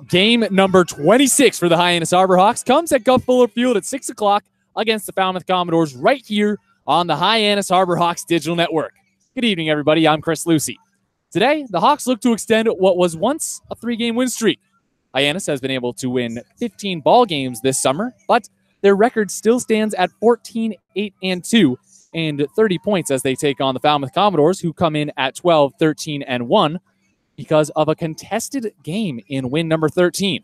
Game number 26 for the Hyannis Harborhawks comes at Guff Fuller Field at 6 o'clock against the Falmouth Commodores right here on the Hyannis Harborhawks Digital Network. Good evening, everybody. I'm Chris Lucy. Today, the Hawks look to extend what was once a 3-game win streak. Hyannis has been able to win 15 ball games this summer, but their record still stands at 14-8-2 and 30 points as they take on the Falmouth Commodores, who come in at 12-13-1 because of a contested game in win number 13.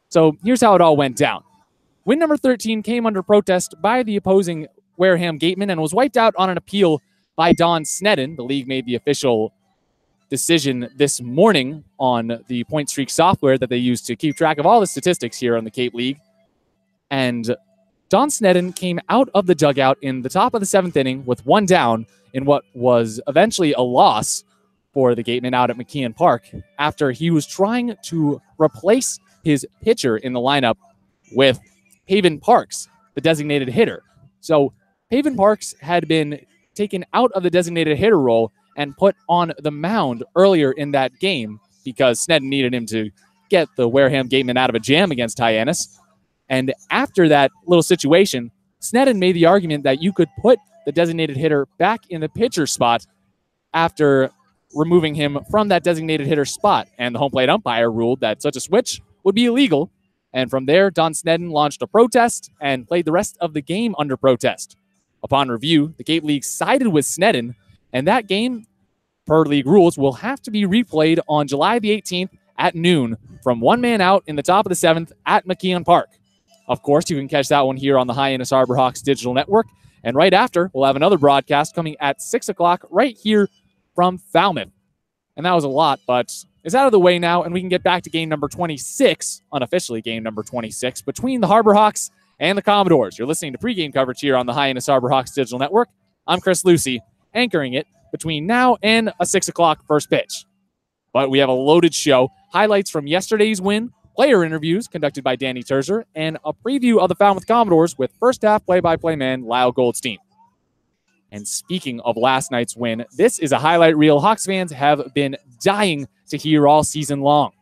So here's how it all went down. Win number 13 came under protest by the opposing Wareham Gatemen and was wiped out on an appeal by Don Sneddon. The league made the official decision this morning on the point streak software that they use to keep track of all the statistics here on the Cape League. And Don Sneddon came out of the dugout in the top of the 7th inning with 1 down in what was eventually a loss for the Gatemen out at McKeon Park after he was trying to replace his pitcher in the lineup with Paven Parks, the designated hitter. So Paven Parks had been taken out of the designated hitter role and put on the mound earlier in that game because Sneddon needed him to get the Wareham Gatemen out of a jam against Hyannis. And after that little situation, Sneddon made the argument that you could put the designated hitter back in the pitcher spot after removing him from that designated hitter spot. And the home plate umpire ruled that such a switch would be illegal. And from there, Don Sneddon launched a protest and played the rest of the game under protest. Upon review, the Cape League sided with Sneddon, and that game, per league rules, will have to be replayed on July the 18th at noon from 1 man out in the top of the 7th at McKeon Park. Of course, you can catch that one here on the Hyannis Harborhawks Digital Network. And right after, we'll have another broadcast coming at 6 o'clock right here from Falmouth. And that was a lot, but it's out of the way now, and we can get back to game number 26, unofficially game number 26, between the Harborhawks and the Commodores. You're listening to pregame coverage here on the Hyannis Harborhawks Digital Network. I'm Chris Lucy, anchoring it between now and a 6 o'clock first pitch. But we have a loaded show, highlights from yesterday's win, player interviews conducted by Danny Terzer, and a preview of the Falmouth Commodores with first-half play-by-play man Lyle Goldstein. And speaking of last night's win, this is a highlight reel Hawks fans have been dying to hear all season long.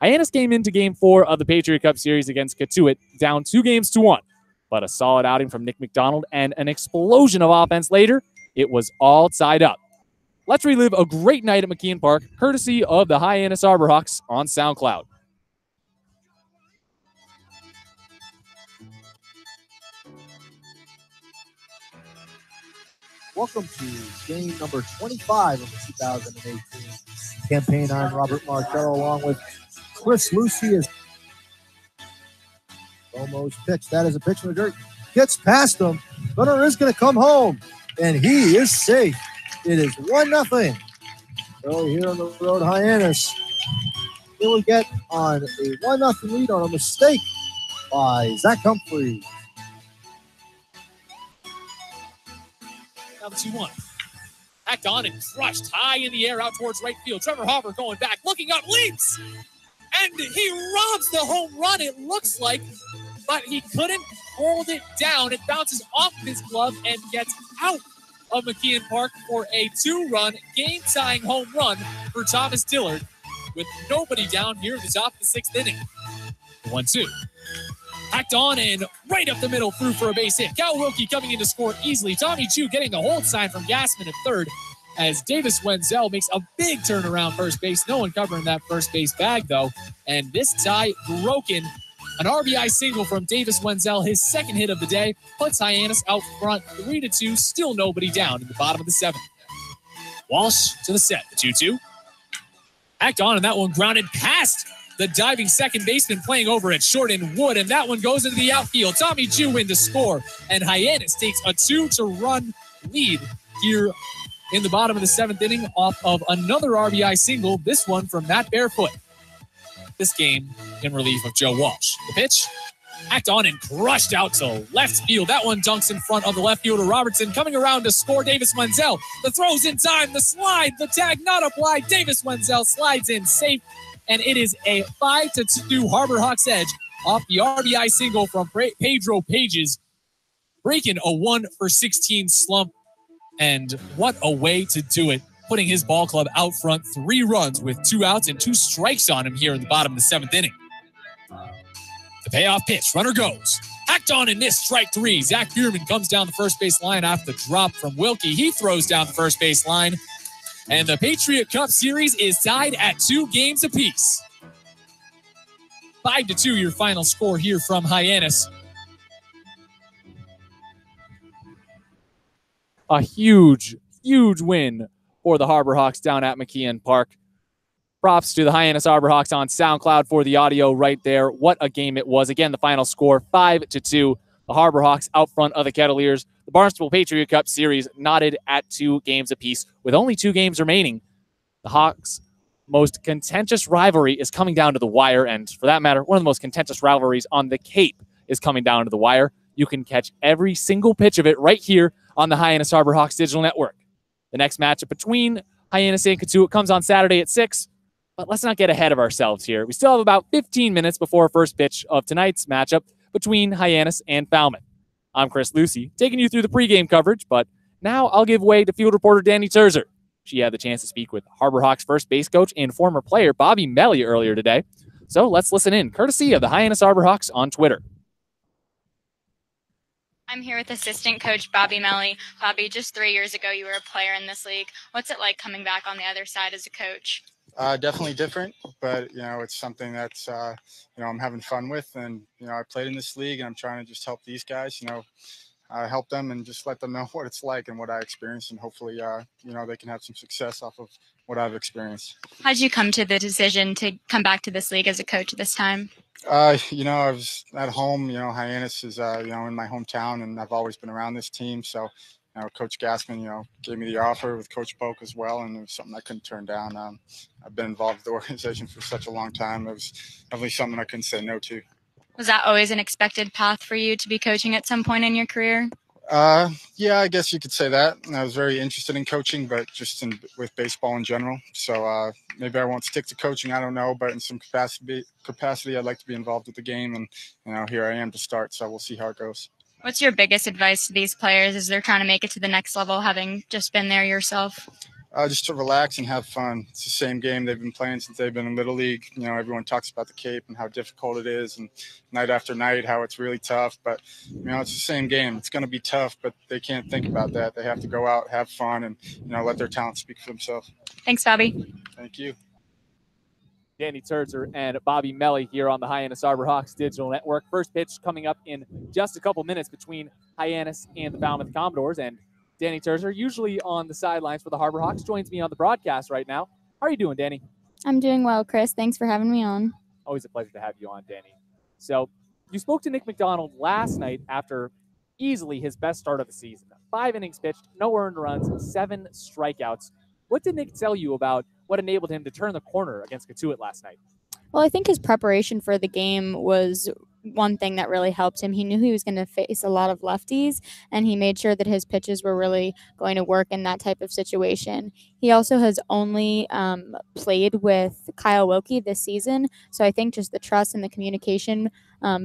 Hyannis came into Game 4 of the Patriot Cup Series against Katuitt down 2-1, but a solid outing from Nick McDonald and an explosion of offense later, it was all tied up. Let's relive a great night at McKeon Park, courtesy of the Hyannis Harborhawks on SoundCloud. Welcome to game number 25 of the 2018 campaign. I'm Robert Marcello along with Chris Lucy. As Romo's pitch. That is a pitch in the dirt. Gets past him. Gunnar is going to come home, and he is safe. It is 1-0. So here on the road, Hyannis. They will get on a 1-0 lead on a mistake by Zach Humphrey. Now the 2-1. Hacked on and crushed high in the air out towards right field. Trevor Hopper going back, looking up, leaps, and he robs the home run, it looks like, but he couldn't hold it down. It bounces off of his glove and gets out of McKeon Park for a 2-run, game-tying home run for Thomas Dillard with nobody down here at the top of the 6th inning. 1-2. Hacked on and right up the middle, through for a base hit. Cal Wilkie coming in to score easily. Tommy Chu getting the hold sign from Gassman at third as Davis Wenzel makes a big turnaround first base. No one covering that first base bag, though. And this tie broken. An RBI single from Davis Wenzel, his second hit of the day, puts Hyannis out front 3-2. Still nobody down in the bottom of the 7th. Walsh to the set. The 2-2. Hacked on, and that one grounded past the diving second baseman playing over at short in Wood, and that one goes into the outfield. Tommy Chu in to score, and Hyannis takes a 2-run lead here in the bottom of the 7th inning off of another RBI single, this one from Matt Barefoot. This game in relief of Joe Walsh. The pitch, hacked on and crushed out to left field. That one dunks in front of the left fielder Robertson, coming around to score Davis Wenzel. The throw's in time, the slide, the tag not applied. Davis Wenzel slides in safe, and it is a 5-2 Harborhawks edge off the RBI single from Pedro Pages, breaking a 1-for-16 slump. And what a way to do it putting his ball club out front 3 runs with 2 outs and 2 strikes on him here in the bottom of the 7th inning. The payoff pitch, runner goes. Hacked on and missed, strike 3. Zach Bierman comes down the first base line after the drop from Wilkie. He throws down the first base line. And the Patriot Cup Series is tied at 2 games apiece. 5-2 your final score here from Hyannis. A huge win for the Harbor Hawks down at McKeon Park. Props to the Hyannis Harbor Hawks on SoundCloud for the audio right there. What a game it was. Again, the final score, 5-2. The Harbor Hawks out front of the Kettleers. The Barnstable Patriot Cup Series knotted at 2 games apiece with only 2 games remaining. The Hawks' most contentious rivalry is coming down to the wire, and for that matter, one of the most contentious rivalries on the Cape is coming down to the wire. You can catch every single pitch of it right here on the Hyannis Harbor Hawks Digital Network. The next matchup between Hyannis and Cotuit comes on Saturday at 6. But let's not get ahead of ourselves here. We still have about 15 minutes before first pitch of tonight's matchup between Hyannis and Falmouth. I'm Chris Lucy, taking you through the pregame coverage, but now I'll give way to field reporter Danny Terzer. She had the chance to speak with Harbor Hawks first base coach and former player Bobby Melly earlier today. So let's listen in, courtesy of the Hyannis Harbor Hawks on Twitter. I'm here with assistant coach Bobby Melly. Bobby, just 3 years ago, you were a player in this league. What's it like coming back on the other side as a coach? Definitely different, but, it's something that's, I'm having fun with. And, I played in this league, and I'm trying to just help these guys, help them and just let them know what it's like and what I experienced. And hopefully, they can have some success off of what I've experienced. How did you come to the decision to come back to this league as a coach this time? I was at home. Hyannis is, in my hometown, and I've always been around this team. So, Coach Gassman, gave me the offer with Coach Polk as well, and it was something I couldn't turn down. I've been involved with the organization for such a long time. It was definitely something I couldn't say no to. Was that always an expected path for you to be coaching at some point in your career? Yeah, I guess you could say that. I was very interested in coaching, but just with baseball in general. So maybe I won't stick to coaching. I don't know, but in some capacity, I'd like to be involved with the game, and here I am to start. So we'll see how it goes. What's your biggest advice to these players as they're trying to make it to the next level, having just been there yourself? Just to relax and have fun. It's the same game they've been playing since they've been in Little League. Everyone talks about the Cape and how difficult it is, and night after night how it's really tough. But, it's the same game. It's going to be tough, but they can't think about that. They have to go out, have fun, and, let their talent speak for themselves. Thanks, Bobby. Thank you. Danny Terzer and Bobby Melly here on the Hyannis Harbor Hawks Digital Network. First pitch coming up in just a couple minutes between Hyannis and the Falmouth Commodores. And Danny Terzer, usually on the sidelines for the Harbor Hawks, joins me on the broadcast right now. How are you doing, Danny? I'm doing well, Chris. Thanks for having me on. Always a pleasure to have you on, Danny. So you spoke to Nick McDonald last night after easily his best start of the season. 5 innings pitched, no earned runs, 7 strikeouts. What did Nick tell you about what enabled him to turn the corner against Cotuit last night? Well, I think his preparation for the game was one thing that really helped him. He knew he was going to face a lot of lefties, and he made sure that his pitches were really going to work in that type of situation. He also has only played with Kyle Wilkie this season, so I think just the trust and the communication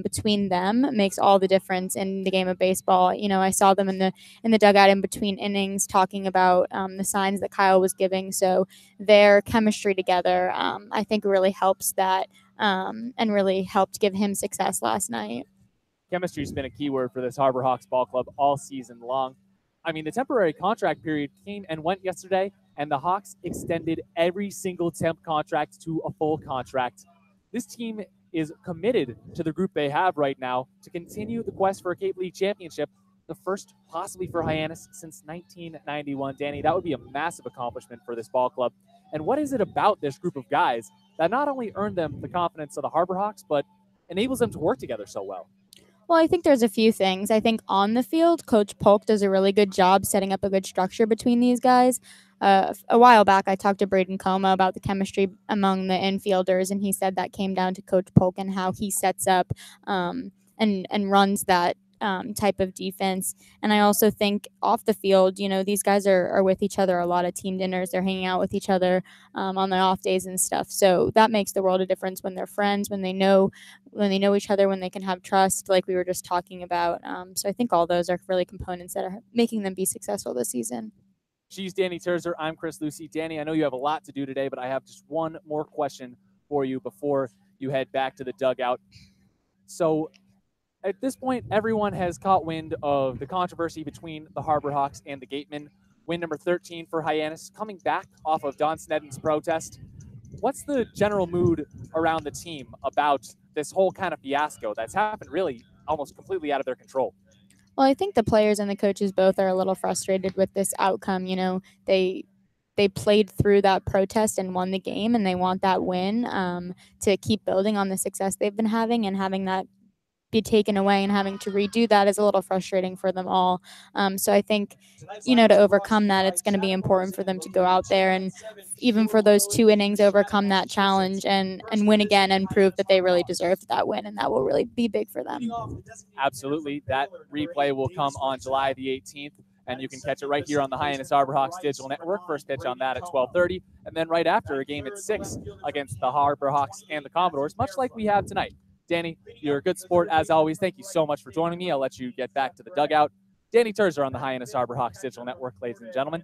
between them makes all the difference in the game of baseball. I saw them in the dugout in between innings talking about the signs that Kyle was giving, so their chemistry together I think really helps that and really helped give him success last night. Chemistry's been a key word for this Harbor Hawks ball club all season long. I mean, the temporary contract period came and went yesterday, and the Hawks extended every single temp contract to a full contract. This team is committed to the group they have right now to continue the quest for a Cape League championship, the first possibly for Hyannis since 1991. Danny, that would be a massive accomplishment for this ball club. And what is it about this group of guys that not only earned them the confidence of the Harbor Hawks, but enables them to work together so well? Well, I think there's a few things. I think on the field, Coach Polk does a really good job setting up a good structure between these guys. A while back, I talked to Braden Coma about the chemistry among the infielders, and he said that came down to Coach Polk and how he sets up and runs that type of defense. And I also think off the field, these guys are with each other a lot of team dinners. They're hanging out with each other on their off days and stuff. So that makes the world a difference when they're friends, when they know each other, when they can have trust, like we were just talking about. So I think all those are really components that are making them be successful this season. She's Danny Terzer. I'm Chris Lucy. Danny, I know you have a lot to do today, but I have just one more question for you before you head back to the dugout. So at this point, everyone has caught wind of the controversy between the Harbor Hawks and the Gatemen. Win number 13 for Hyannis, coming back off of Don Snedden's protest. What's the general mood around the team about this whole kind of fiasco that's happened really almost completely out of their control? Well, I think the players and the coaches both are a little frustrated with this outcome. You know, they played through that protest and won the game, and they want that win to keep building on the success they've been having, and having that be taken away and having to redo that is a little frustrating for them all. So I think, you know, to overcome that, it's going to be important for them to go out there and even for those 2 innings, overcome that challenge and win again and prove that they really deserved that win. And that will really be big for them. Absolutely. That replay will come on July the 18th. And you can catch it right here on the Hyannis Harbor Hawks Digital Network. First pitch on that at 12:30. And then right after, a game at 6 against the Harbor Hawks and the Commodores, much like we have tonight. Danny, you're a good sport as always. Thank you so much for joining me. I'll let you get back to the dugout. Danny Terzer on the Hyannis Harbor Hawks Digital Network, ladies and gentlemen.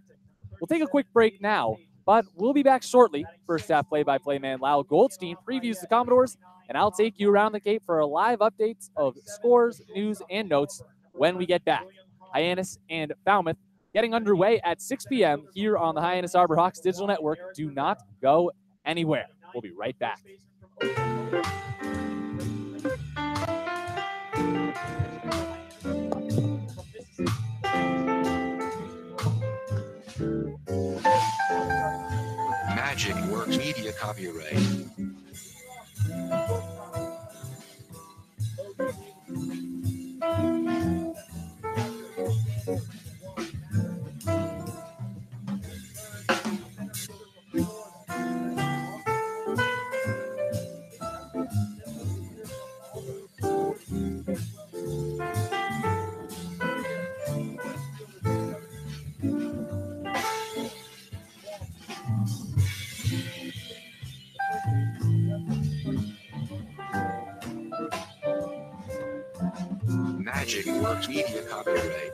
We'll take a quick break now, but we'll be back shortly. First half play-by-play man Lyle Goldstein previews the Commodores, and I'll take you around the Cape for a live update of scores, news, and notes when we get back. Hyannis and Falmouth getting underway at 6 p.m. here on the Hyannis Harbor Hawks Digital Network. Do not go anywhere. We'll be right back. Magic Works Media copyright. Magic Works Media copyright.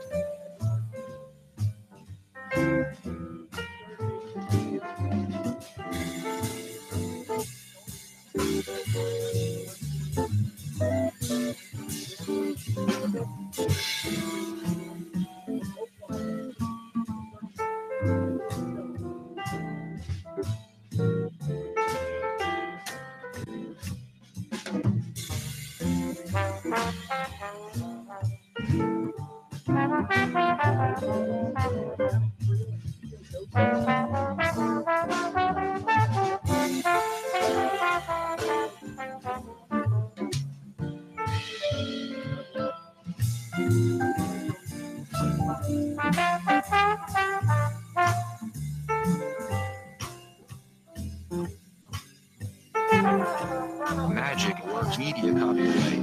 Magic Works Media copyright.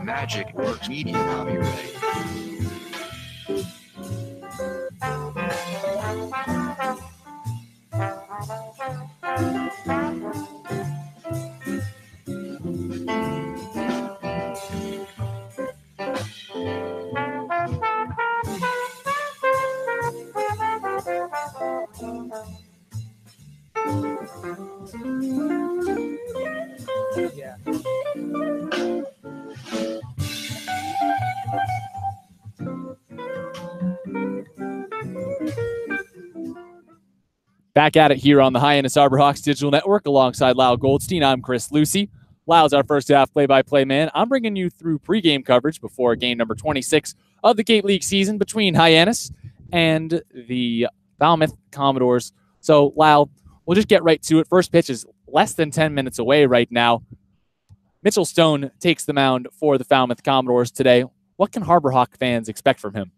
Magic Works Media copyright. Back at it here on the Hyannis Harbor Hawks Digital Network alongside Lyle Goldstein. I'm Chris Lucy. Lyle's our first half play-by-play man. I'm bringing you through pregame coverage before game number 26 of the Cape League season between Hyannis and the Falmouth Commodores. So, Lyle, we'll just get right to it. First pitch is less than 10 minutes away right now. Mitchell Stone takes the mound for the Falmouth Commodores today. What can Harbor Hawk fans expect from him?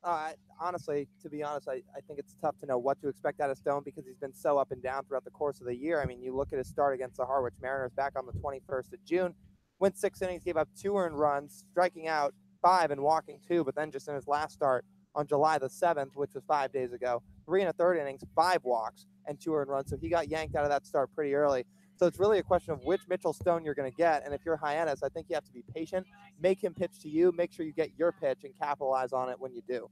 Honestly, to be honest, I think it's tough to know what to expect out of Stone because he's been so up and down throughout the course of the year. I mean, you look at his start against the Harwich Mariners back on the 21st of June, went 6 innings, gave up 2 earned runs, striking out 5 and walking 2, but then just in his last start on July the 7th, which was 5 days ago, 3 1/3 innings, 5 walks, and 2 earned runs. So he got yanked out of that start pretty early. So it's really a question of which Mitchell Stone you're going to get. And if you're Hyannis, I think you have to be patient, make him pitch to you, make sure you get your pitch and capitalize on it when you do.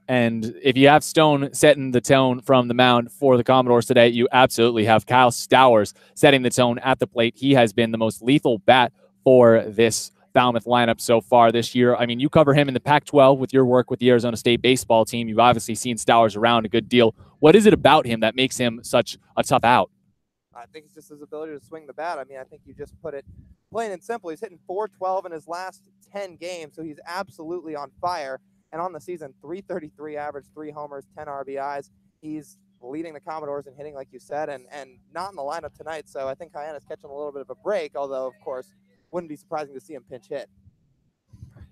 And if you have Stone setting the tone from the mound for the Commodores today, you absolutely have Kyle Stowers setting the tone at the plate. He has been the most lethal bat for this Falmouth lineup so far this year. I mean, you cover him in the Pac-12 with your work with the Arizona State baseball team. You've obviously seen Stowers around a good deal. What is it about him that makes him such a tough out? I think it's just his ability to swing the bat. I mean, I think you just put it plain and simple. He's hitting .412 in his last 10 games, so he's absolutely on fire. And on the season, .333 average, 3 homers, 10 RBIs. He's leading the Commodores in hitting, like you said, and not in the lineup tonight. So I think Hyannis catching a little bit of a break, although, of course, wouldn't be surprising to see him pinch hit.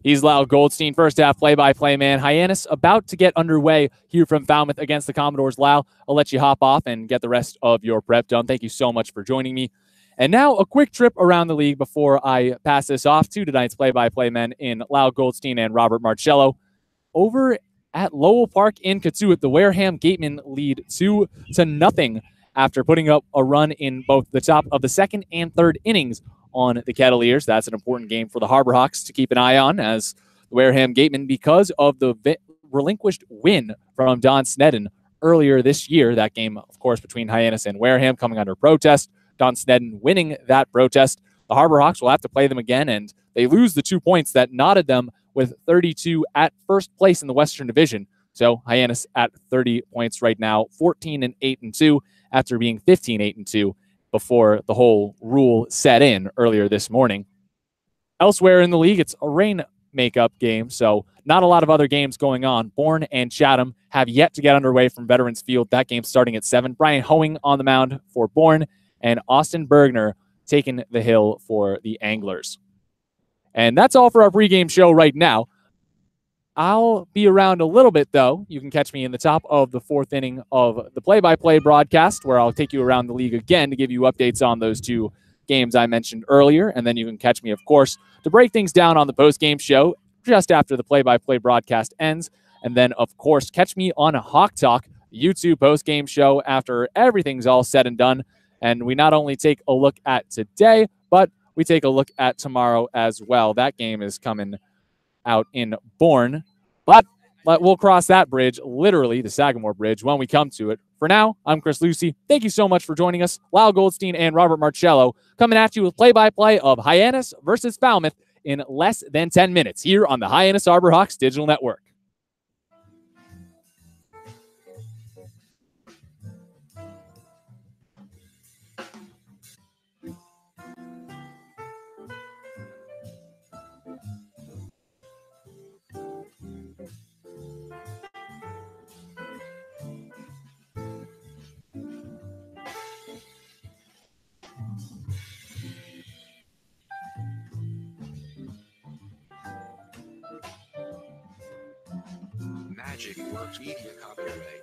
He's Lyle Goldstein, first half play-by-play man. Hyannis about to get underway here from Falmouth against the Commodores. Lyle, I'll let you hop off and get the rest of your prep done. Thank you so much for joining me. And now a quick trip around the league before I pass this off to tonight's play-by-play men in Lyle Goldstein and Robert Marcello. Over at Lowell Park in Katuitt, the Wareham Gatemen lead 2-0 after putting up a run in both the top of the second and third innings on the Kettleers. That's an important game for the Harbor Hawks to keep an eye on, as the Wareham Gatemen, because of the relinquished win from Don Sneddon earlier this year. That game, of course, between Hyannis and Wareham coming under protest. Don Sneddon winning that protest. The Harbor Hawks will have to play them again, and they lose the 2 points that knotted them with 32 at first place in the Western Division. So Hyannis at 30 points right now, 14-8-2 after being 15-8-2 before the whole rule set in earlier this morning. Elsewhere in the league, it's a rain makeup game, so not a lot of other games going on. Bourne and Chatham have yet to get underway from Veterans Field. That game starting at 7. Brian Hoeing on the mound for Bourne, and Austin Bergner taking the hill for the Anglers. And that's all for our pregame show right now. I'll be around a little bit, though. You can catch me in the top of the 4th inning of the play-by-play broadcast, where I'll take you around the league again to give you updates on those 2 games I mentioned earlier. And then you can catch me, of course, to break things down on the post-game show just after the play-by-play broadcast ends. And then, of course, catch me on Hawk Talk, YouTube post-game show after everything's all said and done. And we not only take a look at today, but we take a look at tomorrow as well. That game is coming out in Bourne, but we'll cross that bridge, literally the Sagamore Bridge, when we come to it. For now, I'm Chris Lucy. Thank you so much for joining us. Lyle Goldstein and Robert Marcello coming at you with play-by-play of Hyannis versus Falmouth in less than 10 minutes here on the Hyannis Harbor Hawks Digital Network. Magic Works Media copyright.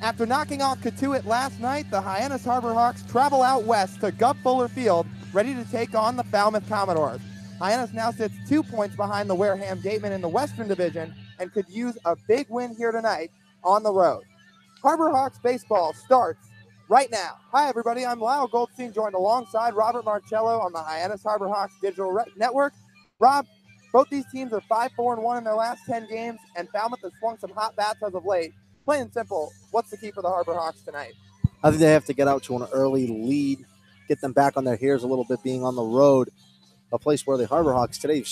After knocking off Cotuit last night, the Hyannis Harbor Hawks travel out west to Gup Fuller Field, ready to take on the Falmouth Commodores. Hyannis now sits 2 points behind the Wareham Gatemen in the Western Division and could use a big win here tonight on the road. Harbor Hawks baseball starts right now. Hi, everybody. I'm Lyle Goldstein, joined alongside Robert Marcello on the Hyannis Harbor Hawks Digital Network. Rob, both these teams are 5-4-1 in their last 10 games, and Falmouth has swung some hot bats as of late. Plain and simple, what's the key for the Harbor Hawks tonight? I think they have to get out to an early lead, get them back on their heels a little bit, being on the road, a place where the Harbor Hawks today,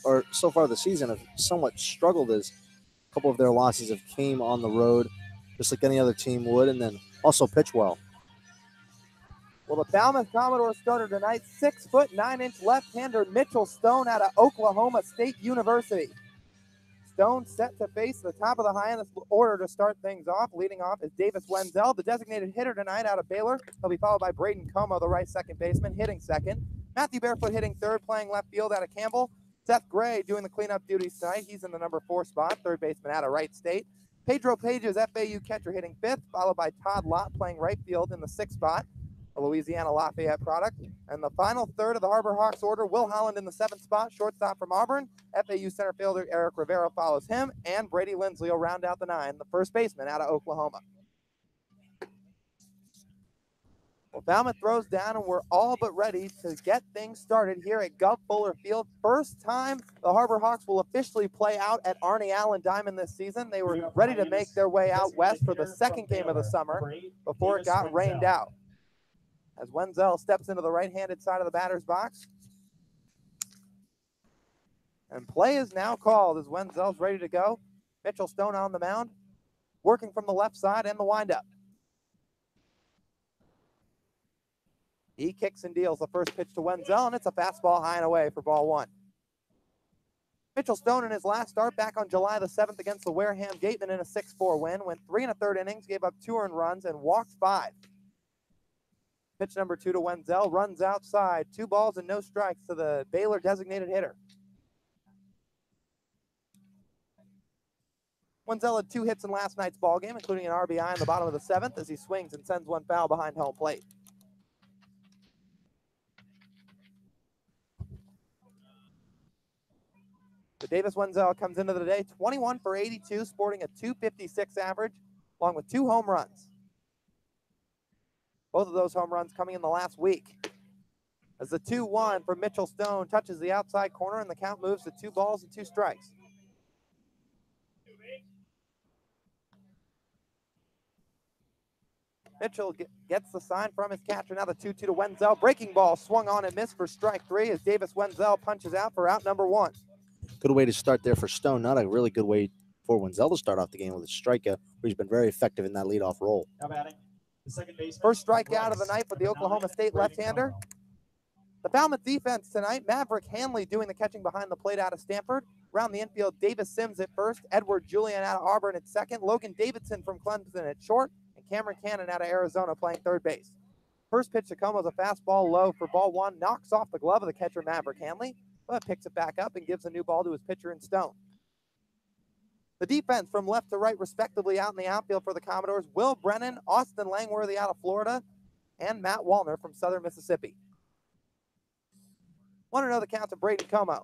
or so far this season, have somewhat struggled as a couple of their losses have came on the road, just like any other team would, and then also pitch well. Well, the Falmouth Commodore starter tonight, 6'9" left-hander Mitchell Stone out of Oklahoma State University. Stone set to face the top of the Hyannis order to start things off. Leading off is Davis Wenzel, the designated hitter tonight out of Baylor. He'll be followed by Braden Como, the right second baseman, hitting second. Matthew Barefoot hitting third, playing left field out of Campbell. Seth Gray doing the cleanup duties tonight. He's in the number 4 spot, third baseman out of Wright State. Pedro Pages, FAU catcher, hitting fifth, followed by Todd Lott playing right field in the 6th spot, a Louisiana Lafayette product. And the final third of the Harbor Hawks order, Will Holland in the 7th spot, shortstop from Auburn. FAU center fielder Eric Rivera follows him, and Brady Lindsley will round out the 9, the first baseman out of Oklahoma. Well, Falmouth throws down, and we're all but ready to get things started here at Gup Fuller Field. First time the Harbor Hawks will officially play out at Arnie Allen Diamond this season. They were ready to make their way out west for the second game of the summer before it got rained out. As Wenzel steps into the right-handed side of the batter's box. And play is now called as Wenzel's ready to go. Mitchell Stone on the mound, working from the left side and the windup. He kicks and deals the first pitch to Wenzel, and it's a fastball high and away for ball 1. Mitchell Stone in his last start back on July the 7th against the Wareham Gatemen in a 6-4 win, went 3 1/3 innings, gave up 2 earned runs, and walked 5. Pitch number 2 to Wenzel, runs outside, 2 balls and no strikes to the Baylor designated hitter. Wenzel had 2 hits in last night's ballgame, including an RBI in the bottom of the 7th as he swings and sends one foul behind home plate. So Davis Wenzel comes into the day 21 for 82, sporting a .256 average, along with 2 home runs. Both of those home runs coming in the last week. As the 2-1 from Mitchell Stone touches the outside corner and the count moves to 2 balls and 2 strikes. Mitchell gets the sign from his catcher. Now the 2-2 to Wenzel. Breaking ball swung on and missed for strike 3 as Davis Wenzel punches out for out number 1. Good way to start there for Stone. Not a really good way for Wenzel to start off the game with a strikeout, where he's been very effective in that leadoff role. First strikeout of the night for the Oklahoma State left-hander. The Falmouth defense tonight, Maverick Hanley doing the catching behind the plate out of Stanford. Around the infield, Davis Sims at first, Edward Julian out of Auburn at second, Logan Davidson from Clemson at short, and Cameron Cannon out of Arizona playing third base. First pitch to Como is a fastball low for ball 1, knocks off the glove of the catcher Maverick Hanley, but picks it back up and gives a new ball to his pitcher in Stone. The defense from left to right respectively out in the outfield for the Commodores, Will Brennan, Austin Langworthy out of Florida, and Matt Wallner from Southern Mississippi. 1-0 the count to Braden Como.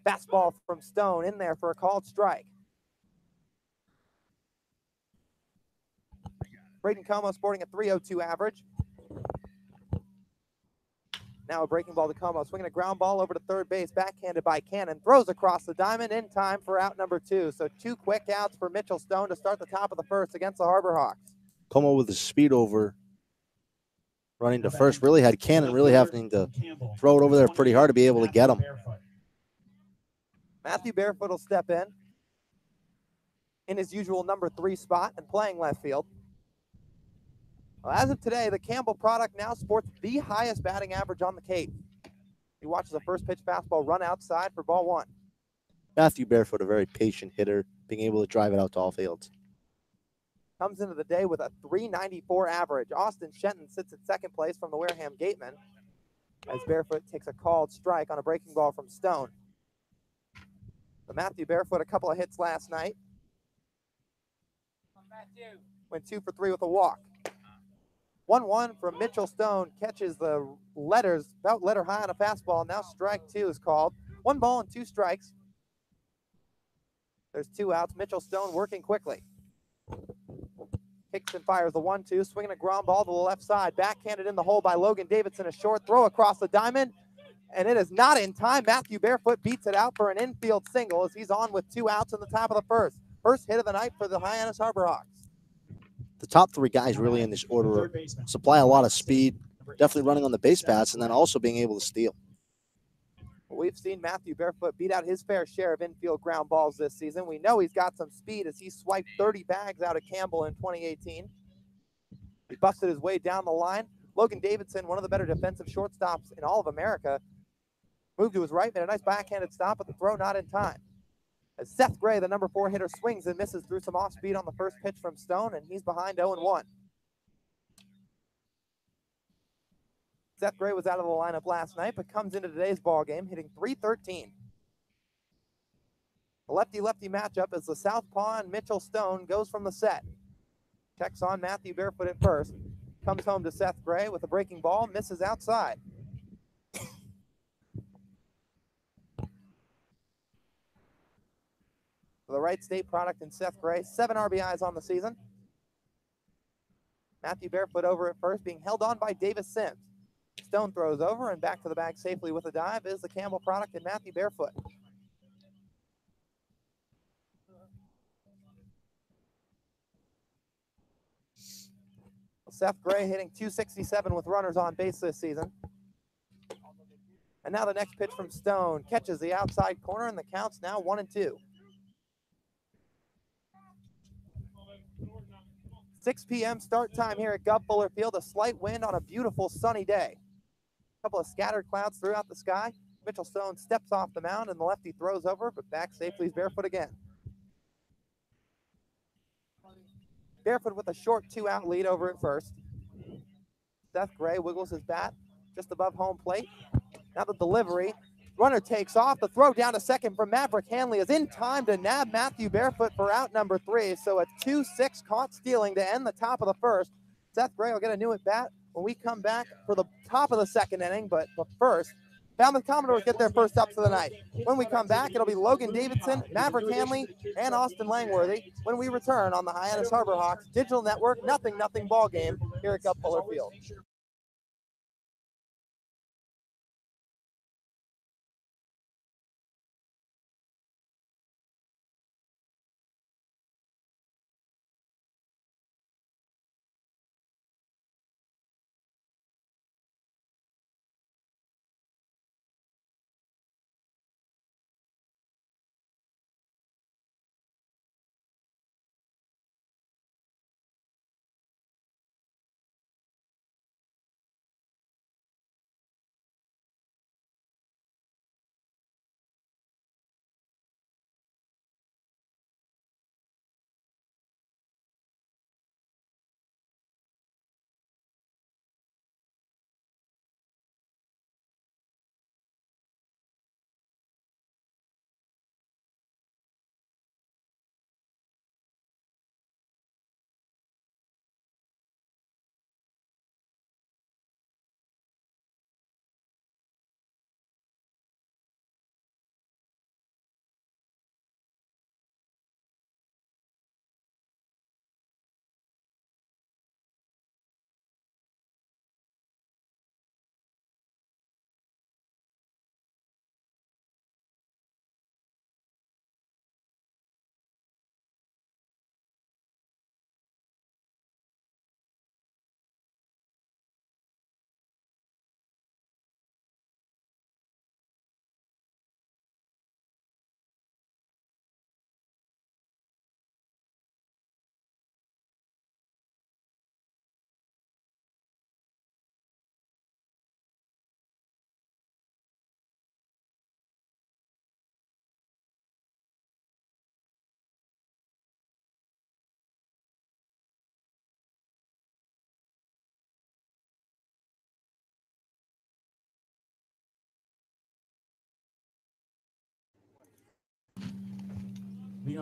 Fastball from Stone in there for a called strike. Braden Como sporting a .302 average. Now a breaking ball to Como, swinging a ground ball over to third base, backhanded by Cannon, throws across the diamond in time for out number 2. So 2 quick outs for Mitchell Stone to start the top of the first against the Harbor Hawks. Como with the speed over, running to first, really had Cannon really having to throw it over there pretty hard to be able to get him. Matthew Barefoot will step in his usual number 3 spot and playing left field. Well, as of today, the Campbell product now sports the highest batting average on the Cape. He watches the first pitch fastball run outside for ball 1. Matthew Barefoot, a very patient hitter, being able to drive it out to all fields. Comes into the day with a .394 average. Austin Shenton sits at second place from the Wareham Gatemen as Barefoot takes a called strike on a breaking ball from Stone. But Matthew Barefoot, a couple of hits last night. Went 2 for 3 with a walk. 1-1 from Mitchell Stone. Catches the letters, about letter high on a fastball. Now strike 2 is called. 1 ball and 2 strikes. There's 2 outs. Mitchell Stone working quickly. Kicks and fires the 1-2, swinging a ground ball to the left side. Backhanded in the hole by Logan Davidson. A short throw across the diamond, and it is not in time. Matthew Barefoot beats it out for an infield single as he's on with 2 outs in the top of the first. First hit of the night for the Hyannis Harborhawks. The top 3 guys really in this order supply a lot of speed, definitely running on the base paths, and then also being able to steal. We've seen Matthew Barefoot beat out his fair share of infield ground balls this season. We know he's got some speed as he swiped 30 bags out of Campbell in 2018. He busted his way down the line. Logan Davidson, one of the better defensive shortstops in all of America, moved to his right, made a nice backhanded stop, but the throw not in time. As Seth Gray, the number 4 hitter, swings and misses through some off speed on the first pitch from Stone, and he's behind 0-1. Seth Gray was out of the lineup last night, but comes into today's ball game hitting .313. A lefty-lefty matchup as the southpaw and Mitchell Stone goes from the set. Checks on Matthew Barefoot at first. Comes home to Seth Gray with a breaking ball, misses outside. For the Wright State product in Seth Gray, 7 RBIs on the season. Matthew Barefoot over at first, being held on by Davis Sims. Stone throws over and back to the bag safely with a dive is the Campbell product and Matthew Barefoot. Seth Gray hitting .267 with runners on base this season. And now the next pitch from Stone catches the outside corner, and the count's now 1-2. 6 p.m. start time here at Gov Fuller Field. A slight wind on a beautiful sunny day. A couple of scattered clouds throughout the sky. Mitchell Stone steps off the mound, and the lefty throws over, but back safely is Barefoot again. Barefoot with a short 2-out lead over at first. Seth Gray wiggles his bat just above home plate. Now the delivery. Runner takes off. The throw down to second from Maverick Hanley is in time to nab Matthew Barefoot for out number 3. So a 2-6 caught stealing to end the top of the first. Seth Gray will get a new at bat when we come back for the top of the second inning. But first, Falmouth Commodores get their first ups of the night. When we come back, it'll be Logan Davidson, Maverick Hanley, and Austin Langworthy when we return on the Hyannis Harborhawks Digital Network 0-0 ball game here at Gov Fuller Field.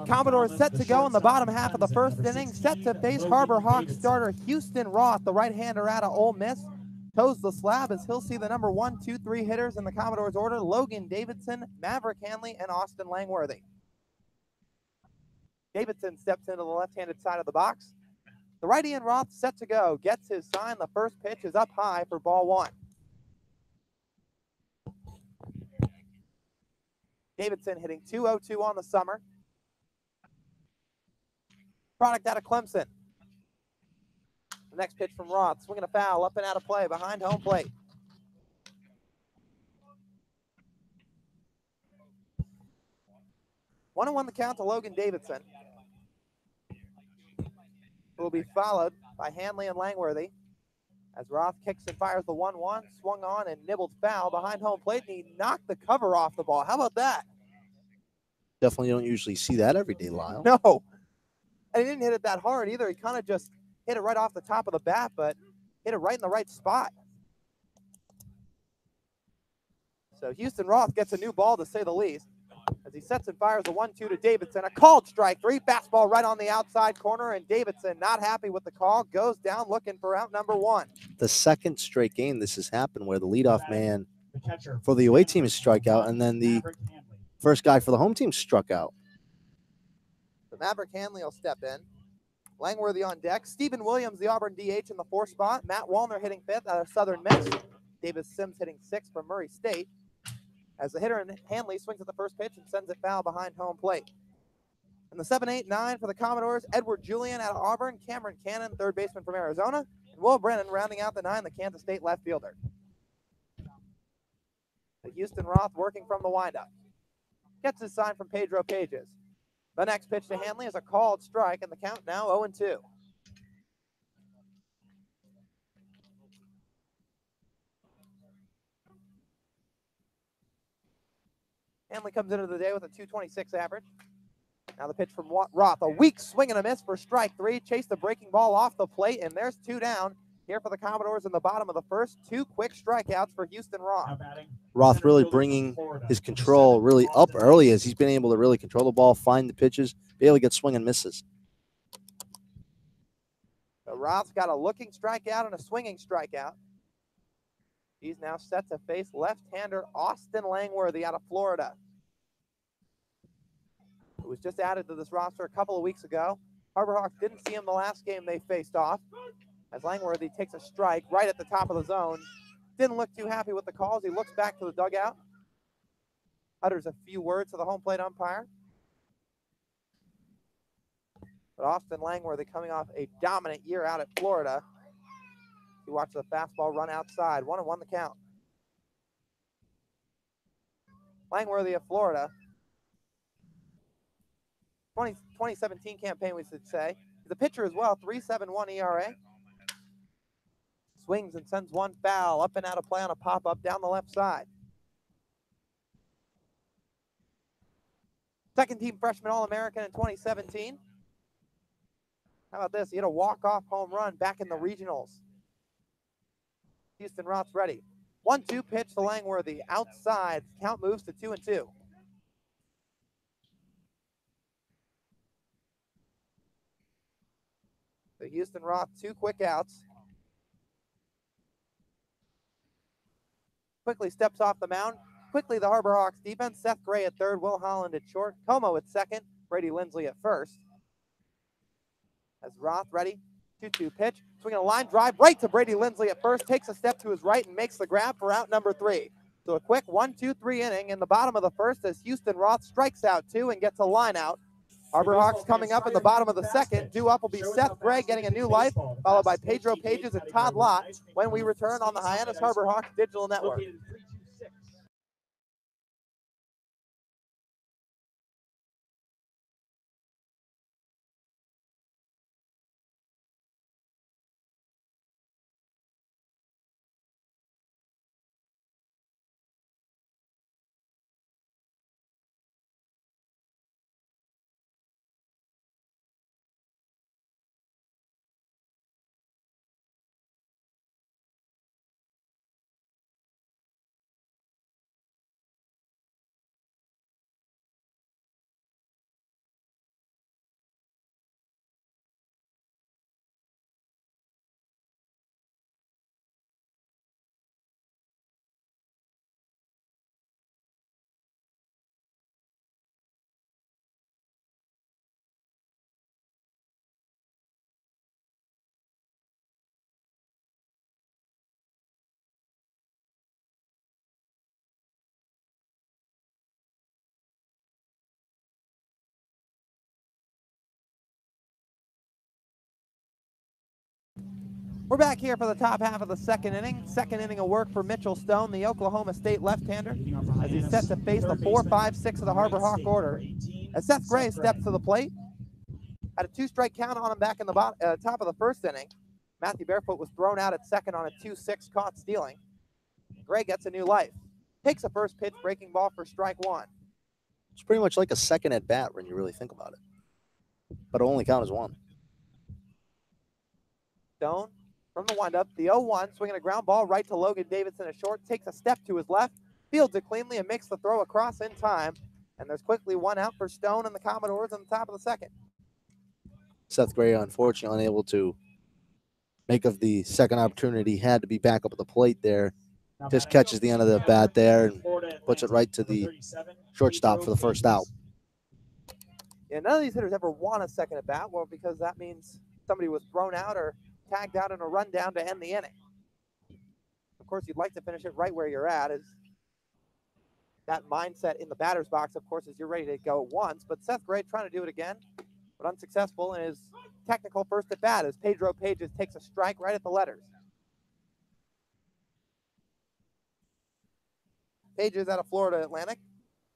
Commodores set to go in the bottom half of the first inning, set to face Harbor Hawks starter Houston Roth, the right-hander out of Ole Miss. Toes the slab as he'll see the number 1, 2, 3 hitters in the Commodores order: Logan Davidson, Maverick Hanley, and Austin Langworthy. Davidson steps into the left-handed side of the box. The righty and Roth set to go, gets his sign. The first pitch is up high for ball 1. Davidson hitting .202 on the summer. Product out of Clemson. The next pitch from Roth, swinging a foul, up and out of play, behind home plate. One and one the count to Logan Davidson. Who will be followed by Hanley and Langworthy. As Roth kicks and fires the 1-1, swung on and nibbled foul behind home plate, and he knocked the cover off the ball. How about that? Definitely don't usually see that every day, Lyle. No. And he didn't hit it that hard either. He kind of just hit it right off the top of the bat, but hit it right in the right spot. So Houston Roth gets a new ball, to say the least, as he sets and fires a 1-2 to Davidson. A called strike three, fastball right on the outside corner, and Davidson, not happy with the call, goes down looking for out number 1. The second straight game this has happened where the leadoff man for the away team has struck out, and then the first guy for the home team struck out. So Maverick Hanley will step in. Langworthy on deck. Stephen Williams, the Auburn DH, in the 4th spot. Matt Wallner hitting 5th out of Southern Miss. Davis Sims hitting 6th from Murray State. As the hitter in Hanley swings at the first pitch and sends it foul behind home plate. In the 7, 8, 9 for the Commodores, Edward Julian out of Auburn, Cameron Cannon, third baseman from Arizona, and Will Brennan rounding out the 9, the Kansas State left fielder. The Houston Roth working from the windup. Gets his sign from Pedro Pages. The next pitch to Hanley is a called strike, and the count now 0-2. Hanley comes into the day with a .226 average. Now the pitch from Roth, a weak swing and a miss for strike 3. Chased the breaking ball off the plate, and there's 2 down here for the Commodores in the bottom of the first. 2 quick strikeouts for Houston Roth. Roth really bringing his control really up early, as he's been able to really control the ball, find the pitches, be able to get swing and misses. So Roth's got a looking strikeout and a swinging strikeout. He's now set to face left-hander Austin Langworthy out of Florida, who was just added to this roster a couple of weeks ago. Harbor Hawks didn't see him the last game they faced off, as Langworthy takes a strike right at the top of the zone. Didn't look too happy with the calls. He looks back to the dugout, utters a few words to the home plate umpire. But Austin Langworthy, coming off a dominant year out at Florida, he watched the fastball run outside. 1-1 the count. Langworthy of Florida. 2017 campaign, we should say. He's a pitcher as well, 3.71 ERA. Swings and sends one foul, up and out of play on a pop-up down the left side. Second-team freshman All-American in 2017. How about this? He hit a walk-off home run back in the regionals. Houston Roth's ready. 1-2 pitch to Langworthy. Outside. Count moves to 2-2. The Houston Roth, 2 quick outs. Quickly steps off the mound. Quickly the Harbor Hawks defense. Seth Gray at third. Will Holland at short. Como at second. Brady Lindsley at first. As Roth ready. 2-2 pitch. Swinging a line drive right to Brady Lindsley at first. Takes a step to his right and makes the grab for out number 3. So a quick 1-2-3 inning in the bottom of the first as Houston Roth strikes out 2 and gets a line out. Harbor Hawks coming up in the bottom of the second. Due up will be Seth Gray getting a new life, followed by Pedro Pages and Todd Lott when we return on the Hyannis Harbor Hawks Digital Network. We're back here for the top half of the second inning. Second inning of work for Mitchell Stone, the Oklahoma State left-hander, as he's set to face the 4, 5, 6 of the Harbor Hawk order. As Seth Gray steps to the plate, had a 2-strike count on him back in the top of the first inning. Matthew Barefoot was thrown out at second on a 2-6 caught stealing. Gray gets a new life. Takes a first pitch, breaking ball for strike one. It's pretty much like a second at bat when you really think about it. But it only counts as one. Stone from the windup, the 0-1, swinging a ground ball right to Logan Davidson at short, takes a step to his left, fields it cleanly and makes the throw across in time. And there's quickly one out for Stone and the Commodores on the top of the second. Seth Gray, unfortunately, unable to make of the second opportunity. Had to be back up at the plate there. Just catches the end of the bat there and puts it right to the shortstop for the first out. Yeah, none of these hitters ever want a second at bat, well, because that means somebody was thrown out or tagged out in a rundown to end the inning. Of course, you'd like to finish it right where you're at. Is that mindset in the batter's box, of course, is you're ready to go once. But Seth Gray trying to do it again, but unsuccessful in his technical first at bat as Pedro Pages takes a strike right at the letters. Pages out of Florida Atlantic.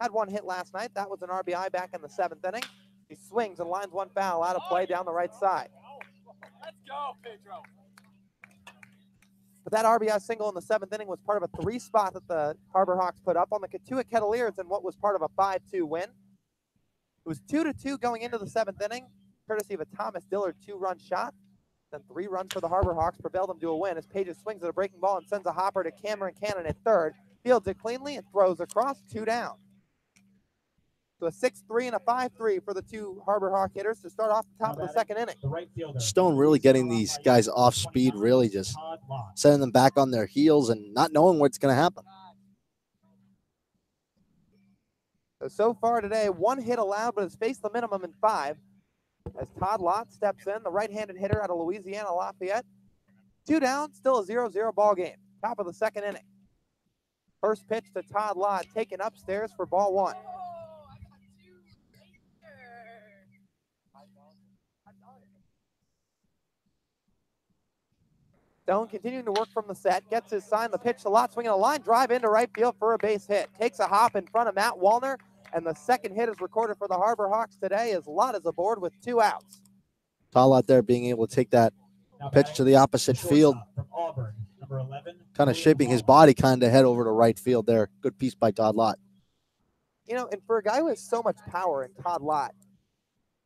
Had one hit last night. That was an RBI back in the 7th inning. He swings and lines one foul out of play down the right side. Let's go, Pedro. But that RBI single in the 7th inning was part of a 3-spot that the Harbor Hawks put up on the Katua Kettleers in what was part of a 5-2 win. It was 2-2 going into the 7th inning, courtesy of a Thomas Dillard 2-run shot. Then 3 runs for the Harbor Hawks propelled them to a win as Pages swings at a breaking ball and sends a hopper to Cameron Cannon at third. Fields it cleanly and throws across, 2 down. So a 6-3 and a 5-3 for the 2 Harbor Hawk hitters to start off the top of the second inning. Stone really getting these guys off speed, really just sending them back on their heels and not knowing what's going to happen. So far today, 1 hit allowed, but has faced the minimum in 5. As Todd Lott steps in, the right-handed hitter out of Louisiana Lafayette. 2 down, still a 0-0 ball game. Top of the second inning. First pitch to Todd Lott, taken upstairs for ball 1. Stone continuing to work from the set, gets his sign, the pitch to Lott, swinging a line drive into right field for a base hit. Takes a hop in front of Matt Wallner, and the second hit is recorded for the Harbor Hawks today as Lott is aboard with 2 outs. Tall out there being able to take that pitch to the opposite field, kind of shaping his body kind of head over to right field there. Good piece by Todd Lott. You know, and for a guy who has so much power in Todd Lott,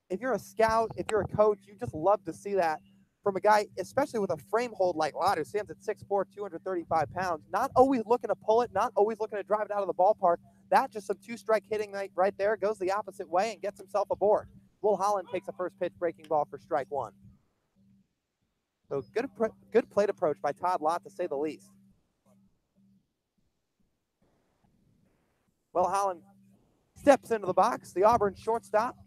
if you're a scout, if you're a coach, you just love to see that from a guy, especially with a frame hold like Lott, who stands at 6'4", 235 pounds, not always looking to pull it, not always looking to drive it out of the ballpark. That just some 2-strike hitting right there, goes the opposite way and gets himself aboard. Will Holland takes a first pitch breaking ball for strike 1. So good plate approach by Todd Lott, to say the least. Will Holland steps into the box, the Auburn shortstop.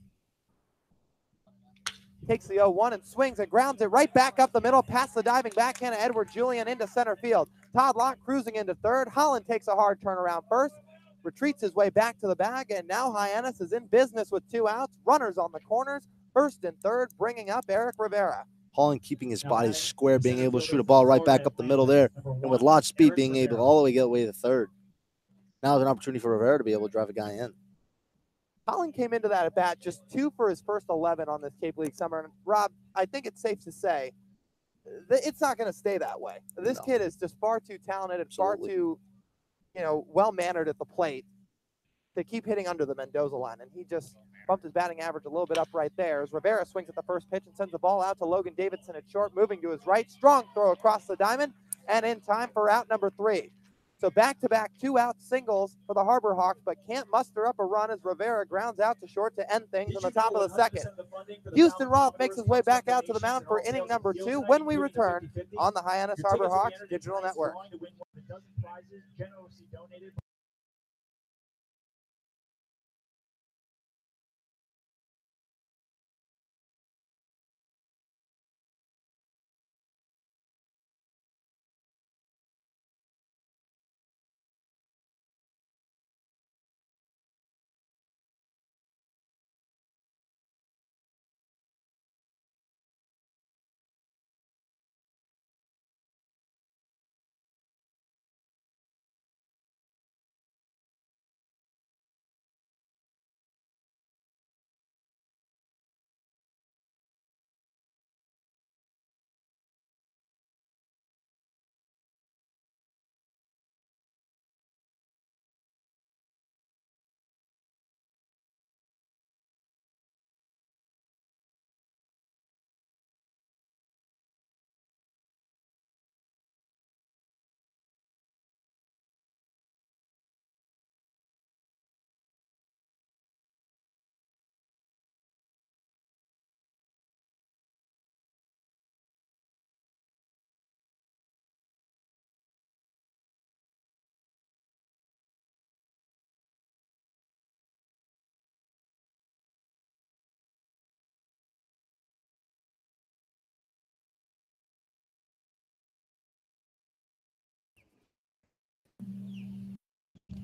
Takes the 0-1 and swings and grounds it right back up the middle, past the diving backhand of Edward Julian into center field. Todd Lott cruising into third. Holland takes a hard turnaround first, retreats his way back to the bag, and now Hyannis is in business with 2 outs. Runners on the corners, first and third, bringing up Eric Rivera. Holland keeping his body square, being able to shoot a ball right back up the middle there, and with Lott's speed being able to all the way get away to third. Now is an opportunity for Rivera to be able to drive a guy in. Holland came into that at bat just 2 for his first 11 on this Cape League summer. And Rob, I think it's safe to say that it's not going to stay that way. This kid is just far too talented and far too, well-mannered at the plate to keep hitting under the Mendoza line. And he just bumped his batting average a little bit up right there as Rivera swings at the first pitch and sends the ball out to Logan Davidson at short, moving to his right. Strong throw across the diamond and in time for out number 3. So back-to-back 2-out singles for the Harbor Hawks, but can't muster up a run as Rivera grounds out to short to end things in the top of the second. Houston Roth makes his way back out to the mound for inning number 2 when we return on the Hyannis Harbor Hawks Digital Network.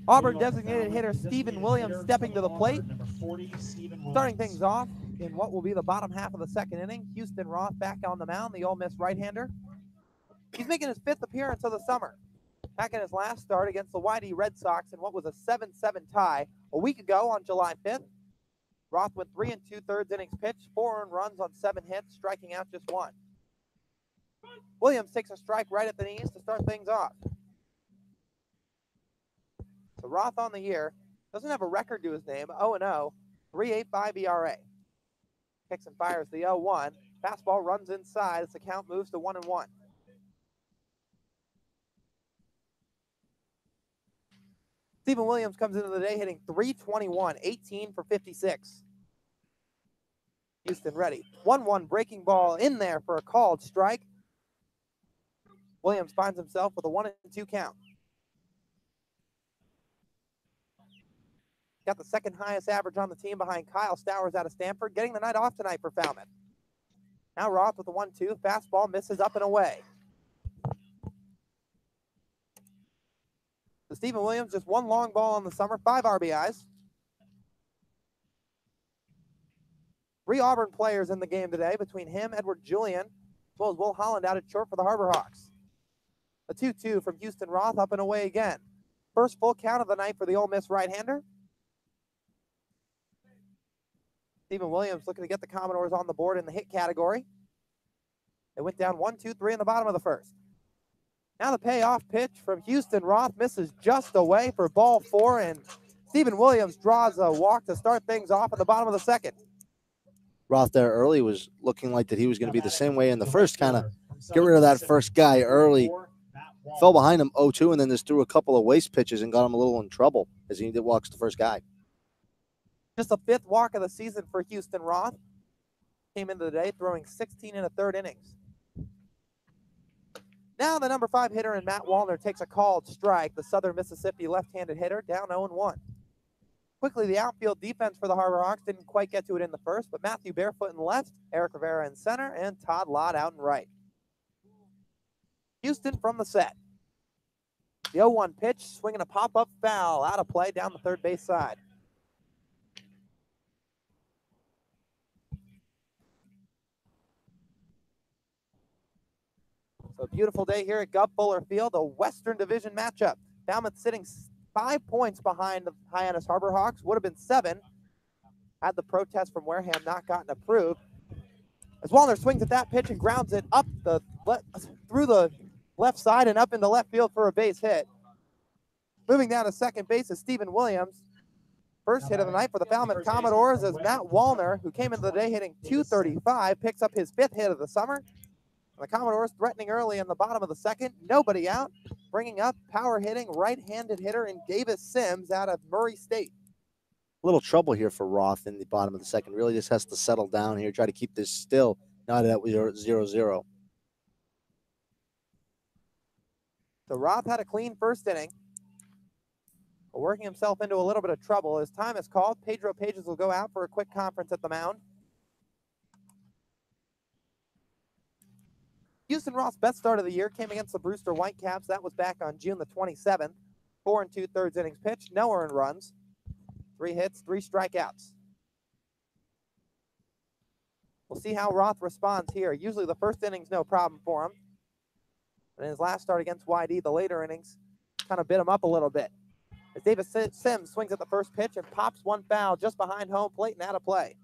Auburn designated hitter Stephen Williams stepping to the plate. Starting things off in what will be the bottom half of the second inning, Houston Roth back on the mound, the Ole Miss right-hander. He's making his 5th appearance of the summer. Back in his last start against the YD Red Sox in what was a 7-7 tie a week ago on July 5th. Roth went 3 2/3 innings pitched, 4 earned runs on 7 hits, striking out just 1. Williams takes a strike right at the knees to start things off. So Roth on the year doesn't have a record to his name, 0-0, 3.85 ERA. Kicks and fires the 0-1. Fastball runs inside as the count moves to 1-1. Stephen Williams comes into the day hitting .321, 18 for 56. Houston ready. 1-1 breaking ball in there for a called strike. Williams finds himself with a 1-2 count. Got the second highest average on the team behind Kyle Stowers out of Stanford, getting the night off tonight for Falmouth. Now Roth with the 1-2, fastball misses up and away. So Stephen Williams, just 1 long ball on the summer, 5 RBIs. 3 Auburn players in the game today between him, Edward Julian, as well as Will Holland out at short for the Harbor Hawks. A 2-2 from Houston Roth, up and away again. First full count of the night for the Ole Miss right-hander. Stephen Williams looking to get the Commodores on the board in the hit category. They went down 1-2-3 in the bottom of the first. Now the payoff pitch from Houston Roth misses just away for ball 4, and Stephen Williams draws a walk to start things off in the bottom of the second. Roth there early was looking like that he was going to be the same way in the first, kind of get rid of that first guy early. Fell behind him 0-2, and then just threw a couple of waste pitches and got him a little in trouble as he walks the first guy. Just the 5th walk of the season for Houston Roth. Came into the day throwing 16 1/3 innings. Now the number 5 hitter in Matt Wallner takes a called strike. The Southern Mississippi left-handed hitter down 0-1. Quickly, the outfield defense for the Harbor Hawks didn't quite get to it in the first, but Matthew Barefoot in left, Eric Rivera in center, and Todd Lott out in right. Houston from the set. The 0-1 pitch, swinging a pop-up foul, out of play down the third base side. So a beautiful day here at Gup Fuller Field, a Western Division matchup. Falmouth sitting 5 points behind the Hyannis Harbor Hawks, would have been 7 had the protest from Wareham not gotten approved. As Wallner swings at that pitch and grounds it up through the left side and up into left field for a base hit. Moving down to second base is Stephen Williams. First hit of the night for the Falmouth Commodores as Matt Wallner, who came into the day hitting .235, picks up his 5th hit of the summer. The Commodores threatening early in the bottom of the second. Nobody out. Bringing up power hitting right-handed hitter in Davis Sims out of Murray State. A little trouble here for Roth in the bottom of the second. Really just has to settle down here, try to keep this still. Now that we're 0-0. So Roth had a clean first inning. But working himself into a little bit of trouble. As time is called, Pedro Pages will go out for a quick conference at the mound. Houston Roth's best start of the year came against the Brewster Whitecaps. That was back on June the 27th. 4 2/3 innings pitched, no earned runs. 3 hits, 3 strikeouts. We'll see how Roth responds here. Usually the first inning's no problem for him. But in his last start against YD, the later innings kind of bit him up a little bit. As Davis Sims swings at the first pitch and pops one foul just behind home plate and out of play.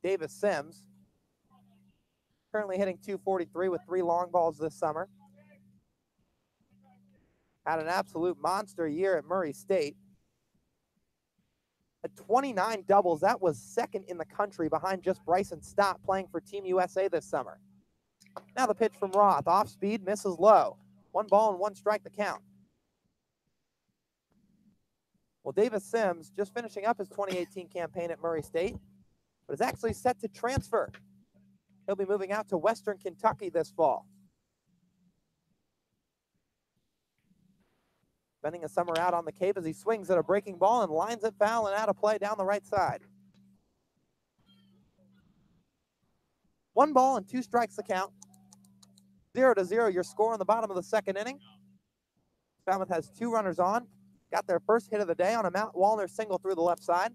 Davis Sims, currently hitting .243 with 3 long balls this summer. Had an absolute monster year at Murray State. At 29 doubles, that was second in the country behind just Bryson Stott playing for Team USA this summer. Now the pitch from Roth, off speed, misses low. 1 ball and 1 strike to count. Well, Davis Sims just finishing up his 2018 campaign at Murray State, but is actually set to transfer. He'll be moving out to Western Kentucky this fall. Spending a summer out on the Cape as he swings at a breaking ball and lines it foul and out of play down the right side. 1 ball and 2 strikes the count. 0-0, your score in the bottom of the second inning. Falmouth has 2 runners on. Got their first hit of the day on a Matt Wallner single through the left side.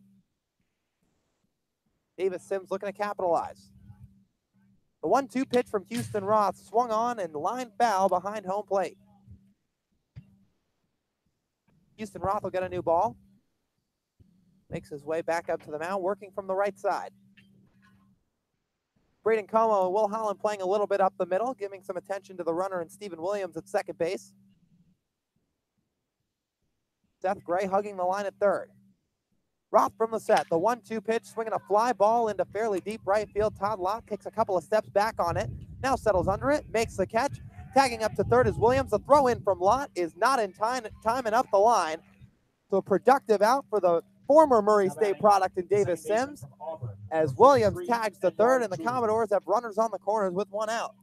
Davis Sims looking to capitalize. The 1-2 pitch from Houston Roth swung on and line foul behind home plate. Houston Roth will get a new ball. Makes his way back up to the mound, working from the right side. Braden Como and Will Holland playing a little bit up the middle, giving some attention to the runner and Stephen Williams at second base. Seth Gray hugging the line at third. Roth from the set. The 1-2 pitch, swinging a fly ball into fairly deep right field. Todd Lott takes a couple of steps back on it. Now settles under it, makes the catch. Tagging up to third is Williams. The throw in from Lott is not in time and up the line. So a productive out for the former Murray State product in Davis Sims, as Williams tags to third, and the Commodores have runners on the corners with 1 out.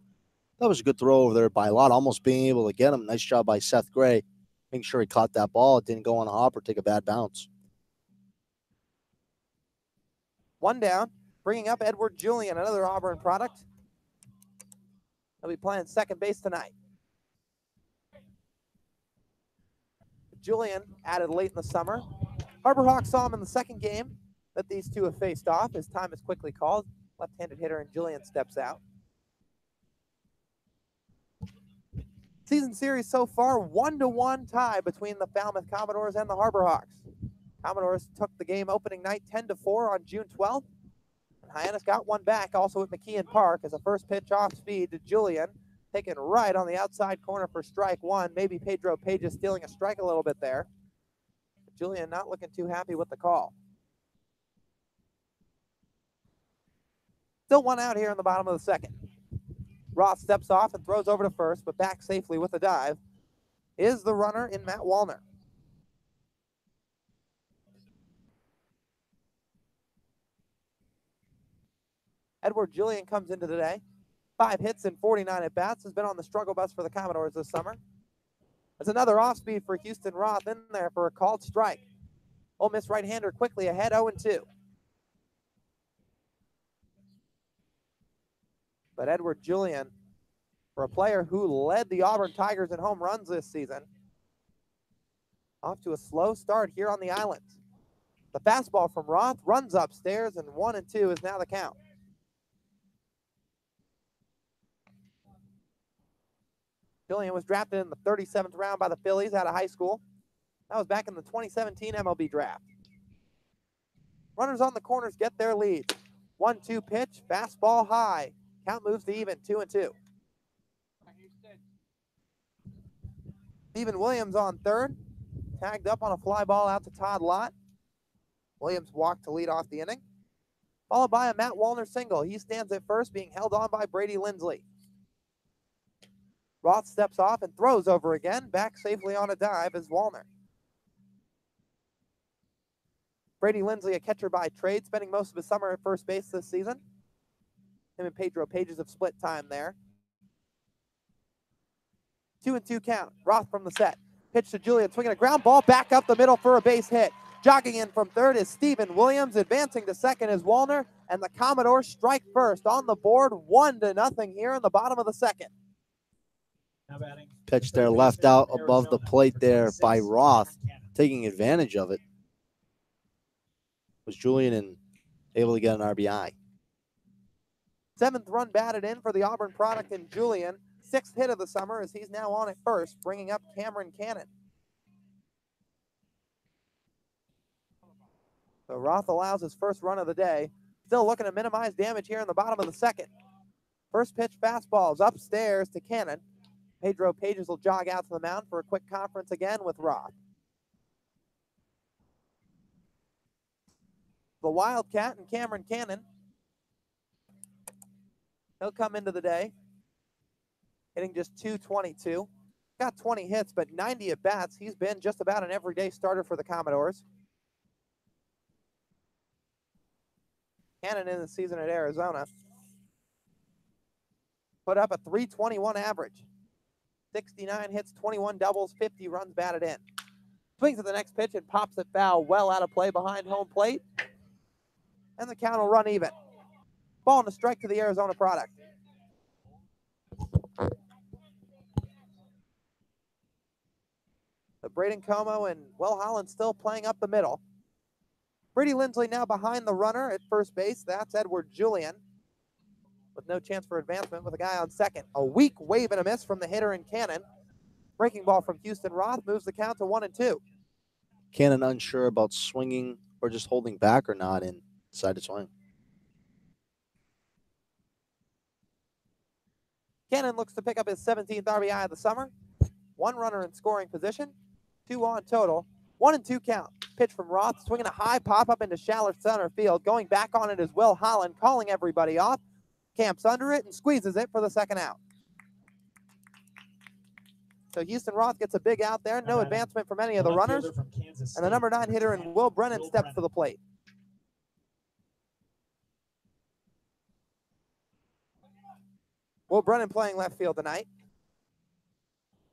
That was a good throw over there by Lott, almost being able to get him. Nice job by Seth Gray, making sure he caught that ball. It didn't go on a hop or take a bad bounce. 1 down, bringing up Edward Julian, another Auburn product. He'll be playing second base tonight. Julian added late in the summer. Harbor Hawks saw him in the second game that these two have faced off. His time is quickly called. Left-handed hitter and Julian steps out. Season series so far, 1-1 tie between the Falmouth Commodores and the Harbor Hawks. Commodores took the game opening night 10-4 on June 12th. And Hyannis got one back also at McKeon Park as a first pitch off speed to Julian, taken right on the outside corner for strike 1. Maybe Pedro Pages stealing a strike a little bit there. Julian not looking too happy with the call. Still 1 out here in the bottom of the second. Roth steps off and throws over to first, but back safely with a dive is the runner in Matt Wallner. Edward Julian comes into today. 5 hits and 49 at-bats, has been on the struggle bus for the Commodores this summer. There's another off-speed for Houston Roth in there for a called strike. Ole Miss right-hander quickly ahead, 0-2. But Edward Julian, for a player who led the Auburn Tigers in home runs this season, off to a slow start here on the island. The fastball from Roth runs upstairs, and 1-2 is now the count. Julian was drafted in the 37th round by the Phillies out of high school. That was back in the 2017 MLB draft. Runners on the corners get their lead. 1-2 pitch, fastball high. Count moves to even, 2-2. Stephen Williams on third. Tagged up on a fly ball out to Todd Lott. Williams walked to lead off the inning. Followed by a Matt Wallner single. He stands at first, being held on by Brady Lindsley. Roth steps off and throws over again. Back safely on a dive is Wallner. Brady Lindsley, a catcher by trade, spending most of his summer at first base this season. Him and Pedro Pages have split time there. 2-2 count. Roth from the set. Pitch to Julian, swinging a ground ball back up the middle for a base hit. Jogging in from third is Stephen Williams. Advancing to second is Wallner. And the Commodores strike first on the board, 1-0 here in the bottom of the second. Pitch there left out above the plate there by Roth, taking advantage of it. Was Julian and able to get an RBI. 7th run batted in for the Auburn product in Julian. 6th hit of the summer as he's now on at first, bringing up Cameron Cannon. So Roth allows his first run of the day. Still looking to minimize damage here in the bottom of the second. First pitch fastballs upstairs to Cannon. Pedro Pages will jog out to the mound for a quick conference again with Roth. The Wildcat and Cameron Cannon. He'll come into the day hitting just .222. Got 20 hits, but 90 at-bats. He's been just about an everyday starter for the Commodores. Cannon in the season at Arizona put up a .321 average. 69 hits, 21 doubles, 50 runs batted in. Swings at the next pitch and pops it foul, well out of play behind home plate. And the count will run even. Ball and a strike to the Arizona product. But Braden Como and Will Holland still playing up the middle. Brady Lindsley now behind the runner at first base. That's Edward Julian, with no chance for advancement with a guy on second. A weak wave and a miss from the hitter in Cannon. Breaking ball from Houston Roth moves the count to 1-2. Cannon unsure about swinging or just holding back or not, and decided to swing. Cannon looks to pick up his 17th RBI of the summer. One runner in scoring position, 2 on total. 1-2 count. Pitch from Roth, swinging a high pop up into shallow center field. Going back on it is Will Holland, calling everybody off. Camps under it and squeezes it for the second out. So Houston Roth gets a big out there. No advancement from any of the runners. And the number 9 hitter in Will Brennan steps to the plate. Will Brennan playing left field tonight.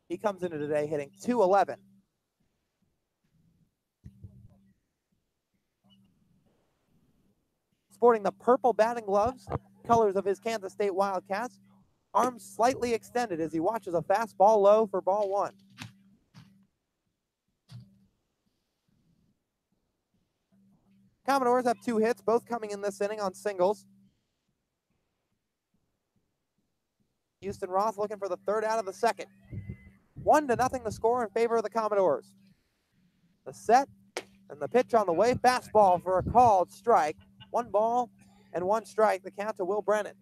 He comes into today hitting .211. Sporting the purple batting gloves, colors of his Kansas State Wildcats. Arms slightly extended as he watches a fastball low for ball 1. Commodores have 2 hits, both coming in this inning on singles. Houston Roth looking for the third out of the second. 1-0 the score in favor of the Commodores. The set and the pitch on the way. Fastball for a called strike. 1 ball and 1 strike. The count to Will Brennan.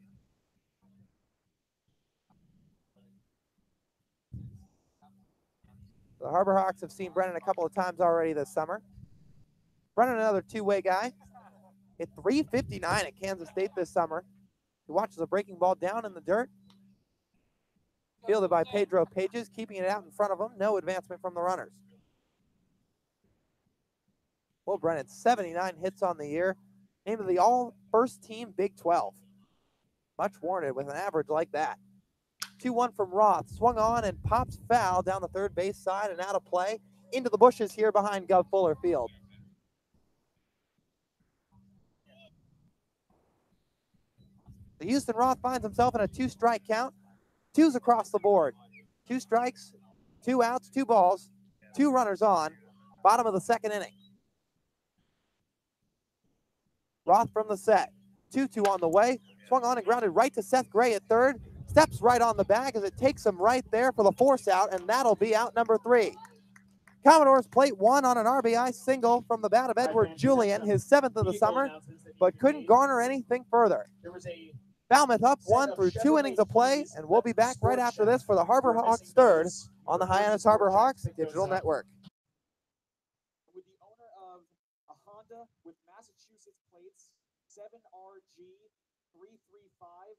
The Harbor Hawks have seen Brennan a couple of times already this summer. Brennan, another two-way guy. Hit .359 at Kansas State this summer. He watches a breaking ball down in the dirt. Fielded by Pedro Pages, keeping it out in front of him. No advancement from the runners. Will Brennan, 79 hits on the year. Named to the all-first team Big 12. Much warranted with an average like that. 2-1 from Roth. Swung on and pops foul down the third base side and out of play. Into the bushes here behind Gov Fuller Field. The Houston Roth finds himself in a 2-strike count. 2s across the board. 2 strikes, 2 outs, 2 balls, 2 runners on. Bottom of the second inning. Roth from the set. 2-2 on the way. Swung on and grounded right to Seth Gray at third. Steps right on the bag as it takes him right there for the force out, and that'll be out number 3. Commodores plate 1 on an RBI single from the bat of Edward Julian, his 7th of the summer, but couldn't garner anything further. Falmouth up 1 through 2 innings of play, and we'll be back right after this for the Harbor Hawks third on the Hyannis Harbor Hawks Digital Network. With the owner of a Honda with Massachusetts plates, 7RG 335.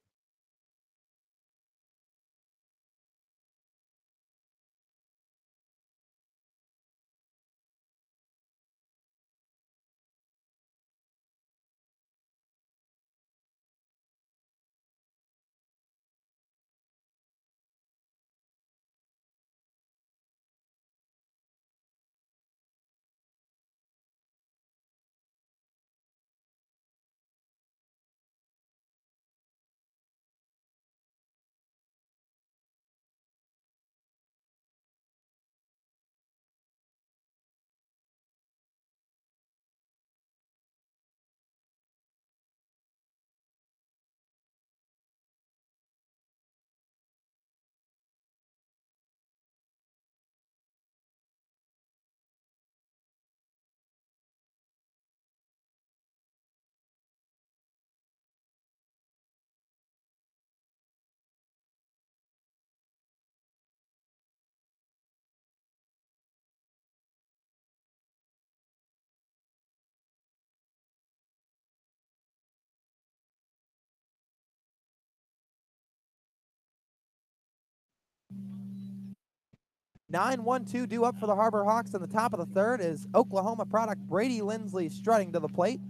(9-1-2) due up for the Harbor Hawks in the top of the third is Oklahoma product Brady Lindsley strutting to the plate.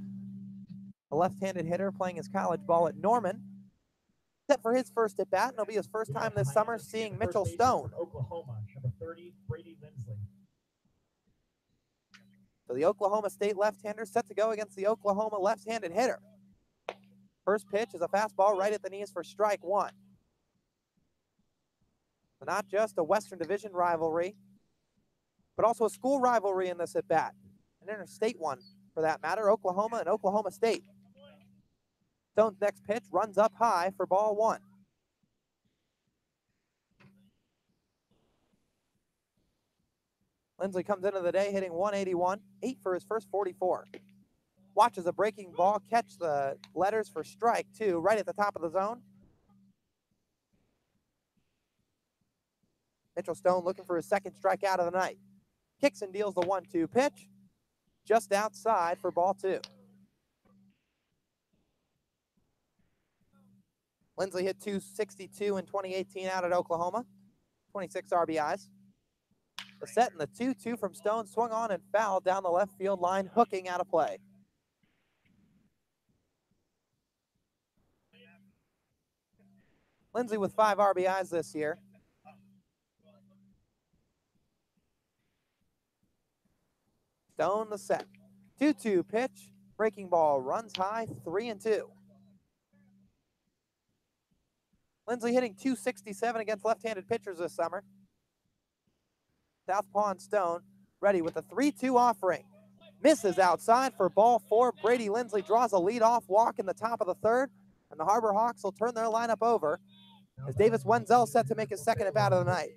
A left-handed hitter playing his college ball at Norman. Set for his first at bat, and it'll be his first time this summer seeing Mitchell Stone. Oklahoma, number 30, Brady Lindsley. So the Oklahoma State left-hander set to go against the Oklahoma left-handed hitter. First pitch is a fastball right at the knees for strike 1. But not just a Western Division rivalry. but also a school rivalry in this at bat, an interstate one for that matter, Oklahoma and Oklahoma State. Stone's next pitch runs up high for ball one. Lindsley comes into the day hitting 181, 8 for his first 44. Watches a breaking ball catch the letters for strike two right at the top of the zone. Mitchell Stone looking for his second strikeout of the night. Kicks and deals the 1-2 pitch just outside for ball two. Lindsley hit 262 in 2018 out at Oklahoma, 26 RBIs. The set and the 2-2 from Stone swung on and fouled down the left field line, hooking out of play. Lindsley with 5 RBIs this year. Stone the set. 2-2 pitch. Breaking ball runs high, 3-2. Lindsley hitting 267 against left-handed pitchers this summer. Southpaw and Stone ready with a 3-2 offering. Misses outside for ball four. Brady Lindsley draws a lead-off walk in the top of the third, and the Harbor Hawks will turn their lineup over as Davis Wenzel set to make his second at-bat of the night.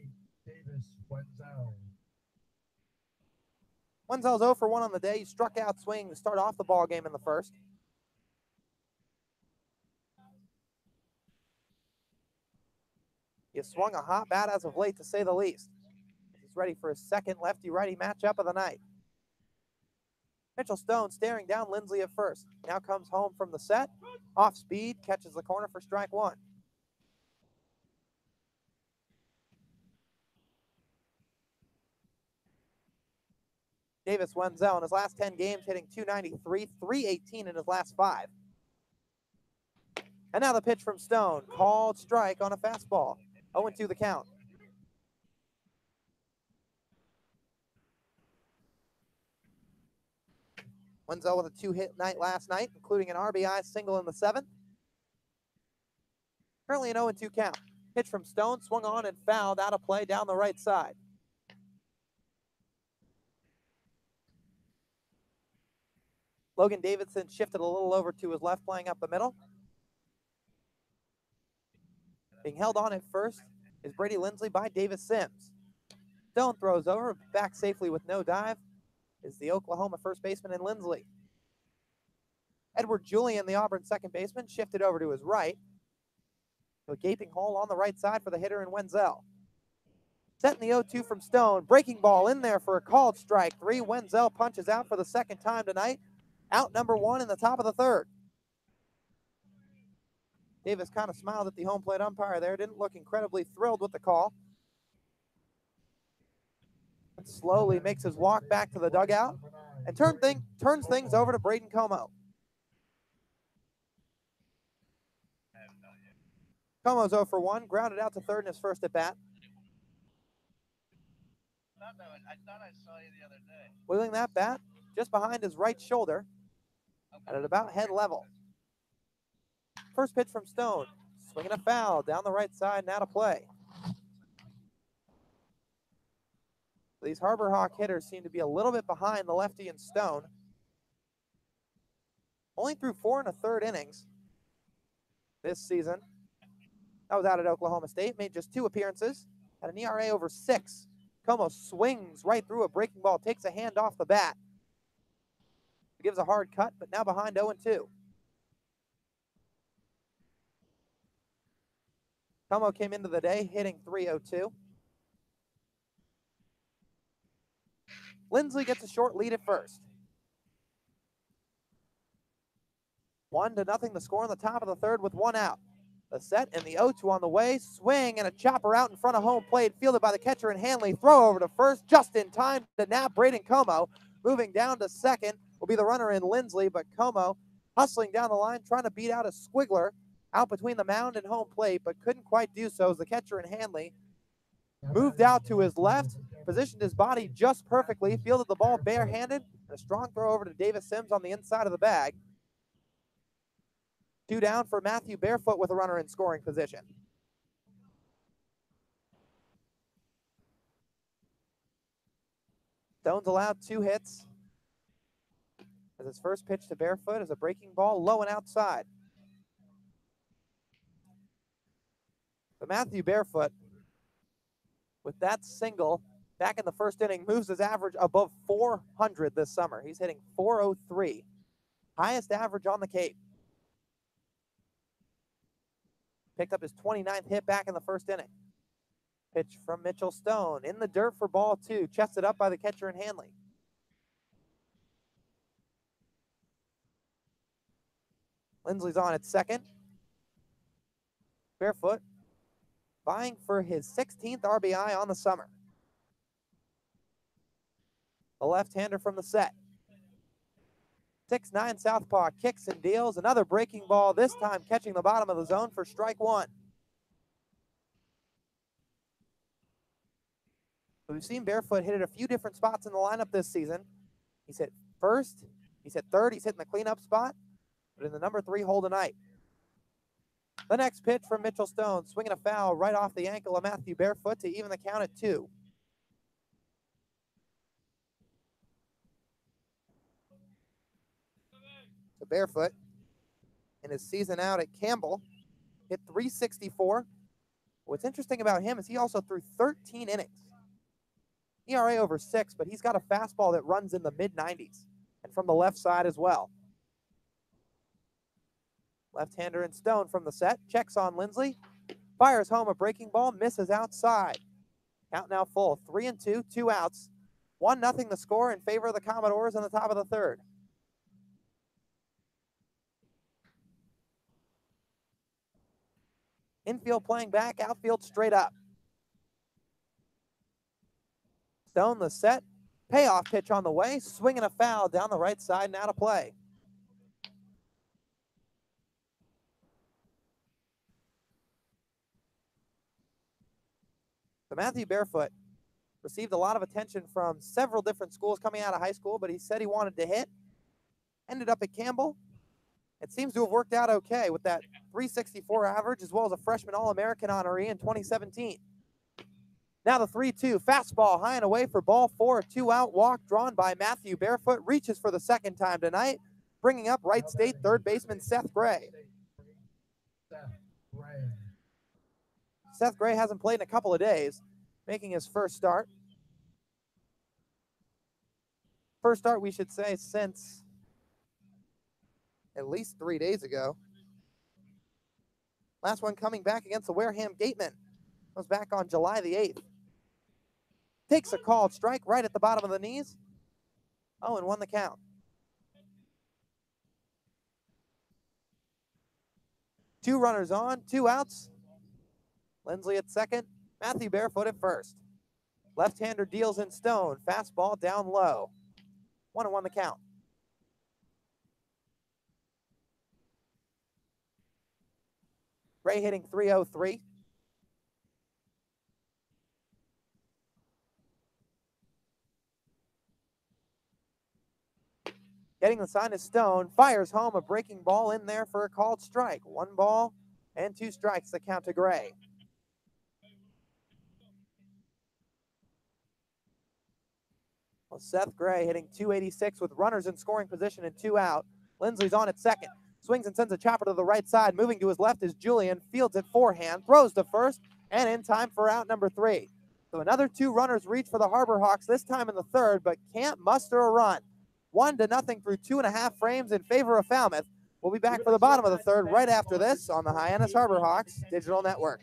Wenzel's 0 for 1 on the day. He struck out swinging to start off the ball game in the first. He has swung a hot bat as of late, to say the least. He's ready for his second lefty-righty matchup of the night. Mitchell Stone staring down Lindsley at first. Now comes home from the set. Off speed, catches the corner for strike one. Davis Wenzel in his last 10 games hitting 293, 318 in his last 5. And now the pitch from Stone. Called strike on a fastball. 0-2 the count. Wenzel with a 2-hit night last night, including an RBI single in the 7th. Currently an 0-2 count. Pitch from Stone, swung on and fouled out of play down the right side. Logan Davidson shifted a little over to his left, playing up the middle. Being held on at first is Brady Lindsley by Davis Sims. Stone throws over, back safely with no dive is the Oklahoma first baseman in Lindsley. Edward Julian, the Auburn second baseman, shifted over to his right. To a gaping hole on the right side for the hitter in Wenzel. Setting the 0-2 from Stone. Breaking ball in there for a called strike 3. Wenzel punches out for the second time tonight. Out number 1 in the top of the third. Davis kind of smiled at the home plate umpire there. Didn't look incredibly thrilled with the call. And slowly makes his walk back to the dugout and turns things over to Braden Como. Como's 0 for 1, grounded out to third in his first at bat. I thought I saw you the other day. Wheeling that bat just behind his right shoulder and at about head level. First pitch from Stone. Swinging a foul down the right side and out of play. These Harbor Hawk hitters seem to be a little bit behind the lefty and Stone. Only threw 4 1/3 innings this season. That was out at Oklahoma State. Made just 2 appearances. Had an ERA over 6. Como swings right through a breaking ball. Takes a hand off the bat. Gives a hard cut, but now behind 0-2. Como came into the day hitting .302. Lindsley gets a short lead at first. 1-0 the score on the top of the third with 1 out. The set and the 0-2 on the way. Swing and a chopper out in front of home plate, fielded by the catcher and Hanley. Throw over to first just in time to nab Braden Como. Moving down to second will be the runner in Lindsley, but Como hustling down the line, trying to beat out a squiggler out between the mound and home plate, but couldn't quite do so as the catcher and Hanley moved out to his left, positioned his body just perfectly, fielded the ball barehanded, and a strong throw over to Davis Sims on the inside of the bag. 2 down for Matthew Barefoot with a runner in scoring position. Stone's allowed 2 hits. As his first pitch to Barefoot is a breaking ball low and outside. But Matthew Barefoot, with that single back in the first inning, moves his average above 400 this summer. He's hitting 403, highest average on the Cape. Picked up his 29th hit back in the first inning. Pitch from Mitchell Stone in the dirt for ball 2, chested up by the catcher in Hanley. Lindsley's on at second. Barefoot vying for his 16th RBI on the summer. The left-hander from the set. 6'9" southpaw kicks and deals. Another breaking ball, this time catching the bottom of the zone for strike 1. We've seen Barefoot hit it a few different spots in the lineup this season. He's hit first, he's hit third, he's hitting the cleanup spot, but in the number 3 hole tonight. The next pitch from Mitchell Stone, swinging a foul right off the ankle of Matthew Barefoot to even the count at 2. So Barefoot, in his season out at Campbell, hit .364. What's interesting about him is he also threw 13 innings. ERA over 6, but he's got a fastball that runs in the mid-90s, and from the left side as well. Left-hander and Stone from the set, checks on Lindsley, fires home a breaking ball, misses outside. Count now full, 3-2, 2 outs. 1-0 the score in favor of the Commodores in the top of the third. Infield playing back, outfield straight up. Stone the set, payoff pitch on the way, swinging a foul down the right side, now to play. So Matthew Barefoot received a lot of attention from several different schools coming out of high school, but he said he wanted to hit. Ended up at Campbell. It seems to have worked out okay with that .364 average, as well as a freshman All-American honoree in 2017. Now the 3-2, fastball high and away for ball 4, 2-out walk drawn by Matthew Barefoot, reaches for the second time tonight, bringing up Wright State third baseman Seth Gray. Seth Gray hasn't played in a couple of days, making his first start. First start, we should say, since at least 3 days ago. Last one coming back against the Wareham Gatemen. Was back on July the 8th. Takes a called strike right at the bottom of the knees. 0-1 the count. Two runners on, 2 outs. Lindsley at second, Matthew Barefoot at first. Left-hander deals in Stone, fastball down low. 1-1 the count. Gray hitting .303. Getting the sign is Stone, fires home a breaking ball in there for a called strike. 1 ball and 2 strikes, the count to Gray. Well, Seth Gray hitting .286 with runners in scoring position and 2 out. Lindsley's on at second. Swings and sends a chopper to the right side. Moving to his left is Julian. Fields it forehand. Throws to first. And in time for out number 3. So another 2 runners reach for the Harbor Hawks, this time in the third, but can't muster a run. 1-0 through 2.5 frames in favor of Falmouth. We'll be back for the bottom of the third right after this on the Hyannis Harbor Hawks Digital Network.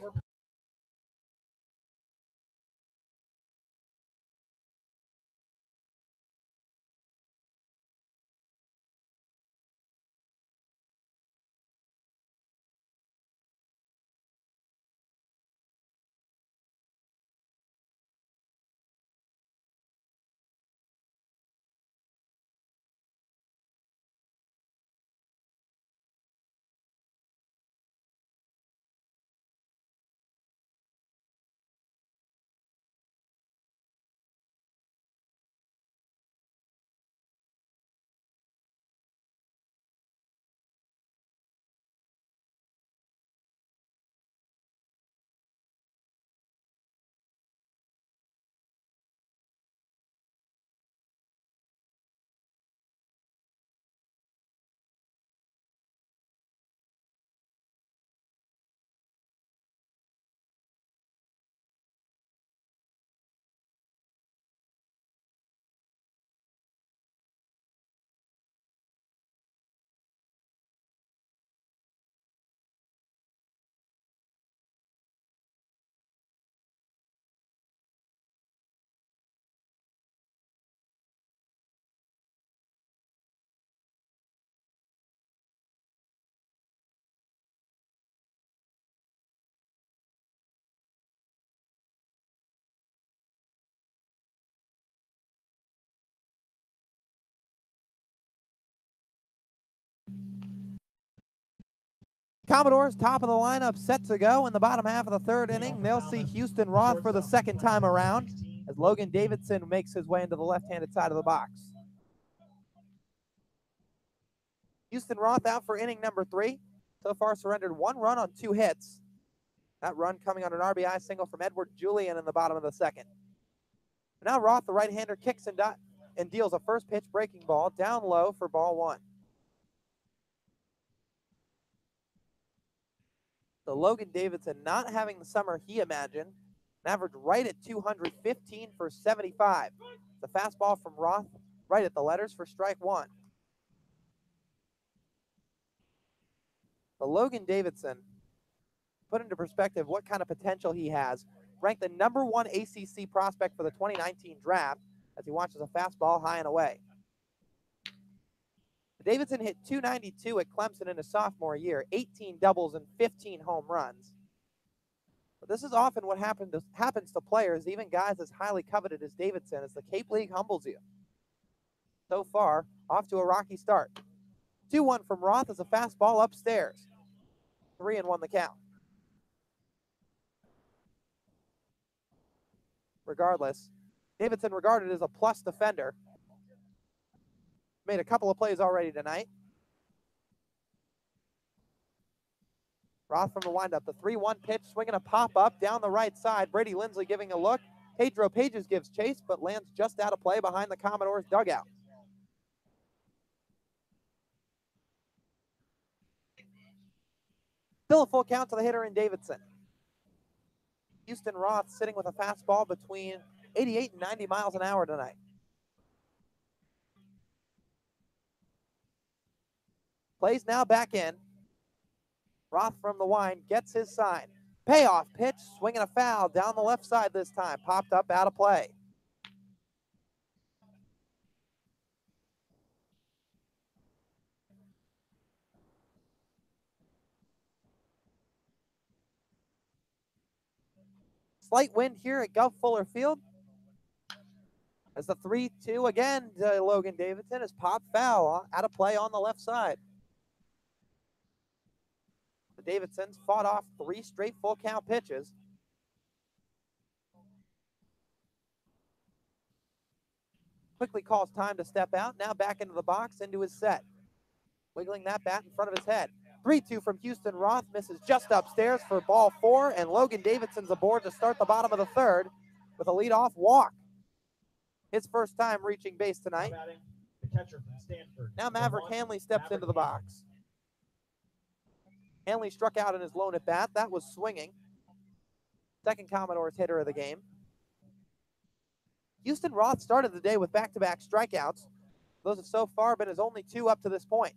Commodores, top of the lineup, set to go in the bottom half of the third inning. They'll see Houston Roth for the second time around as Logan Davidson makes his way into the left-handed side of the box. Houston Roth out for inning number 3. So far surrendered 1 run on 2 hits. That run coming on an RBI single from Edward Julian in the bottom of the second. Now Roth, the right-hander, kicks and deals a first pitch breaking ball down low for ball 1. So Logan Davidson not having the summer he imagined. An average right at 215 for 75. The fastball from Roth right at the letters for strike 1. But Logan Davidson, put into perspective what kind of potential he has, ranked the #1 ACC prospect for the 2019 draft as he watches a fastball high and away. Davidson hit .292 at Clemson in his sophomore year, 18 doubles and 15 home runs. But this is often what happens to players, even guys as highly coveted as Davidson, as the Cape League humbles you. So far, off to a rocky start. 2-1 from Roth as a fastball upstairs. 3-1 the count. Regardless, Davidson regarded as a plus defender. Made a couple of plays already tonight. Roth from the windup, the 3-1 pitch, swinging a pop-up down the right side. Brady Lindsley giving a look. Pedro Pages gives chase, but lands just out of play behind the Commodores' dugout. Still a full count to the hitter in Davidson. Houston Roth sitting with a fastball between 88 and 90 miles an hour tonight. Plays now back in. Roth from the wind gets his sign. Payoff pitch, swinging a foul down the left side this time. Popped up out of play. Slight wind here at Gov Fuller Field. As the 3-2 again to Logan Davidson is popped foul out of play on the left side. The Davidsons fought off 3 straight full count pitches. Quickly calls time to step out. Now back into the box, into his set. Wiggling that bat in front of his head. 3-2 from Houston Roth, misses just upstairs for ball 4, and Logan Davidson's aboard to start the bottom of the third with a leadoff walk. His first time reaching base tonight. Now Maverick Hanley steps into the box. Hanley struck out in his lone at bat. That was swinging. Second Commodores hitter of the game. Houston Roth started the day with back-to-back strikeouts. Those have so far been his only 2 up to this point.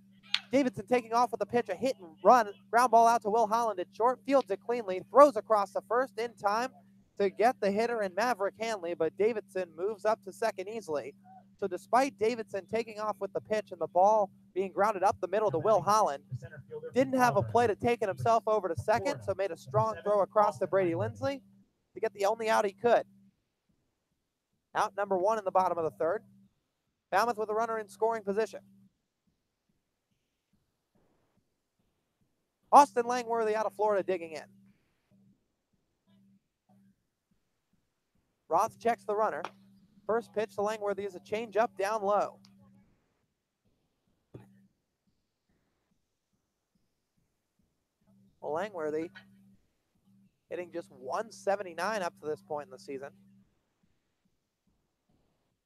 Davidson taking off with a pitch, a hit and run. Ground ball out to Will Holland at short. Fields it cleanly. Throws across the first in time to get the hitter in Maverick Hanley, but Davidson moves up to second easily. So despite Davidson taking off with the pitch and the ball being grounded up the middle to Will Holland, didn't have a play to taking himself over to second, so made a strong throw across to Brady Lindsley to get the only out he could. Out number 1 in the bottom of the third. Falmouth with a runner in scoring position. Austin Langworthy out of Florida digging in. Roth checks the runner. First pitch to Langworthy is a changeup down low. Well, Langworthy hitting just 179 up to this point in the season.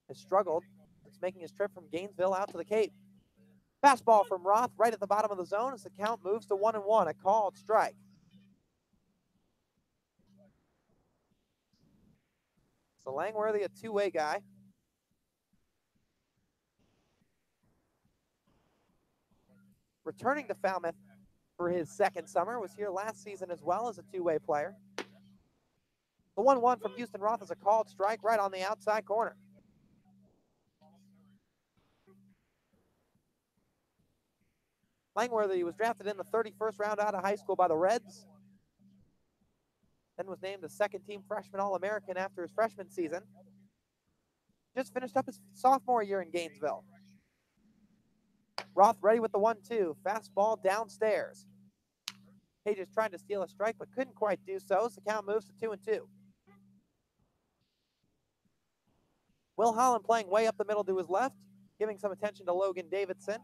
Has struggled. It's making his trip from Gainesville out to the Cape. Fastball from Roth right at the bottom of the zone as the count moves to 1-1, a called strike. So Langworthy, a two-way guy. Returning to Falmouth for his second summer, was here last season as well as a two-way player. The 1-1 from Houston Roth is a called strike right on the outside corner. Langworthy was drafted in the 31st round out of high school by the Reds. Then was named a second-team freshman All-American after his freshman season. Just finished up his sophomore year in Gainesville. Roth ready with the 1-2. Fastball downstairs. Pages trying to steal a strike, but couldn't quite do so. So the count moves to 2-2. Will Holland playing way up the middle to his left, giving some attention to Logan Davidson.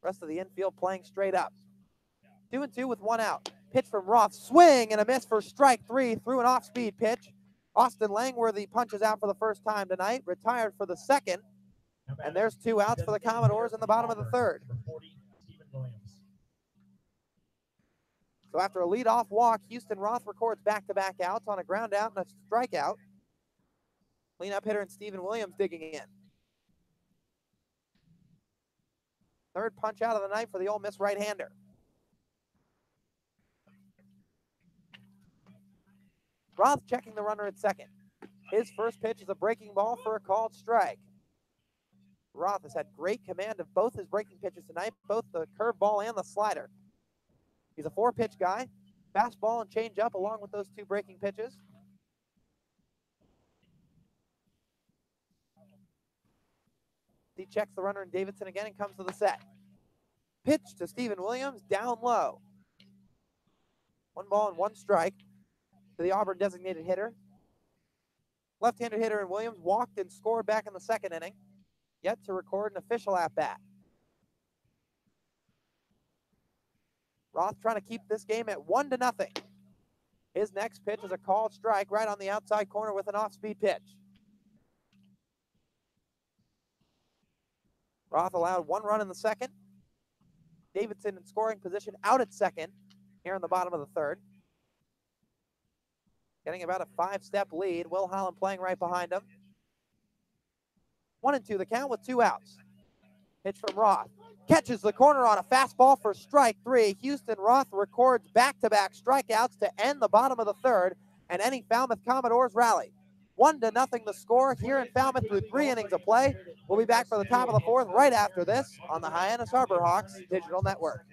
Rest of the infield playing straight up. 2-2 with one out. Pitch from Roth. Swing and a miss for strike 3 through an off-speed pitch. Austin Langworthy punches out for the first time tonight, retired for the second. And there's 2 outs for the Commodores in the bottom of the third. So after a leadoff walk, Houston Roth records back-to-back outs on a ground out and a strikeout. Cleanup hitter and Stephen Williams digging in. Third punch out of the night for the Ole Miss right-hander. Roth checking the runner at second. His first pitch is a breaking ball for a called strike. Roth has had great command of both his breaking pitches tonight, both the curveball and the slider. He's a 4-pitch guy. Fastball and changeup along with those 2 breaking pitches. He checks the runner and Davidson again and comes to the set. Pitch to Stephen Williams, down low. 1 ball and 1 strike to the Auburn designated hitter. Left-handed hitter in Williams walked and scored back in the second inning, yet to record an official at-bat. Roth trying to keep this game at 1-0. His next pitch is a called strike right on the outside corner with an off-speed pitch. Roth allowed 1 run in the second. Davidson in scoring position out at second here in the bottom of the third. Getting about a 5-step lead. Will Holland playing right behind him. 1-2 the count with 2 outs. Pitch from Roth. Catches the corner on a fastball for strike 3. Houston Roth records back-to-back strikeouts to end the bottom of the third, and any Falmouth Commodores rally. 1-0 the score here in Falmouth through 3 innings of play. We'll be back for the top of the fourth right after this on the Hyannis Harbor Hawks Digital Network.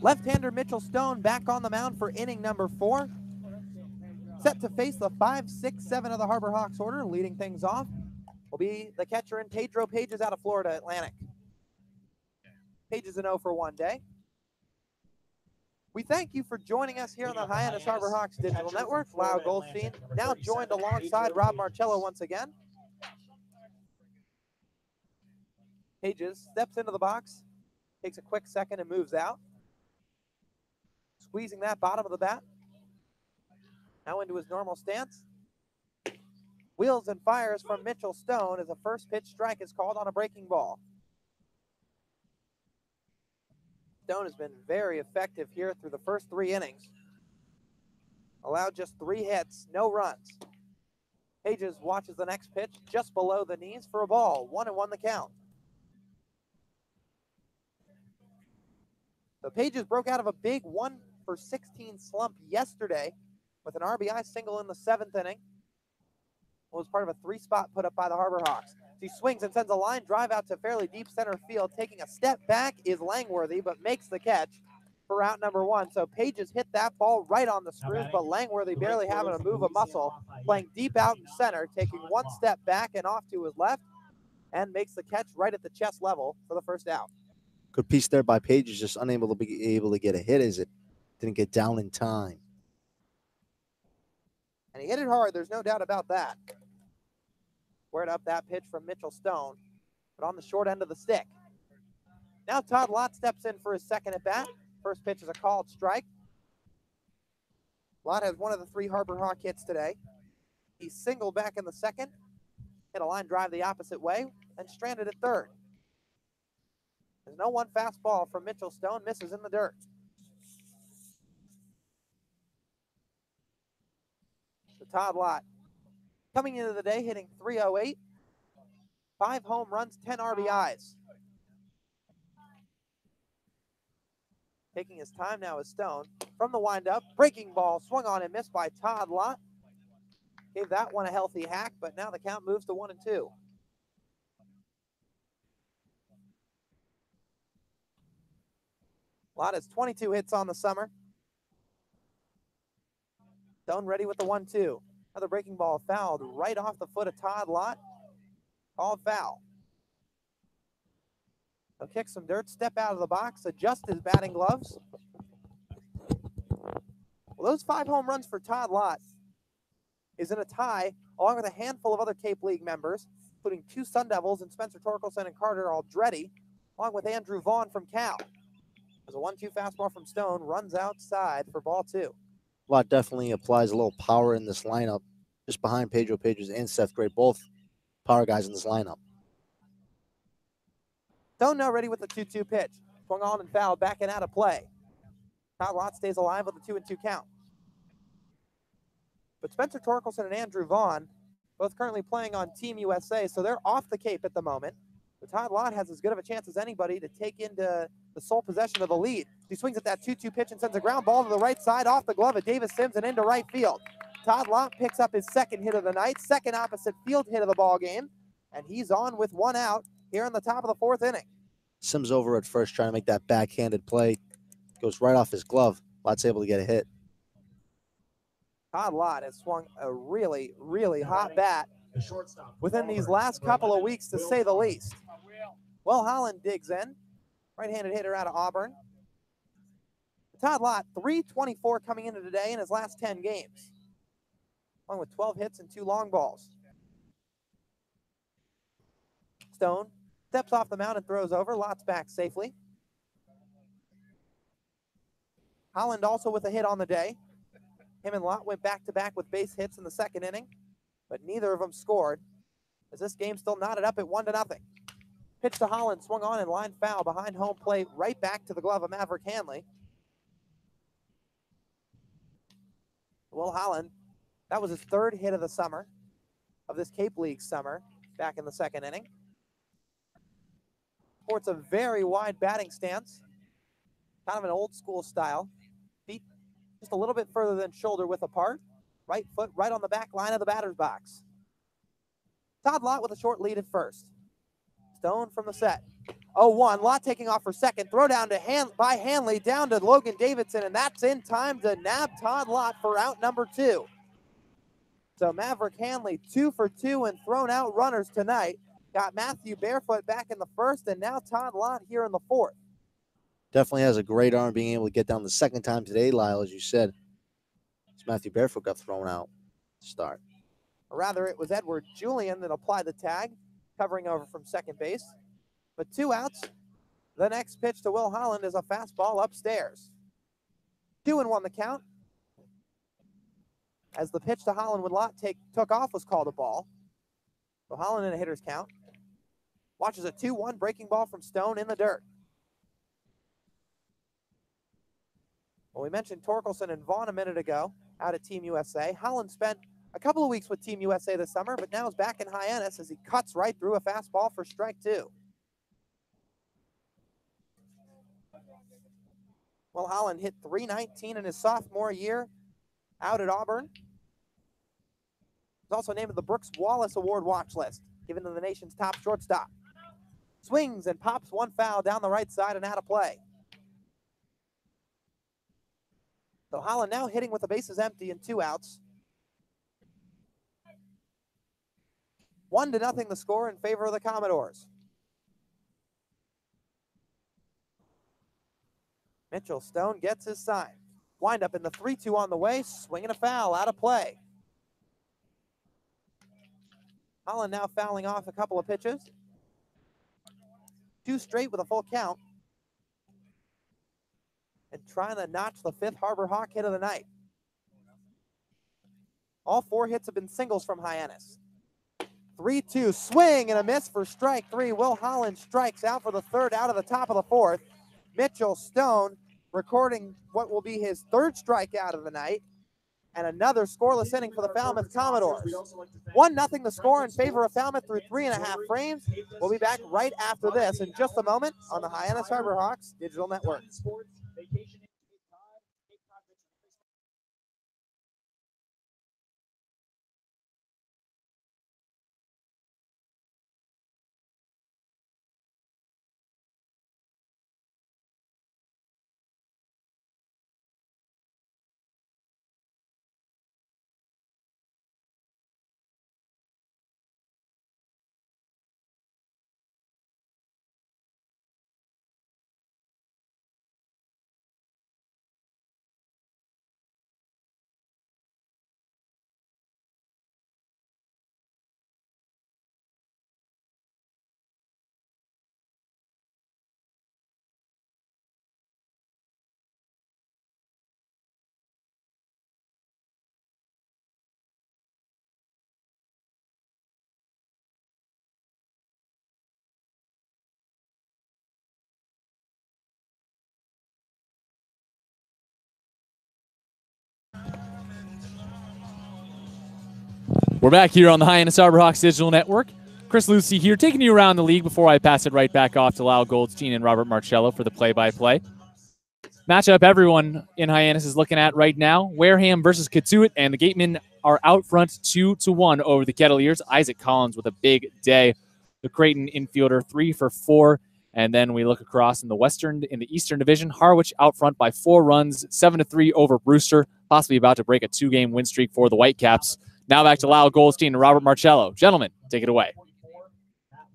Left-hander Mitchell Stone back on the mound for inning number 4. Set to face the 5, 6, 7 of the Harbor Hawks order. Leading things off will be the catcher in Pedro Pages out of Florida Atlantic. Pages an 0 for 1 day. We thank you for joining us here on the Hyannis Harbor Hawks Digital Network. Lyle Goldstein now joined alongside Rob Marcello once again. Pages steps into the box, takes a quick second and moves out. Squeezing that bottom of the bat. Now into his normal stance. Wheels and fires from Mitchell Stone as a first pitch strike is called on a breaking ball. Stone has been very effective here through the first 3 innings. Allowed just 3 hits, no runs. Pages watches the next pitch just below the knees for a ball. 1-1 the count. The Pages broke out of a big 1-for-16 slump yesterday with an RBI single in the 7th inning. It was part of a 3-spot put up by the Harbor Hawks. He swings and sends a line drive out to fairly deep center field. Taking a step back is Langworthy, but makes the catch for out number 1. So Page has hit that ball right on the screws, but Langworthy barely having to move a muscle, playing deep out in center, taking one step back and off to his left, and makes the catch right at the chest level for the first out. Good piece there by Page. Is just unable to be able to get a hit as it didn't get down in time. And he hit it hard, there's no doubt about that. Squared up that pitch from Mitchell Stone, but on the short end of the stick. Now Todd Lott steps in for his second at bat. First pitch is a called strike. Lott has one of the 3 Harbor Hawk hits today. He singled back in the second, hit a line drive the opposite way, and stranded at third. There's no 1 fastball from Mitchell Stone, misses in the dirt. So Todd Lott coming into the day hitting .308, 5 home runs, 10 RBIs. Taking his time now is Stone. From the windup, breaking ball, swung on and missed by Todd Lott. Gave that one a healthy hack, but now the count moves to 1-2. Lott has 22 hits on the summer. Stone ready with the 1-2. Another breaking ball fouled right off the foot of Todd Lott. Called foul. He'll kick some dirt, step out of the box, adjust his batting gloves. Well, those 5 home runs for Todd Lott is in a tie, along with a handful of other Cape League members, including 2 Sun Devils and Spencer Torkelson and Carter Aldretti, along with Andrew Vaughn from Cal. As a 1-2 fastball from Stone runs outside for ball 2. Lott definitely applies a little power in this lineup, just behind Pedro Pages and Seth Gray, both power guys in this lineup. Stone now ready with the 2-2 pitch. Swung on and fouled, back and out of play. Todd Lott stays alive with a 2-2 count. But Spencer Torkelson and Andrew Vaughn, both currently playing on Team USA, so they're off the Cape at the moment. But Todd Lott has as good of a chance as anybody to take into the sole possession of the lead. He swings at that 2-2 pitch and sends a ground ball to the right side off the glove of Davis Sims and into right field. Todd Lott picks up his second hit of the night, second opposite field hit of the ball game, and he's on with 1 out here in the top of the 4th inning. Sims over at first trying to make that backhanded play. Goes right off his glove. Lott's able to get a hit. Todd Lott has swung a really, really hot bat within these last couple of weeks, to say the least. Will Holland digs in. Right-handed hitter out of Auburn. Todd Lott, .324 coming into today in his last 10 games, along with 12 hits and 2 long balls. Stone steps off the mound and throws over. Lott's back safely. Holland also with a hit on the day. Him and Lott went back-to-back with base hits in the second inning, but neither of them scored, as this game still knotted up at 1-0. Pitch to Holland, swung on and line foul behind home plate, right back to the glove of Maverick Hanley. Will Holland, that was his 3rd hit of the summer, of this Cape League summer, back in the second inning. Sports a very wide batting stance, kind of an old school style. Feet just a little bit further than shoulder width apart. Right foot right on the back line of the batter's box. Todd Lott with a short lead at first. Stone from the set. 0-1. Lott taking off for second. Throw down to by Hanley down to Logan Davidson, and that's in time to nab Todd Lott for out number 2. So Maverick Hanley 2 for 2 and thrown out runners tonight. Got Matthew Barefoot back in the first, and now Todd Lott here in the 4th. Definitely has a great arm, being able to get down the second time today, Lyle, as you said. Matthew Barefoot got thrown out to start. Or rather, it was Edward Julian that applied the tag, covering over from second base. But 2 outs. The next pitch to Will Holland is a fastball upstairs. 2-1 the count. As the pitch to Holland when Lott took off was called a ball. So Holland in a hitter's count. Watches a 2-1 breaking ball from Stone in the dirt. Well, we mentioned Torkelson and Vaughn a minute ago out at Team USA. Holland spent a couple of weeks with Team USA this summer, but now is back in Hyannis as he cuts right through a fastball for strike 2. Well, Holland hit .319 in his sophomore year out at Auburn. He's also named to the Brooks Wallace Award watch list. given to the nation's top shortstop. Swings and pops one foul down the right side and out of play. So Holland now hitting with the bases empty and 2 outs. 1-0 the score in favor of the Commodores. Mitchell Stone gets his sign. Wind up in the 3-2 on the way, swinging a foul, out of play. Holland now fouling off a couple of pitches. 2 straight with a full count. And trying to notch the 5th Harbor Hawk hit of the night. All 4 hits have been singles from Hyannis. 3-2, swing and a miss for strike 3. Will Holland strikes out for the 3rd out of the top of the 4th. Mitchell Stone recording what will be his 3rd strikeout of the night. And another scoreless inning for the Falmouth Commodores. 1-0 the score in favor of Falmouth through 3.5 frames. We'll be back right after this in just a moment on the Hyannis Harbor Hawks Digital Network. We're back here on the Hyannis Harbor Hawks Digital Network. Chris Lucy here, taking you around the league before I pass it right back off to Lyle Goldstein and Robert Marcello for the play-by-play. Matchup everyone in Hyannis is looking at right now. Wareham versus Katuitt, and the Gatemen are out front 2-1 over the Kettleers. Isaac Collins with a big day. The Creighton infielder 3 for 4. And then we look across in the Eastern Division. Harwich out front by 4 runs, 7-3 over Brewster, possibly about to break a 2-game win streak for the Whitecaps. Now back to Lyle Goldstein and Robert Marcello. Gentlemen, take it away.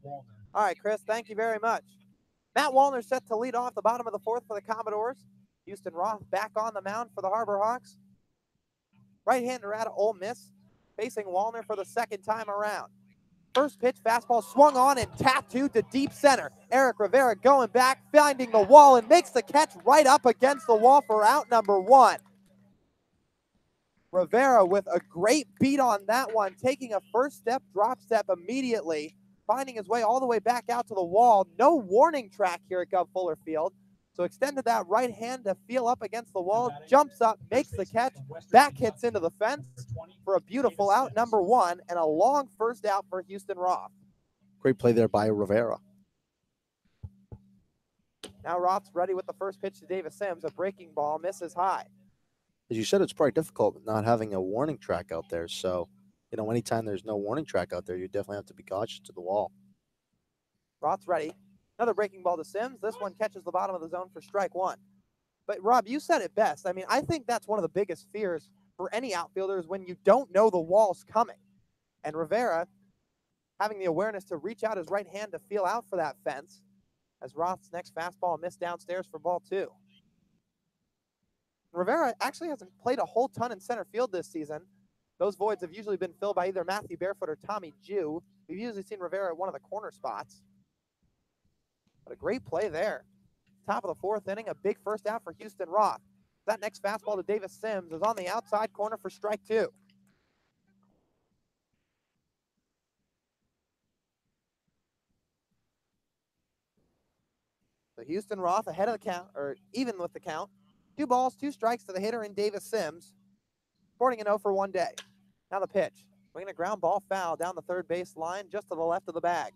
All right, Chris, thank you very much. Matt Wallner set to lead off the bottom of the 4th for the Commodores. Houston Roth back on the mound for the Harbor Hawks. Right-hander out of Ole Miss, facing Wallner for the 2nd time around. First pitch, fastball swung on and tattooed to deep center. Eric Rivera going back, finding the wall, and makes the catch right up against the wall for out number 1. Rivera with a great beat on that one, taking a first step, drop step immediately, finding his way all the way back out to the wall. No warning track here at Gov Fuller Field. So extended that right hand to feel up against the wall, jumps up, makes the catch, back hits into the fence for a beautiful out number 1 and a long first out for Houston Roth. Great play there by Rivera. Now Roth's ready with the first pitch to Davis Sims. A breaking ball, misses high. As you said, it's probably difficult not having a warning track out there. So, anytime there's no warning track out there, you definitely have to be cautious to the wall. Roth's ready. Another breaking ball to Sims. This one catches the bottom of the zone for strike 1. But, Rob, you said it best. I mean, I think that's one of the biggest fears for any outfielders when you don't know the wall's coming. And Rivera having the awareness to reach out his right hand to feel out for that fence as Roth's next fastball missed downstairs for ball 2. Rivera actually hasn't played a whole ton in center field this season. Those voids have usually been filled by either Matthew Barefoot or Tommy Jew. We've usually seen Rivera at one of the corner spots. But a great play there. Top of the 4th inning, a big first out for Houston Roth. That next fastball to Davis Sims is on the outside corner for strike 2. So Houston Roth ahead of the count, or even with the count. 2 balls, 2 strikes to the hitter in Davis Sims. Sporting an 0 for 1 day. Now the pitch. Swinging a ground ball foul down the 3rd base line just to the left of the bag.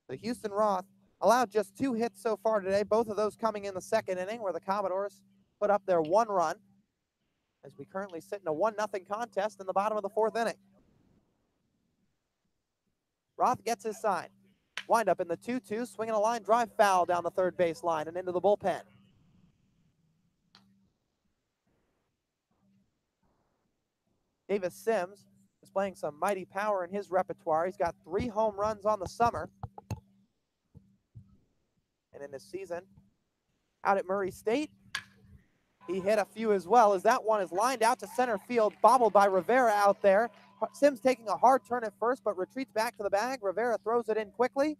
The Houston Roth allowed just 2 hits so far today, both of those coming in the 2nd inning where the Commodores put up their 1 run. as we currently sit in a 1-0 contest in the bottom of the 4th inning. Roth gets his sign. Wind up in the 2-2, swinging a line drive foul down the third base line and into the bullpen. Davis Sims displaying some mighty power in his repertoire. He's got 3 home runs on the summer. And in this season, out at Murray State, he hit a few as well, as that one is lined out to center field, bobbled by Rivera out there. Sims taking a hard turn at first, but retreats back to the bag. Rivera throws it in quickly.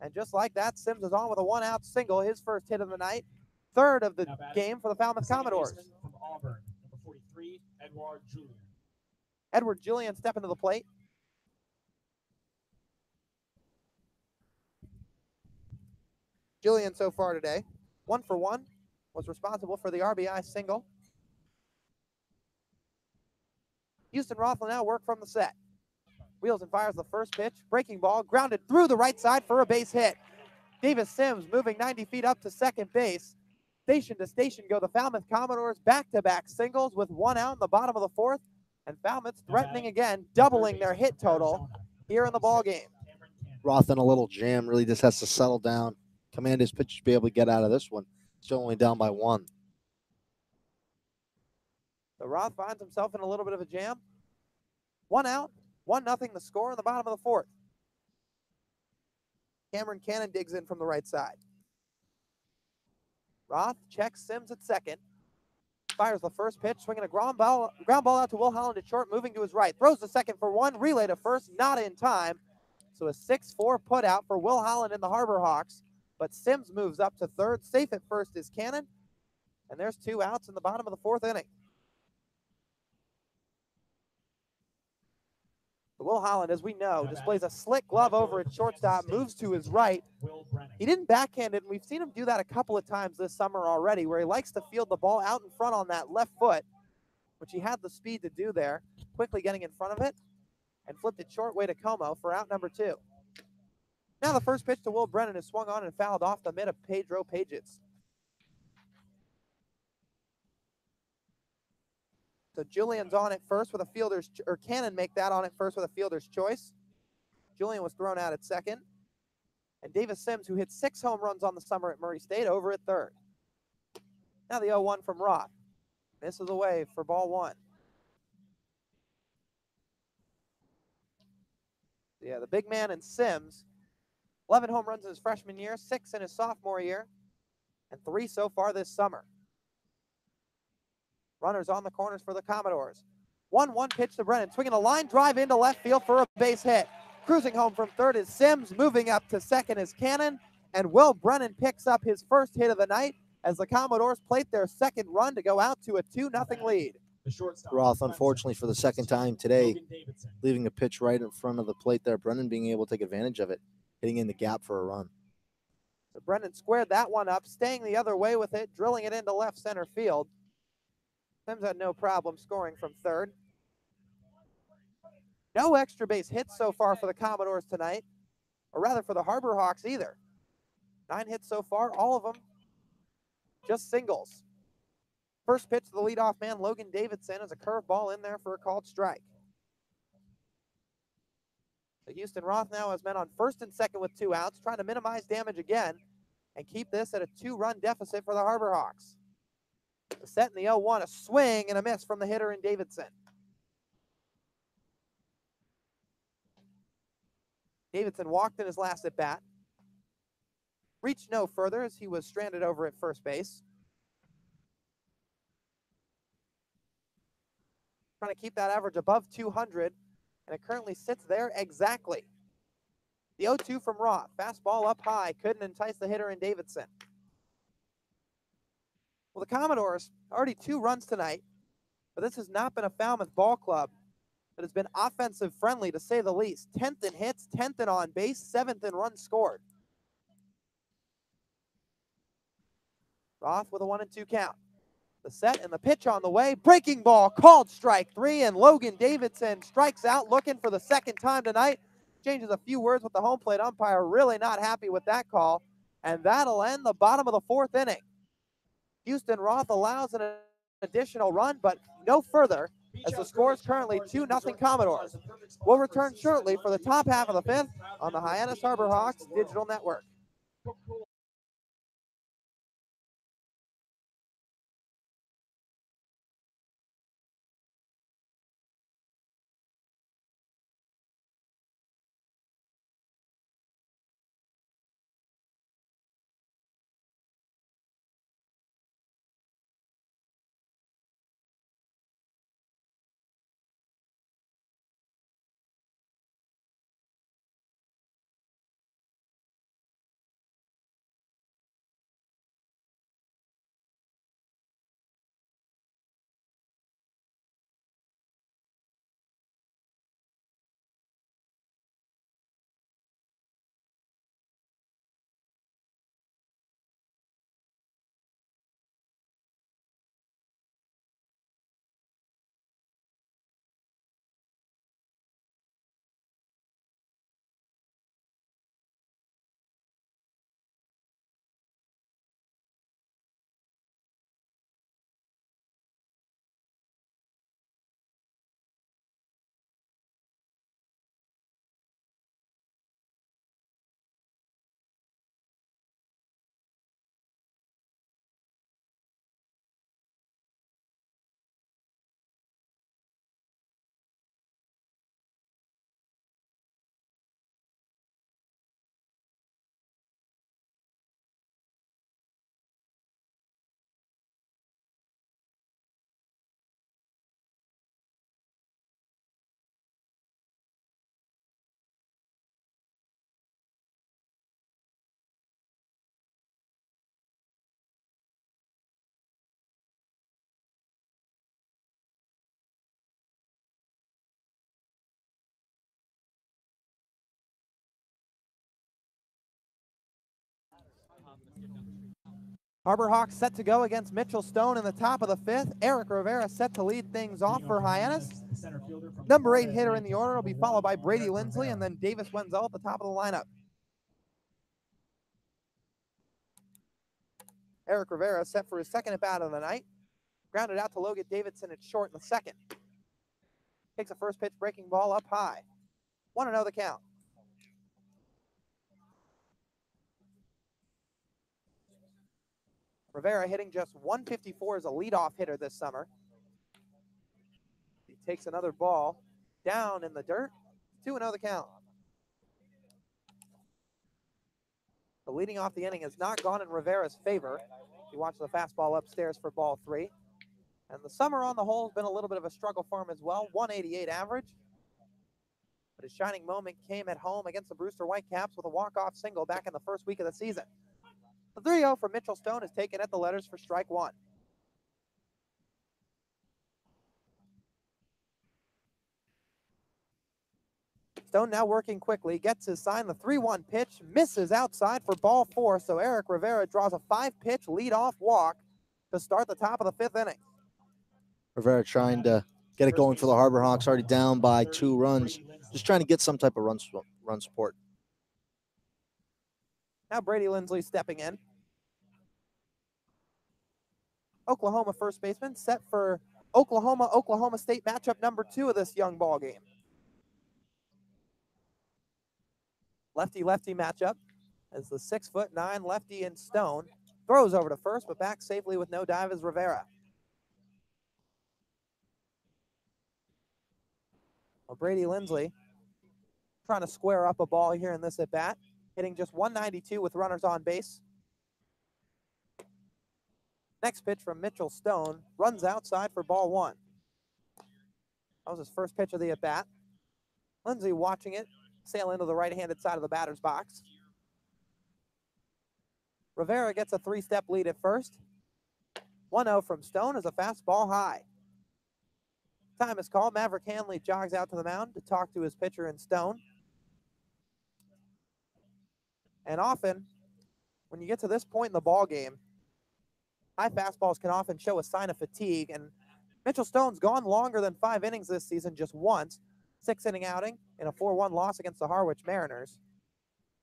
And just like that, Sims is on with a 1-out single, his first hit of the night, 3rd of the game for the Falmouth Commodores. From Auburn, number 43, Edward Julian. Edward Julian stepping to the plate. Julian so far today, 1 for 1, was responsible for the RBI single. Houston Roth will now work from the set. Wheels and fires the first pitch. Breaking ball, grounded through the right side for a base hit. Davis Sims moving 90 feet up to second base. Station to station go the Falmouth Commodores, back-to-back singles with 1 out in the bottom of the 4th. And Falmouth's threatening again, doubling their hit total here in the ball game. Roth in a little jam, really just has to settle down, command his pitch to be able to get out of this one. Still only down by 1. So Roth finds himself in a little bit of a jam. 1 out, 1-0 the score in the bottom of the 4th. Cameron Cannon digs in from the right side. Roth checks Sims at second. Fires the first pitch, swinging a ground ball out to Will Holland at short, moving to his right. Throws the second for 1, relay to first, not in time. So a 6-4 put out for Will Holland and the Harbor Hawks. But Sims moves up to third. Safe at first is Cannon. And there's 2 outs in the bottom of the 4th inning. Will Holland, as we know, displays a slick glove over at shortstop, moves to his right. He didn't backhand it, and we've seen him do that a couple of times this summer already, where he likes to field the ball out in front on that left foot, which he had the speed to do there, quickly getting in front of it, and flipped it short way to Como for out number 2. Now the first pitch to Will Brennan is swung on and fouled off the mid of Pedro Pages. So Julian's on at first with a fielder's, or Cannon make that on at first with a fielder's choice. Julian was thrown out at second. And Davis Sims, who hit 6 home runs on the summer at Murray State, over at third. Now the 0-1 from Roth. Misses away for ball 1. Yeah, the big man in Sims, 11 home runs in his freshman year, 6 in his sophomore year, and 3 so far this summer. Runners on the corners for the Commodores. 1-1 pitch to Brennan, swinging a line drive into left field for a base hit. Cruising home from third is Sims, moving up to second is Cannon, and Will Brennan picks up his first hit of the night as the Commodores plate their second run to go out to a 2-0 lead. Roth, unfortunately, for the second time today, leaving a pitch right in front of the plate there. Brennan being able to take advantage of it, hitting in the gap for a run. So Brennan squared that one up, staying the other way with it, drilling it into left center field. Sims had no problem scoring from third. No extra base hits so far for the Commodores tonight, or rather for the Harbor Hawks either. 9 hits so far, all of them just singles. First pitch to the leadoff man, Logan Davidson, is a curveball in there for a called strike. The Houston Roth now has men on first and second with 2 outs, trying to minimize damage again and keep this at a 2-run deficit for the Harbor Hawks. The set in the 0-1, a swing and a miss from the hitter in Davidson. Davidson walked in his last at bat. Reached no further as he was stranded over at first base. Trying to keep that average above 200, and it currently sits there exactly. The 0-2 from Roth. Fastball up high, couldn't entice the hitter in Davidson. Well, the Commodores, already 2 runs tonight, but this has not been a Falmouth ball club that has been offensive friendly, to say the least. 10th in hits, 10th in on base, 7th in runs scored. Roth with a 1-2 count. The set and the pitch on the way. Breaking ball, called strike 3, and Logan Davidson strikes out, looking for the second time tonight. Changes a few words with the home plate umpire, really not happy with that call, and that'll end the bottom of the 4th inning. Houston Roth allows an additional run, but no further, as the score is currently 2-0 Commodores. We'll return shortly for the top half of the fifth on the Hyannis Harbor Hawks Digital Network. Harbor Hawks set to go against Mitchell Stone in the top of the fifth. Eric Rivera set to lead things off for Hyannis. Number 8 hitter in the order will be followed by Brady Lindsley and then Davis Wenzel at the top of the lineup. Eric Rivera set for his second at bat of the night. Grounded out to Logan Davidson at short in the second. Takes a first pitch breaking ball up high. 1-0 the count. Rivera hitting just 154 as a leadoff hitter this summer. He takes another ball down in the dirt. 2-0 the count. The leading off the inning has not gone in Rivera's favor. He watched the fastball upstairs for ball 3. And the summer on the whole has been a little bit of a struggle for him as well. 188 average. But his shining moment came at home against the Brewster Whitecaps with a walk-off single back in the first week of the season. The 3-0 for Mitchell Stone is taken at the letters for strike 1. Stone now working quickly, gets his sign, the 3-1 pitch, misses outside for ball 4, so Eric Rivera draws a 5-pitch leadoff walk to start the top of the 5th inning. Rivera trying to get it going for the Harbor Hawks, already down by 2 runs. Just trying to get some type of run support. Now Brady Lindsley stepping in. Oklahoma first baseman set for Oklahoma State matchup number 2 of this young ball game. Lefty-lefty matchup as the 6'9" lefty in Stone throws over to first, but back safely with no dive is Rivera. Well, Brady Lindsley trying to square up a ball here in this at-bat, hitting just 192 with runners on base. Next pitch from Mitchell Stone, runs outside for ball 1. That was his first pitch of the at-bat. Lindsley watching it sail into the right-handed side of the batter's box. Rivera gets a 3-step lead at first. 1-0 from Stone is a fastball high. Time is called. Maverick Hanley jogs out to the mound to talk to his pitcher in Stone. And often, when you get to this point in the ball game, high fastballs can often show a sign of fatigue, and Mitchell Stone's gone longer than 5 innings this season just once, 6-inning outing in a 4-1 loss against the Harwich Mariners.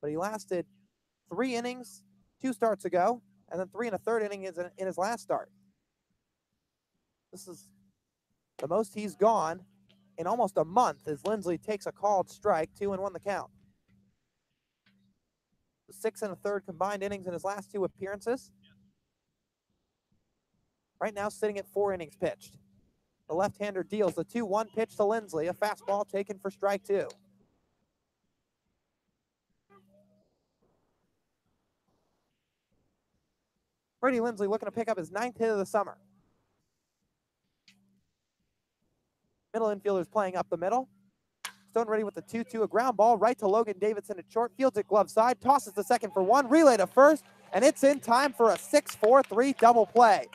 But he lasted 3 innings 2 starts ago, and then 3 1/3 innings in his last start. This is the most he's gone in almost a month as Lindsley takes a called strike, 2-1 the count. 6 1/3 combined innings in his last 2 appearances. Right now sitting at 4 innings pitched. The left-hander deals the 2-1 pitch to Lindsley, a fastball taken for strike 2. Brady Lindsley looking to pick up his 9th hit of the summer. Middle infielder's playing up the middle. Stone ready with the 2-2, a ground ball right to Logan Davidson at short, fields it glove side, tosses to second for 1, relay to first, and it's in time for a 6-4-3 double play.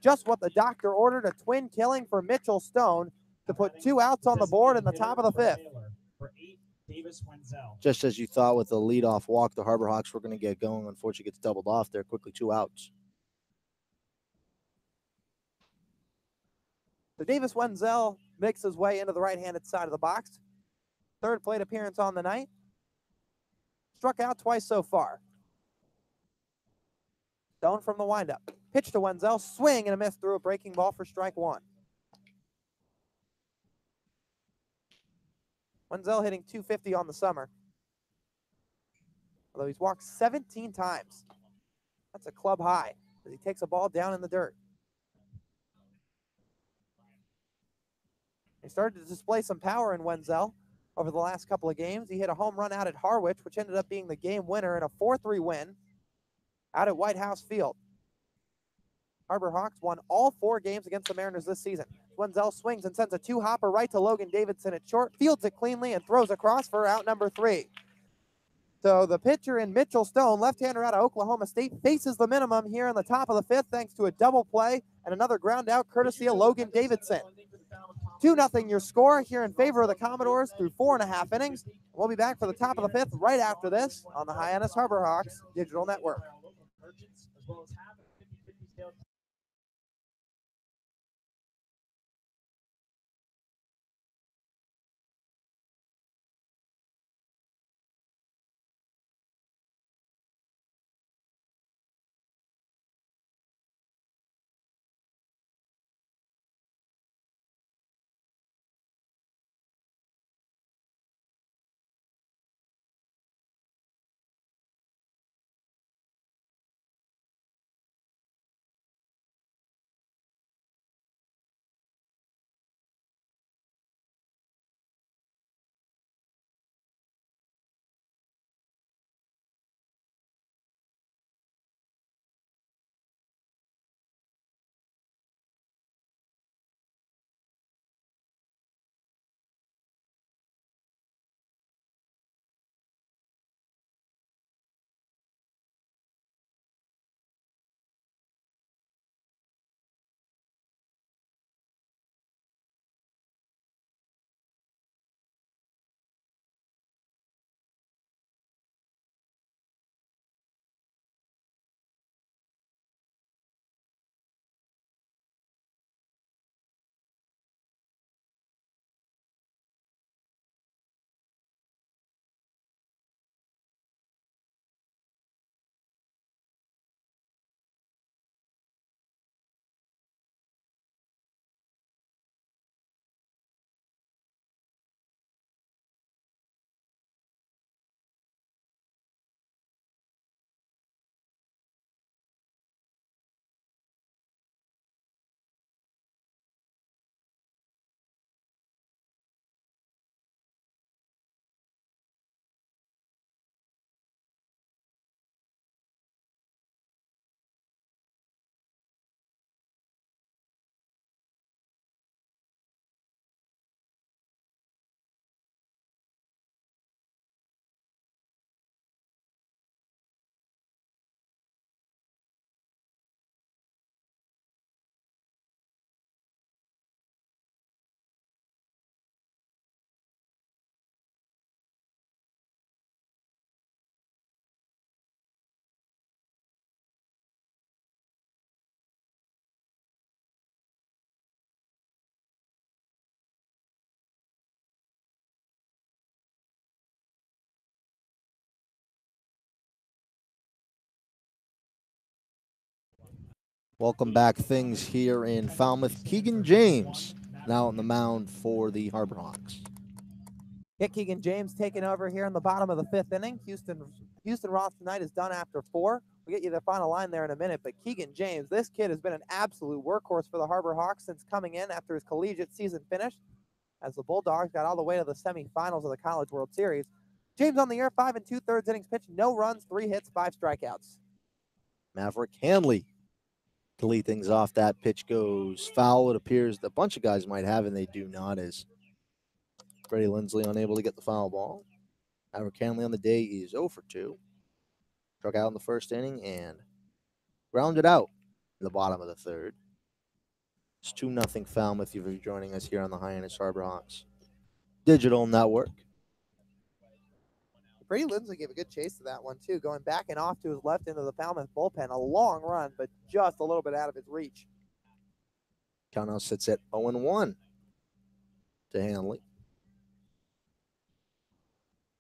Just what the doctor ordered, a twin killing for Mitchell Stone to put 2 outs on the board in the top of the 5th. Just as you thought with the leadoff walk, the Harbor Hawks were going to get going. Unfortunately, gets doubled off there. Quickly 2 outs. So Davis Wenzel makes his way into the right-handed side of the box. 3rd plate appearance on the night. Struck out twice so far. Stone from the windup. Pitch to Wenzel, swing and a miss through a breaking ball for strike 1. Wenzel hitting .250 on the summer, although he's walked 17 times. That's a club high as he takes a ball down in the dirt. He started to display some power in Wenzel over the last couple of games. He hit a home run out at Harwich, which ended up being the game winner in a 4-3 win out at White House Field. Harbor Hawks won all 4 games against the Mariners this season. Wenzel swings and sends a 2-hopper right to Logan Davidson at short, fields it cleanly, and throws across for out number 3. So the pitcher in Mitchell Stone, left-hander out of Oklahoma State, faces the minimum here in the top of the 5th thanks to a double play and another ground out courtesy of Logan Davidson. 2-0 your score here in favor of the Commodores through 4.5 innings. We'll be back for the top of the 5th right after this on the Hyannis Harbor Hawks Digital Network. Welcome back things here in Falmouth. Keegan James now on the mound for the Harbor Hawks. Hit Keegan James taking over here in the bottom of the 5th inning. Houston Ross tonight is done after 4. We'll get you the final line there in a minute, but Keegan James, this kid has been an absolute workhorse for the Harbor Hawks since coming in after his collegiate season finished, as the Bulldogs got all the way to the semifinals of the College World Series. James on the year, 5 2/3 innings pitched, no runs, 3 hits, 5 strikeouts. Maverick Hanley to lead things off. That pitch goes foul. It appears that a bunch of guys might have, and they do not, as Freddie Lindsley unable to get the foul ball. Maverick Hanley on the day is 0 for 2. Struck out in the first inning and grounded out in the bottom of the 3rd. It's 2-0 Falmouth if you're joining us here on the Hyannis Harbor Hawks Digital Network. Brady Lindsley gave a good chase to that one, too, going back and off to his left into the Falmouth bullpen. A long run, but just a little bit out of his reach. Count now sits at 0-1 to Hanley.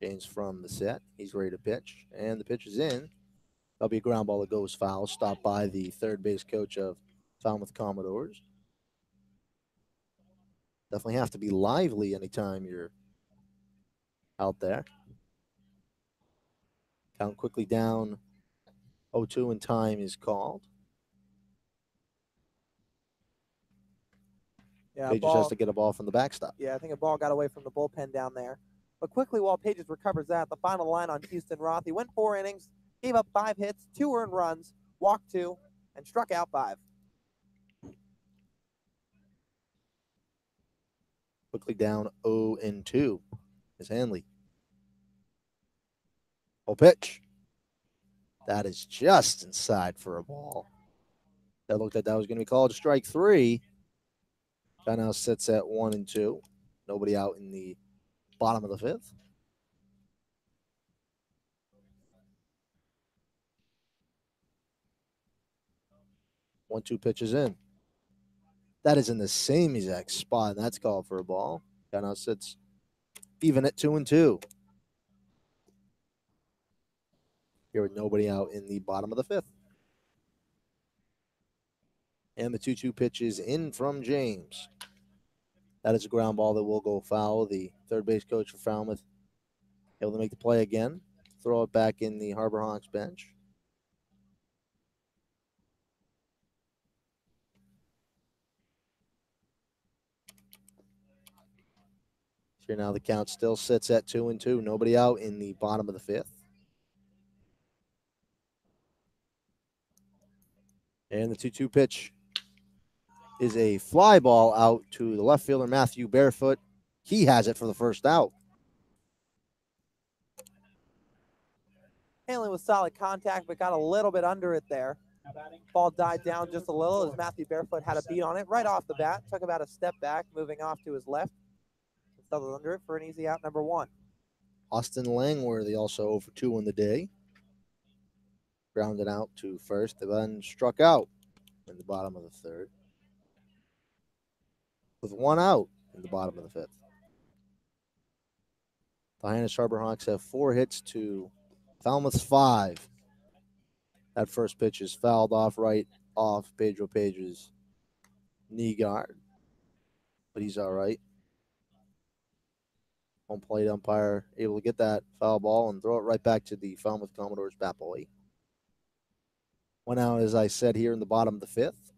James from the set. He's ready to pitch, and the pitch is in. That'll be a ground ball that goes foul, stopped by the third base coach of Falmouth Commodores. Definitely have to be lively anytime you're out there. Count quickly down 0-2, and time is called. Yeah, Pages has to get a ball from the backstop. Yeah, I think a ball got away from the bullpen down there. But quickly, while Pages recovers that, the final line on Houston Roth, he went 4 innings, gave up 5 hits, 2 earned runs, walked 2, and struck out 5. Quickly down 0-2 is Hanley. Oh, pitch. That is just inside for a ball. That looked like that was going to be called strike 3. Guy now sits at 1-2. Nobody out in the bottom of the 5th. One-two pitches in. That is in the same exact spot, and that's called for a ball. Guy now sits even at 2-2. Here with nobody out in the bottom of the 5th. And the 2-2 pitch is in from James. That is a ground ball that will go foul. The third base coach for Falmouth able to make the play again. Throw it back in the Harbor Hawks bench. Here now the count still sits at 2-2. Nobody out in the bottom of the 5th. And the 2-2 pitch is a fly ball out to the left fielder, Matthew Barefoot. He has it for the first out. Hanley with solid contact, but got a little bit under it there. Ball died down just a little as Matthew Barefoot had a beat on it right off the bat. Took about a step back, moving off to his left. Settled under it for an easy out, number 1. Austin Langworthy also 0 for 2 on the day. Grounded out to first, and then struck out in the bottom of the 3rd. With 1 out in the bottom of the 5th. The Hyannis Harbor Hawks have 4 hits to Falmouth's 5. That first pitch is fouled off right off Pedro Page's knee guard. But he's all right. Home plate umpire able to get that foul ball and throw it right back to the Falmouth Commodores bat boy. 1 out, as I said, here in the bottom of the 5th.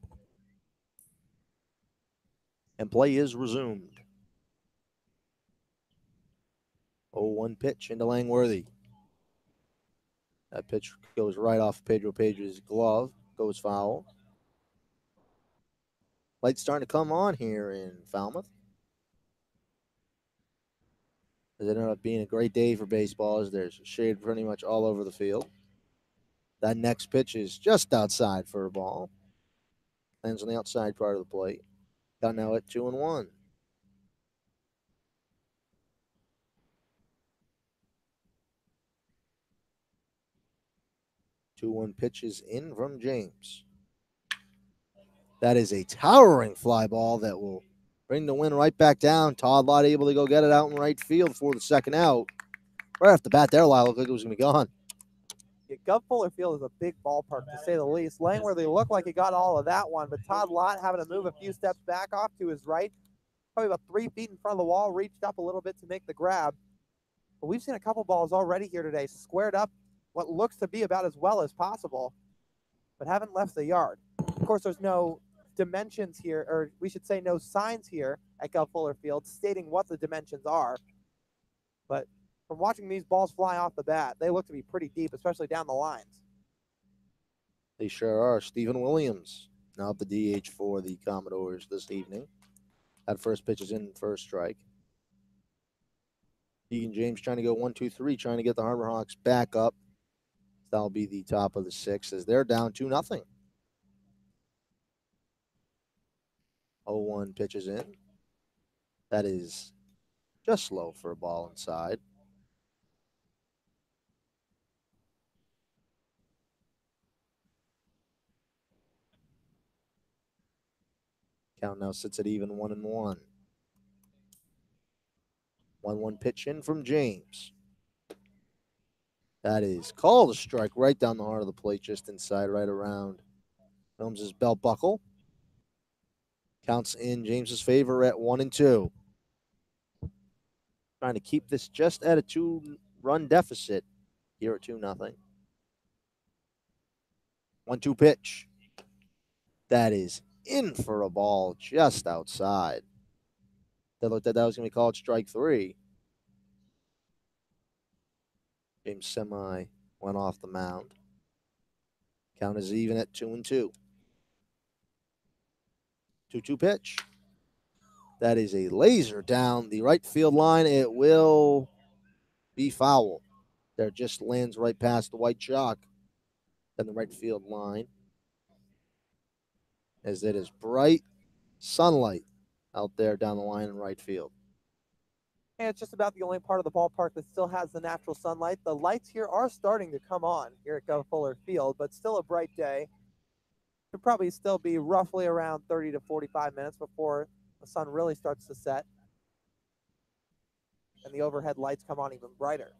And play is resumed. 0-1 pitch into Langworthy. That pitch goes right off Pedro Page's glove. Goes foul. Light's starting to come on here in Falmouth. It ended up being a great day for baseball as there's shade pretty much all over the field. That next pitch is just outside for a ball. Lands on the outside part of the plate. Got now at 2-1. Two-one pitches in from James. That is a towering fly ball that will bring the win right back down. Todd Lott able to go get it out in right field for the second out. Right off the bat there, Lyle looked like it was going to be gone. Gov Fuller Field is a big ballpark, to say the least. Langworthy looked like he got all of that one, but Todd Lott having to move a few steps back off to his right, probably about 3 feet in front of the wall, reached up a little bit to make the grab. But we've seen a couple balls already here today, squared up what looks to be about as well as possible, but haven't left the yard. Of course, there's no dimensions here, or we should say no signs here at Gov Fuller Field stating what the dimensions are. But from watching these balls fly off the bat, they look to be pretty deep, especially down the lines. They sure are. Stephen Williams, now at the DH for the Commodores this evening. That first pitch is in, first strike. Keegan James trying to go 1-2-3, trying to get the Harbor Hawks back up. That'll be the top of the sixth as they're down 2-0. 0-1 pitches in. That is just low for a ball inside. Count now sits at even 1-1. 1-1 pitch in from James. That is called a strike right down the heart of the plate, just inside, right around Holmes' belt buckle. Counts in James's favor at 1-2. Trying to keep this just at a 2-run deficit here at 2-0. 1-2 pitch. That is in for a ball just outside. They looked at that was going to be called strike 3. James Semi went off the mound. Count is even at 2-2. 2-2 pitch. That is a laser down the right field line. It will be foul. There just lands right past the white chalk and the right field line, as it is bright sunlight out there down the line in right field. And it's just about the only part of the ballpark that still has the natural sunlight. The lights here are starting to come on here at Gov Fuller Field, but still a bright day. Could probably still be roughly around 30 to 45 minutes before the sun really starts to set and the overhead lights come on even brighter.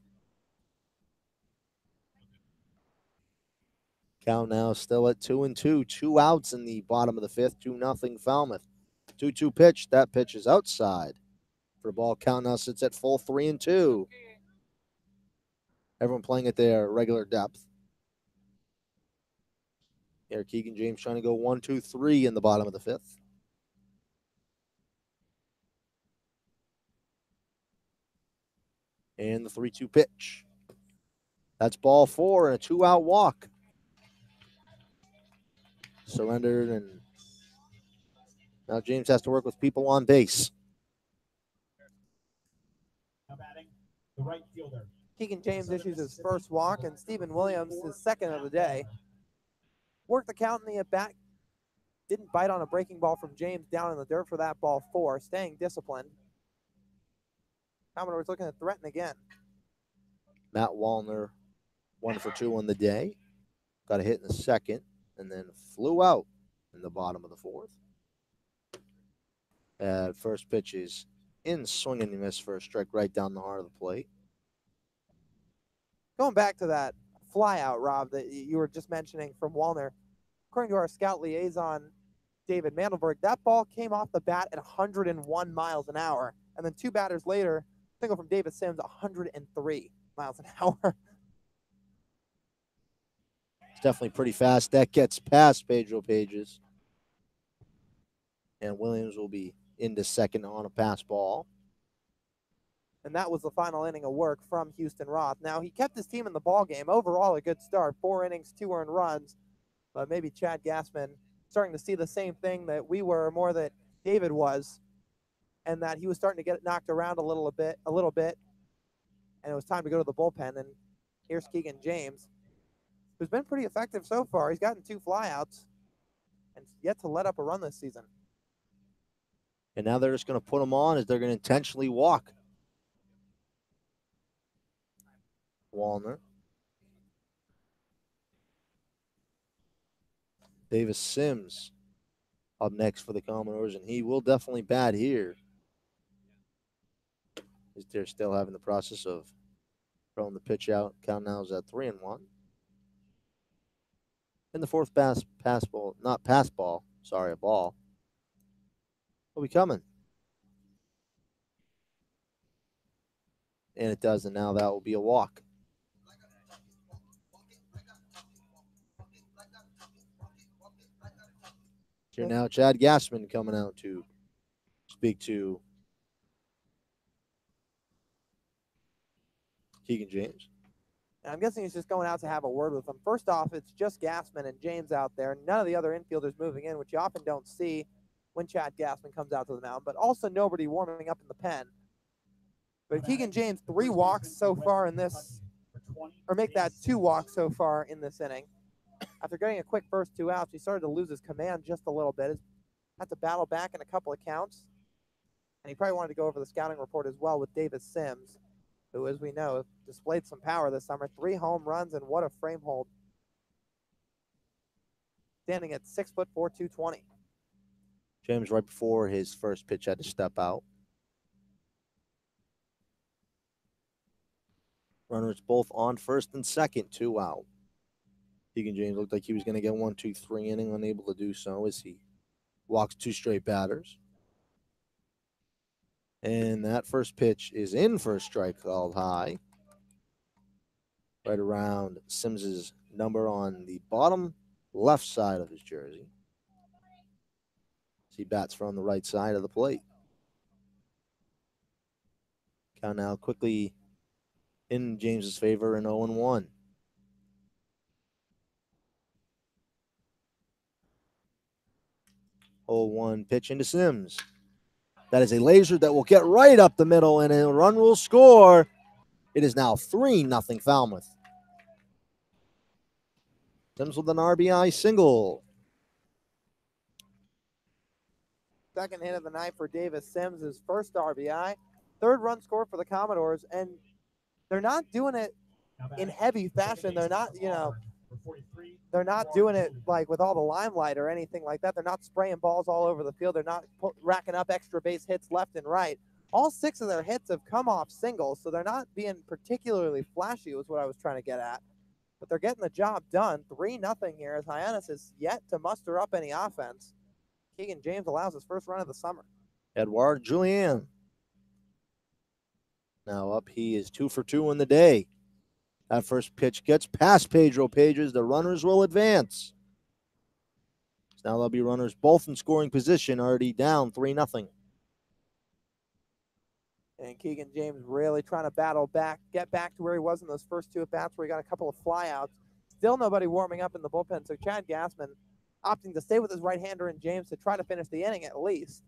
Count now still at 2-2. 2 outs in the bottom of the fifth. 2-0 Falmouth. 2-2 pitch. That pitch is outside. For ball, count now sits at full 3-2. Everyone playing at their regular depth. Here, Keegan James trying to go 1-2-3 in the bottom of the fifth. And the 3-2 pitch. That's ball 4 and a 2-out walk. Surrendered, and now James has to work with people on base. The right fielder. Keegan James issues his first walk, and Stephen Williams his second of the day. Worked the count in the at-bat. Didn't bite on a breaking ball from James down in the dirt for that ball 4, staying disciplined. Commodores looking to threaten again. Matt Wallner, 1 for 2 on the day. Got a hit in the second, and then flew out in the bottom of the fourth. First pitch is in, swing and miss for a strike right down the heart of the plate. Going back to that fly out, Rob, that you were just mentioning from Wallner, according to our scout liaison, David Mandelberg, that ball came off the bat at 101 miles an hour. And then 2 batters later, single from David Sims, 103 miles an hour. It's definitely pretty fast. That gets past Pedro Pages. And Williams will be into second on a pass ball. And that was the final inning of work from Houston Roth. Now, he kept his team in the ball game. Overall, a good start. 4 innings, 2 earned runs. But maybe Chad Gassman starting to see the same thing that we were, more that David was, and that he was starting to get knocked around a little bit. And it was time to go to the bullpen. And here's Keegan James, who's been pretty effective so far. He's gotten 2 flyouts and yet to let up a run this season. And now they're just going to put him on as they're going to intentionally walk Wallner. Davis Sims up next for the Commodores, and he will definitely bat here. They're still having the process of throwing the pitch out. Count now is at 3-1. And the fourth pass ball, not pass ball, sorry, a ball, will be coming. And it does, and now that will be a walk. Here now, Chad Gassman coming out to speak to Keegan James. And I'm guessing he's just going out to have a word with them. First off, it's just Gassman and James out there. None of the other infielders moving in, which you often don't see when Chad Gassman comes out to the mound, but also nobody warming up in the pen. But Keegan James, 3 walks so far in this, or make that 2 walks so far in this inning. After getting a quick first 2 outs, he started to lose his command just a little bit. Had to battle back in a couple of counts. And he probably wanted to go over the scouting report as well with Davis Sims, who, as we know, displayed some power this summer. 3 home runs, and what a frame hold. Standing at 6'4", 220. James, right before his first pitch, had to step out. Runners both on first and second, 2 out. Keegan James looked like he was going to get 1, 2, 3 inning, unable to do so as he walks 2 straight batters. And that first pitch is in for a strike called high. Right around Sims's number on the bottom left side of his jersey. He bats from the right side of the plate. Count now quickly in James's favor in 0-1. One pitch into Sims. That is a laser that will get right up the middle, and a run will score. It is now 3-0 Falmouth. Sims with an RBI single. Second hit of the night for Davis Sims, his first RBI. 3rd run scored for the Commodores, and they're not doing it in heavy fashion. They're not, they're not doing it like with all the limelight or anything like that. They're not spraying balls all over the field. They're not racking up extra base hits left and right. All 6 of their hits have come off singles, so they're not being particularly flashy was what I was trying to get at. But they're getting the job done. 3-0 here as Hyannis is yet to muster up any offense. Keegan James allows his first run of the summer. Edouard Julian. Now up, he is 2 for 2 in the day. That first pitch gets past Pedro Pages. The runners will advance. So now there'll be runners both in scoring position, already down 3-0. And Keegan James really trying to battle back, get back to where he was in those first 2 at-bats where he got a couple of flyouts. Still nobody warming up in the bullpen, so Chad Gassman opting to stay with his right-hander and James to try to finish the inning at least.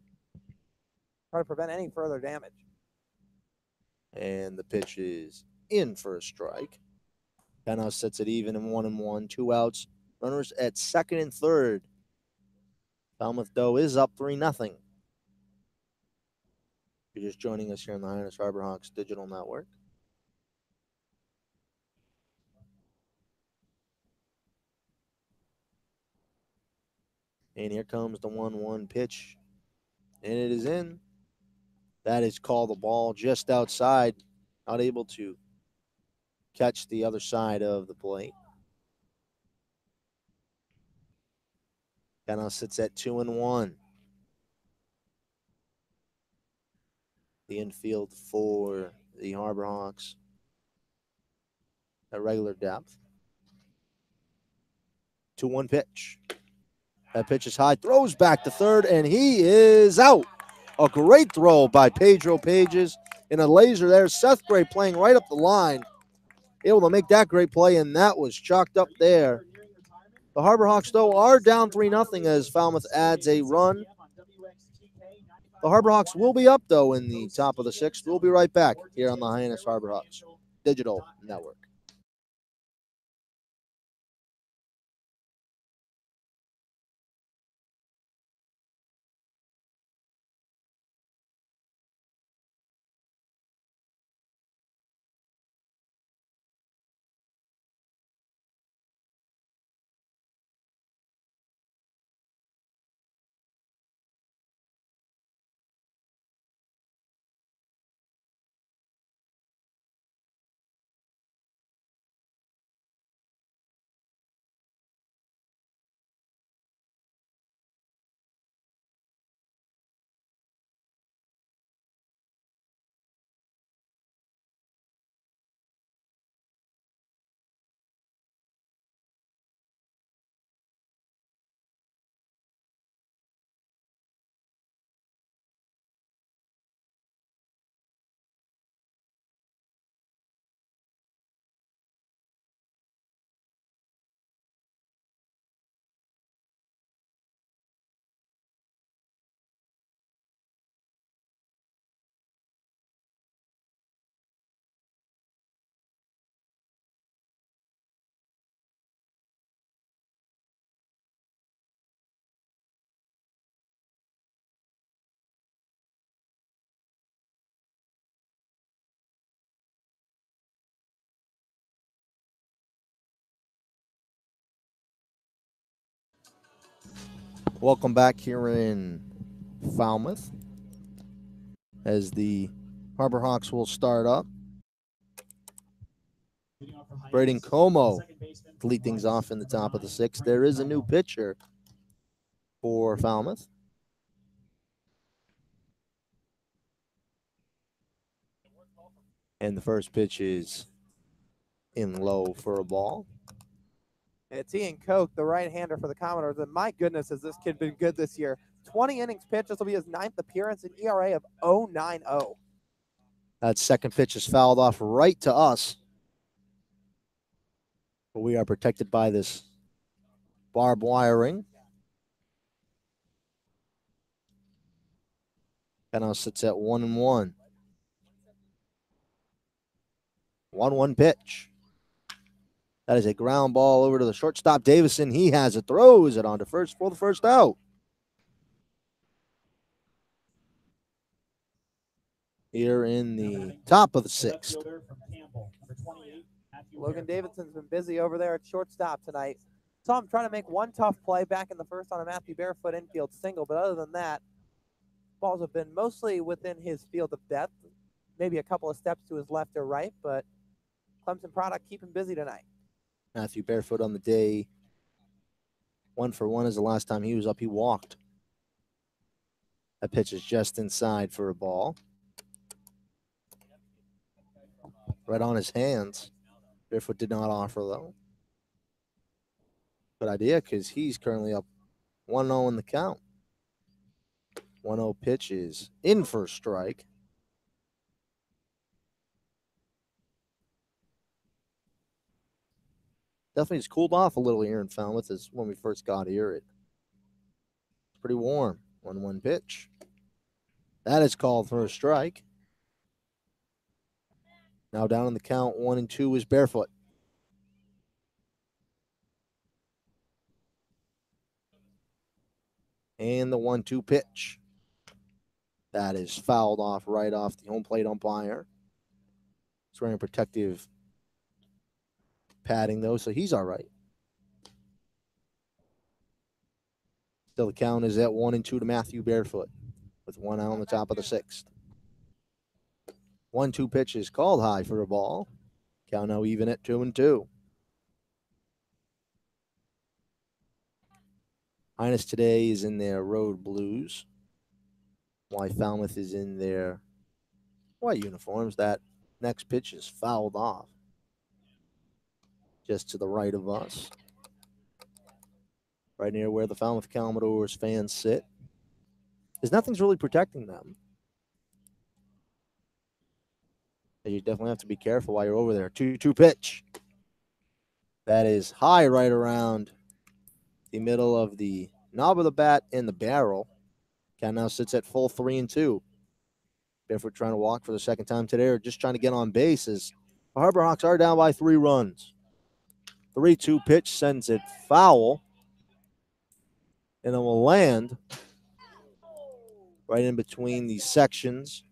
Try to prevent any further damage. And the pitch is in for a strike. Hyannis sets it even in 1-1, 2 outs. Runners at second and third. Falmouth, though, is up 3-0. You're just joining us here on the Hyannis Harbor Hawks Digital Network. And here comes the 1-1 pitch. And it is in. That is called the ball just outside. Not able to catch the other side of the plate. Now sits at 2-1. The infield for the Harbor Hawks at regular depth. 2-1 pitch. That pitch is high, throws back to third, and he is out. A great throw by Pedro Pages in a laser there. Seth Gray playing right up the line, able to make that great play, and that was chalked up there. The Harbor Hawks, though, are down 3-0 as Falmouth adds a run. The Harbor Hawks will be up, though, in the top of the 6th. We'll be right back here on the Hyannis Harbor Hawks Digital Network. Welcome back here in Falmouth as the Harbor Hawks will start up. Braden Como to lead things off in the top of the sixth. There is a new pitcher for Falmouth. And the first pitch is in low for a ball. It's Ian Koch, the right-hander for the Commodores, and my goodness, has this kid been good this year. 20 innings pitched. This will be his 9th appearance, an ERA of 0.90. That second pitch is fouled off right to us. But we are protected by this barbed wiring. Now sits at 1-1. 1-1 pitch. That is a ground ball over to the shortstop, Davison. He has it, throws it onto first for the first out. Here in the top of the sixth. Logan Davidson's been busy over there at shortstop tonight. Saw him trying to make one tough play back in the first on a Matthew Barefoot infield single, but other than that, balls have been mostly within his field of depth, maybe a couple of steps to his left or right, but Clemson product keep him busy tonight. Matthew Barefoot on the day. 1 for 1 is the last time he was up. He walked. That pitch is just inside for a ball. Right on his hands. Barefoot did not offer, though. Good idea, because he's currently up 1-0 in the count. 1-0 pitch is in for a strike. Definitely just cooled off a little here in Falmouth as when we first got here. It's pretty warm. 1-1 pitch. That is called for a strike. Now down in the count, 1-2 is Barefoot. And the 1-2 pitch. That is fouled off right off the home plate umpire. He's wearing protective padding, though, so he's all right. Still, the count is at 1-2 to Matthew Barefoot with 1 out on the top of the sixth. 1-2 pitch is called high for a ball. Count now even at 2-2. Hyannis today is in their road blues, while Falmouth is in their white uniforms. That next pitch is fouled off just to the right of us, right near where the Falmouth Commodores fans sit. Because nothing's really protecting them. You definitely have to be careful while you're over there. 2-2 pitch. That is high right around the middle of the knob of the bat and the barrel. Count now sits at full 3-2. Barefoot trying to walk for the second time today, or just trying to get on base, as the Harbor Hawks are down by 3 runs. 3-2 pitch sends it foul, and it will land right in between the sections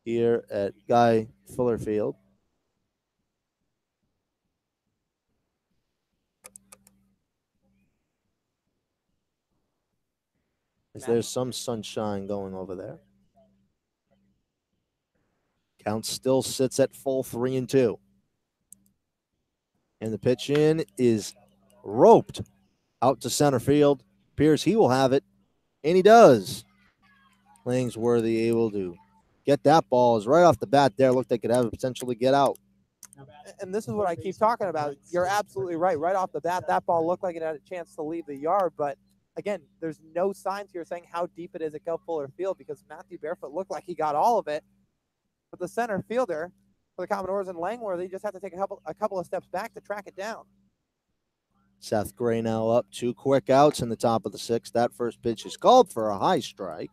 here at Guy Fuller Field. As there's some sunshine going over there. Count still sits at full 3-2. And the pitch in is roped out to center field. Appears he will have it, and he does. Langsworthy able to get that ball. Is right off the bat there. Looked like it had the potential to get out. And this is what I keep talking about. You're absolutely right. Right off the bat, that ball looked like it had a chance to leave the yard. But, again, there's no signs here saying how deep it is at Guy Fuller Field, because Matthew Barefoot looked like he got all of it. But the center fielder for the Commodores and Langworthy just have to take a couple of steps back to track it down. Seth Gray now up 2 quick outs in the top of the sixth. That first pitch is called for a high strike.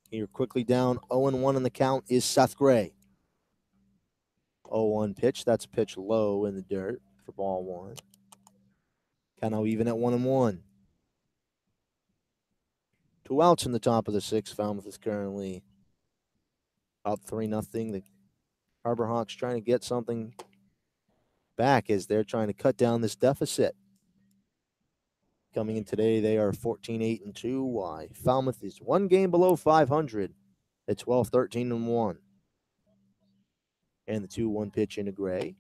Here quickly down, 0-1 in the count is Seth Gray. 0-1 pitch. That's a pitch low in the dirt for ball 1. Count now even at 1-1. 2 outs in the top of the sixth. Falmouth is currently up 3-0. The Harbor Hawks trying to get something back as they're trying to cut down this deficit. Coming in today, they are 14-8-2. Why? Falmouth is one game below 500 at 12-13-1. And the 2-1 pitch into Gray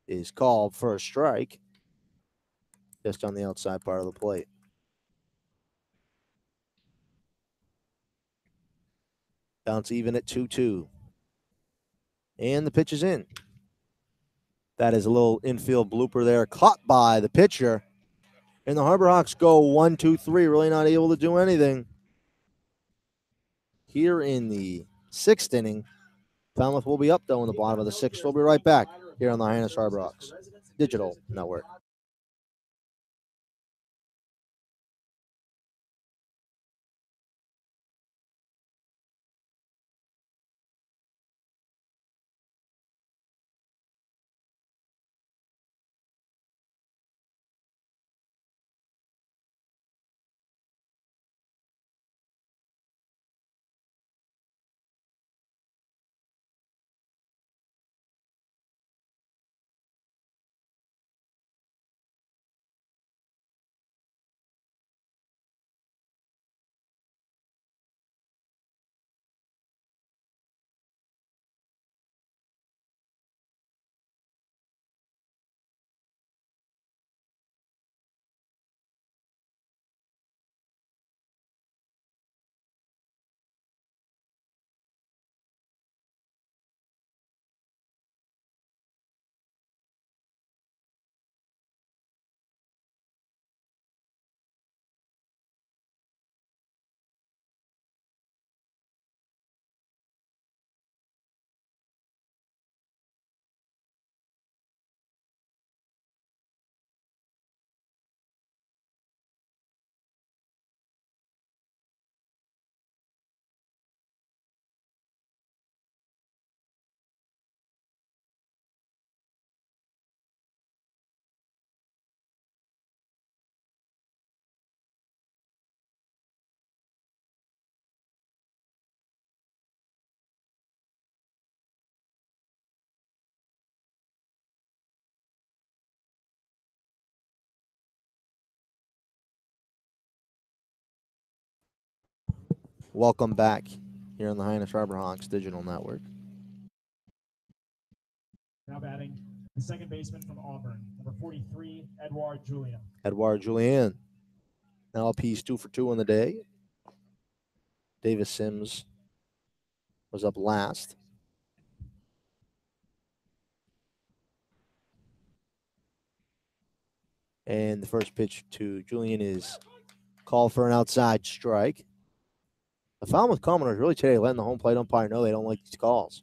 is called for a strike just on the outside part of the plate. Bounce even at 2-2. And the pitch is in. That is a little infield blooper there, caught by the pitcher. And the Harbor Hawks go 1-2-3, really not able to do anything. Here in the 6th inning, Falmouth will be up, though, in the bottom of the 6th. We'll be right back here on the Hyannis Harbor Hawks Digital Network. Welcome back here on the Hyannis Harbor Hawks Digital Network. Now batting the second baseman from Auburn, number 43, Edouard Julien. Edouard Julien. Now a piece 2 for 2 on the day. Davis Sims was up last. And the first pitch to Julien is called for an outside strike. The Falmouth Commodores really today letting the home plate umpire know they don't like these calls.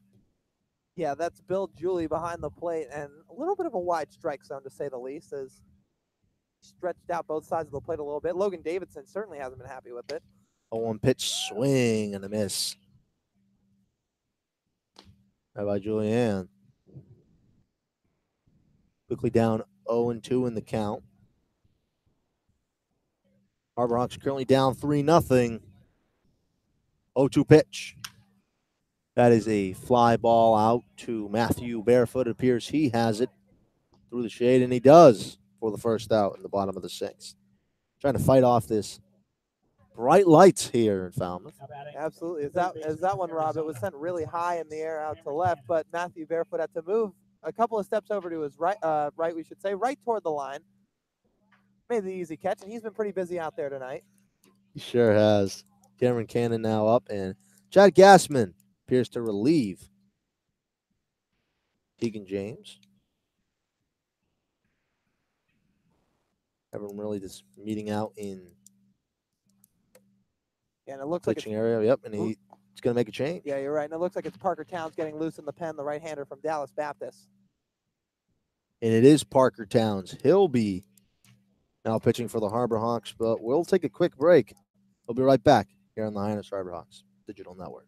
Yeah, that's Bill Julie behind the plate, and a little bit of a wide strike zone, to say the least, as stretched out both sides of the plate a little bit. Logan Davidson certainly hasn't been happy with it. A 1 pitch swing and a miss. How about Julien? Quickly down 0-2 in the count. Harbor Hawks currently down 3-0. 0-2 pitch. That is a fly ball out to Matthew Barefoot. It appears he has it through the shade, and he does for the first out in the bottom of the 6th. Trying to fight off this bright lights here in Falmouth. Absolutely. Is that one, Rob? It was sent really high in the air out to left, but Matthew Barefoot had to move a couple of steps over to his right, right toward the line. Made the easy catch, and he's been pretty busy out there tonight. He sure has. Cameron Cannon now up, and Chad Gassman appears to relieve Tegan James. Everyone really just meeting out in and it looks pitching like area. Yep, and he's going to make a change. Yeah, you're right. And it looks like it's Parker Towns getting loose in the pen, the right-hander from Dallas Baptist. And it is Parker Towns. He'll be now pitching for the Harbor Hawks, but we'll take a quick break. We'll be right back here on the Hyannis Harbor Hawks Digital Network.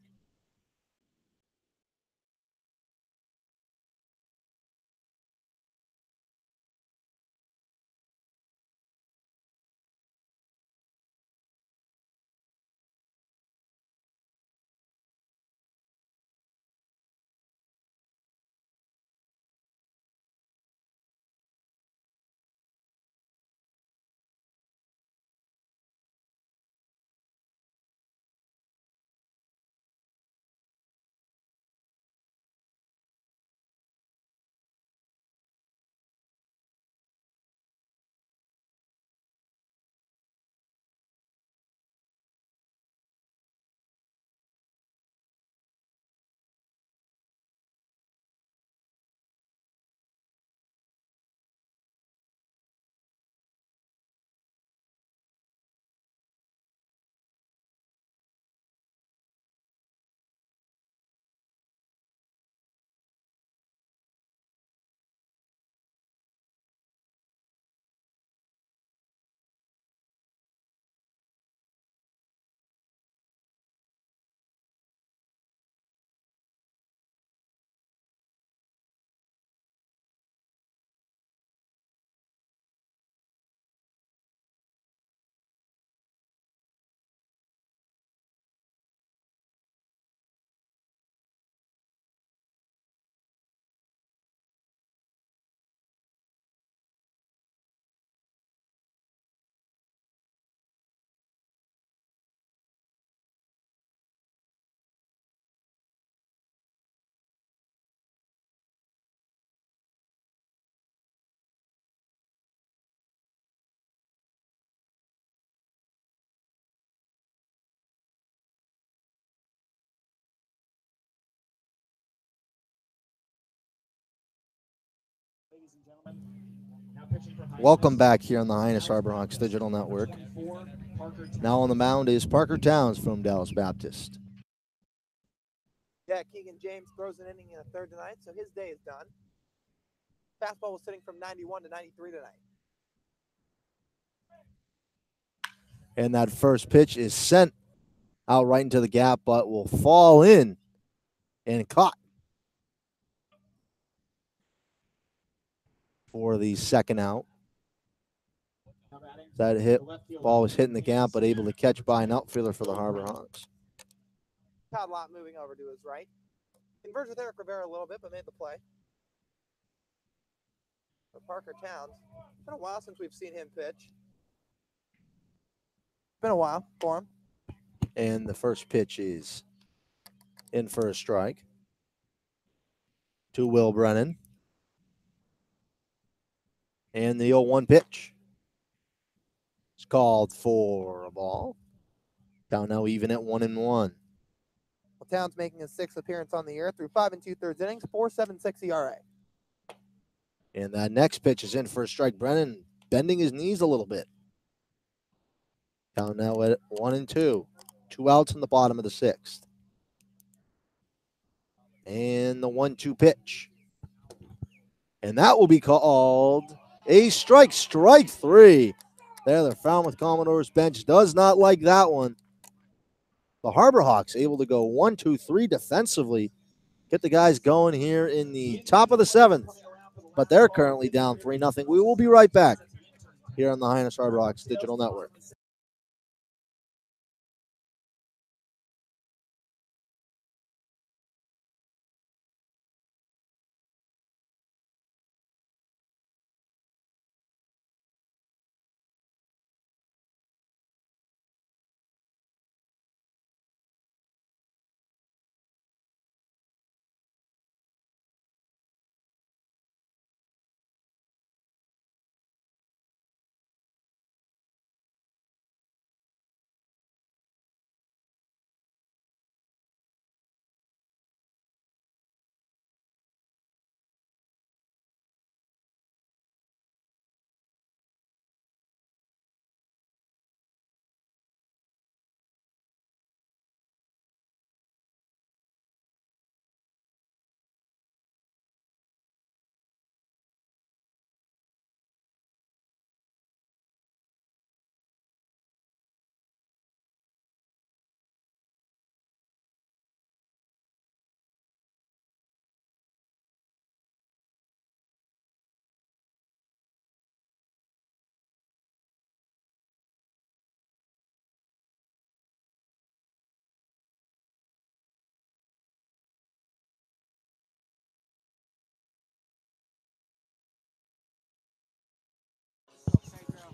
ladies and gentlemen. Now pitching for Hyannis. Welcome back here on the Hyannis Harbor Hawks Digital Network. 24, Parker Now on the mound is Parker Towns from Dallas Baptist. Yeah, Keegan James throws an inning in the third tonight, so his day is done. Fastball was sitting from 91 to 93 tonight. And that first pitch is sent out right into the gap, but will fall in and caught for the second out. That hit ball was hitting the gap, but able to catch by an outfielder for the Harbor Hawks. Todd Lott moving over to his right. Converged with Eric Rivera a little bit, but made the play. But Parker Towns, it's been a while since we've seen him pitch. Been a while for him. And the first pitch is in for a strike to Will Brennan. And the 0-1 pitch is called for a ball. Down now even at 1-1. Well, Towns making his 6th appearance on the year through 5 2/3 innings, 4.76 ERA. And that next pitch is in for a strike. Brennan bending his knees a little bit. Down now at 1-2. 2 outs in the bottom of the 6th. And the 1-2 pitch. And that will be called a strike. Strike 3. There, the Falmouth Commodores bench does not like that one. The Harbor Hawks able to go 1-2-3 defensively. Get the guys going here in the top of the 7th. But they're currently down 3-0. We will be right back here on the Hyannis Harbor Hawks Digital Network.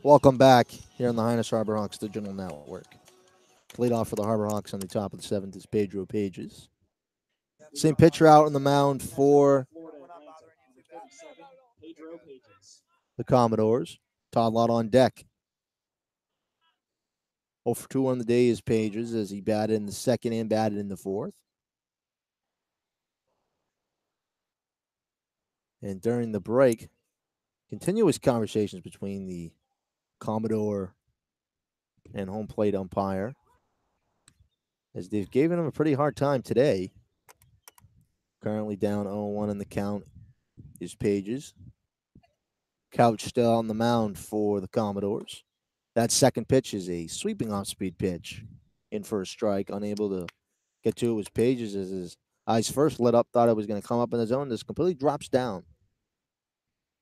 Welcome back here on the Hyannis Harbor Hawks Digital Network. Lead off for the Harbor Hawks on the top of the 7th is Pedro Pages. Same pitcher out on the mound for the Commodores. Todd Lott on deck. 0 for 2 on the day is Pages as he batted in the 2nd and batted in the 4th. And during the break, continuous conversations between the Commodore and home plate umpire, as they've given him a pretty hard time today. Currently down 0-1 in the count is Pages. Couch still on the mound for the Commodores. That second pitch is a sweeping off-speed pitch in for a strike. Unable to get to it was Pages as his eyes first lit up, thought it was going to come up in the zone. This completely drops down.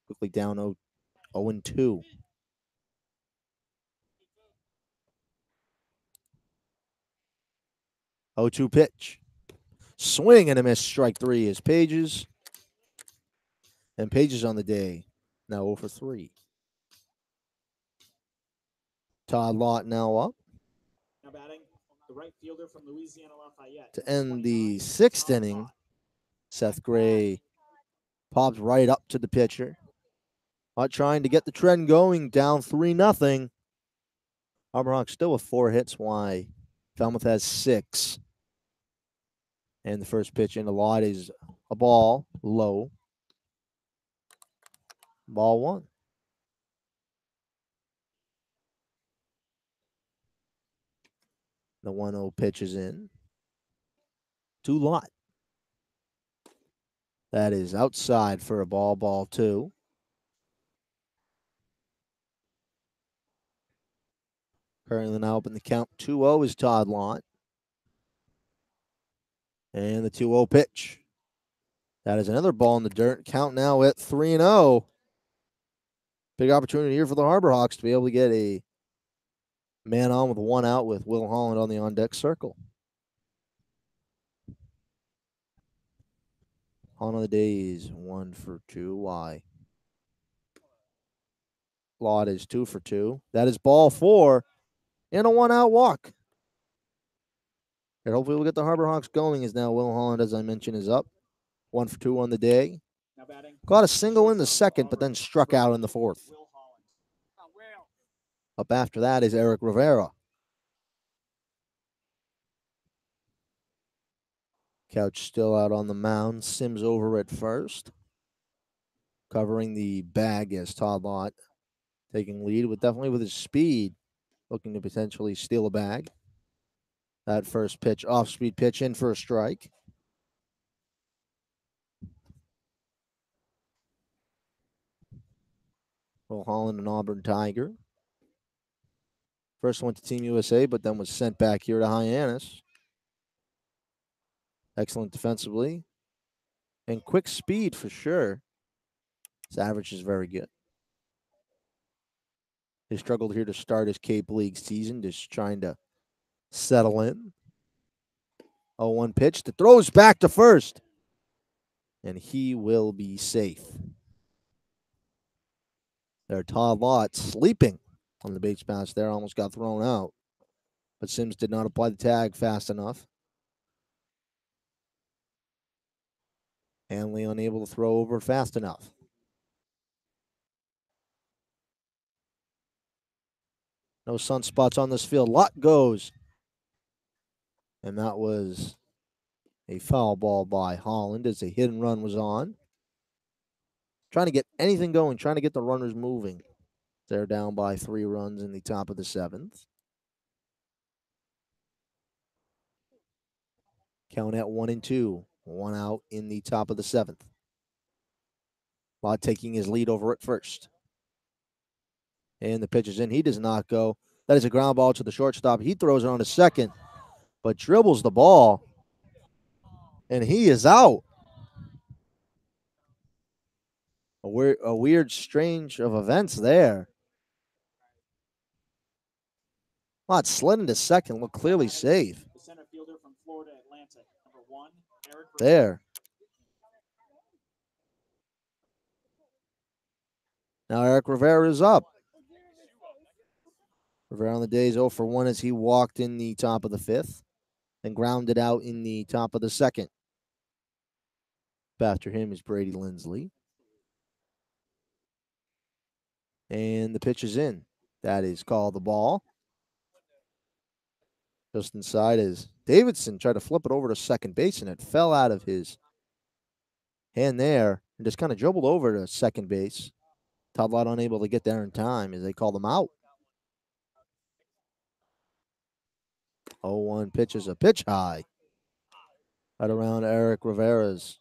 Quickly down 0-2. 0-2 pitch. Swing and a miss. Strike 3 is Pages. And Pages on the day. Now 0 for 3. Todd Lott now up. Now batting, the right fielder from Louisiana Lafayette. To end the 6th inning, Seth Gray pops right up to the pitcher. Lott trying to get the trend going, down 3-0. Harbor Hawks still with 4 hits. Why? Falmouth has 6. And the first pitch into Lott is a ball, low. Ball one. The 1-0 pitch is in. To Lott. That is outside for a ball two. Currently now up in the count 2-0 is Todd Lott. And the 2-0 pitch. That is another ball in the dirt. Count now at 3-0. Big opportunity here for the Harbor Hawks to be able to get a man on with one out with Will Holland on the on-deck circle. On the day is 1 for 2. Why? Lott is 2 for 2. That is ball 4 and a 1-out walk. And hopefully we'll get the Harbor Hawks going as now Will Holland, as I mentioned, is up. 1 for 2 on the day. Got a single in the second, but then struck out in the fourth. Up after that is Eric Rivera. Couch still out on the mound. Sims over at first. Covering the bag as Todd Lott taking lead, with definitely with his speed, looking to potentially steal a bag. That first pitch, off-speed pitch in for a strike. Will Holland, an Auburn Tiger. First went to Team USA, but then was sent back here to Hyannis. Excellent defensively. And quick speed for sure. His average is very good. He struggled here to start his Cape League season, just trying to settle in. 0-1 pitch that throws back to first. And he will be safe. There, Todd Lott sleeping on the base pass there, almost got thrown out. But Sims did not apply the tag fast enough. Hanley unable to throw over fast enough. No sunspots on this field. Lott goes. And that was a foul ball by Holland as a hit and run was on. Trying to get anything going, trying to get the runners moving. They're down by 3 runs in the top of the 7th. Count at 1-2. 1 out in the top of the 7th. Lott taking his lead over at first. And the pitch is in. He does not go. That is a ground ball to the shortstop. He throws it on to second, but dribbles the ball. And he is out. A weird strange of events there. Lott slid into second, looked clearly safe. The center fielder from Florida Atlantic, number 1, Eric There. Now Eric Rivera is up. Rivera on the day is 0 for 1 as he walked in the top of the 5th and grounded out in the top of the 2nd. After him is Brady Lindsley. And the pitch is in. That is called the ball. Just inside is Davidson tried to flip it over to second base, and it fell out of his hand there and just kind of dribbled over to second base. Todd Lott unable to get there in time as they call them out. 0-1 pitch is a pitch high. Right around Eric Rivera's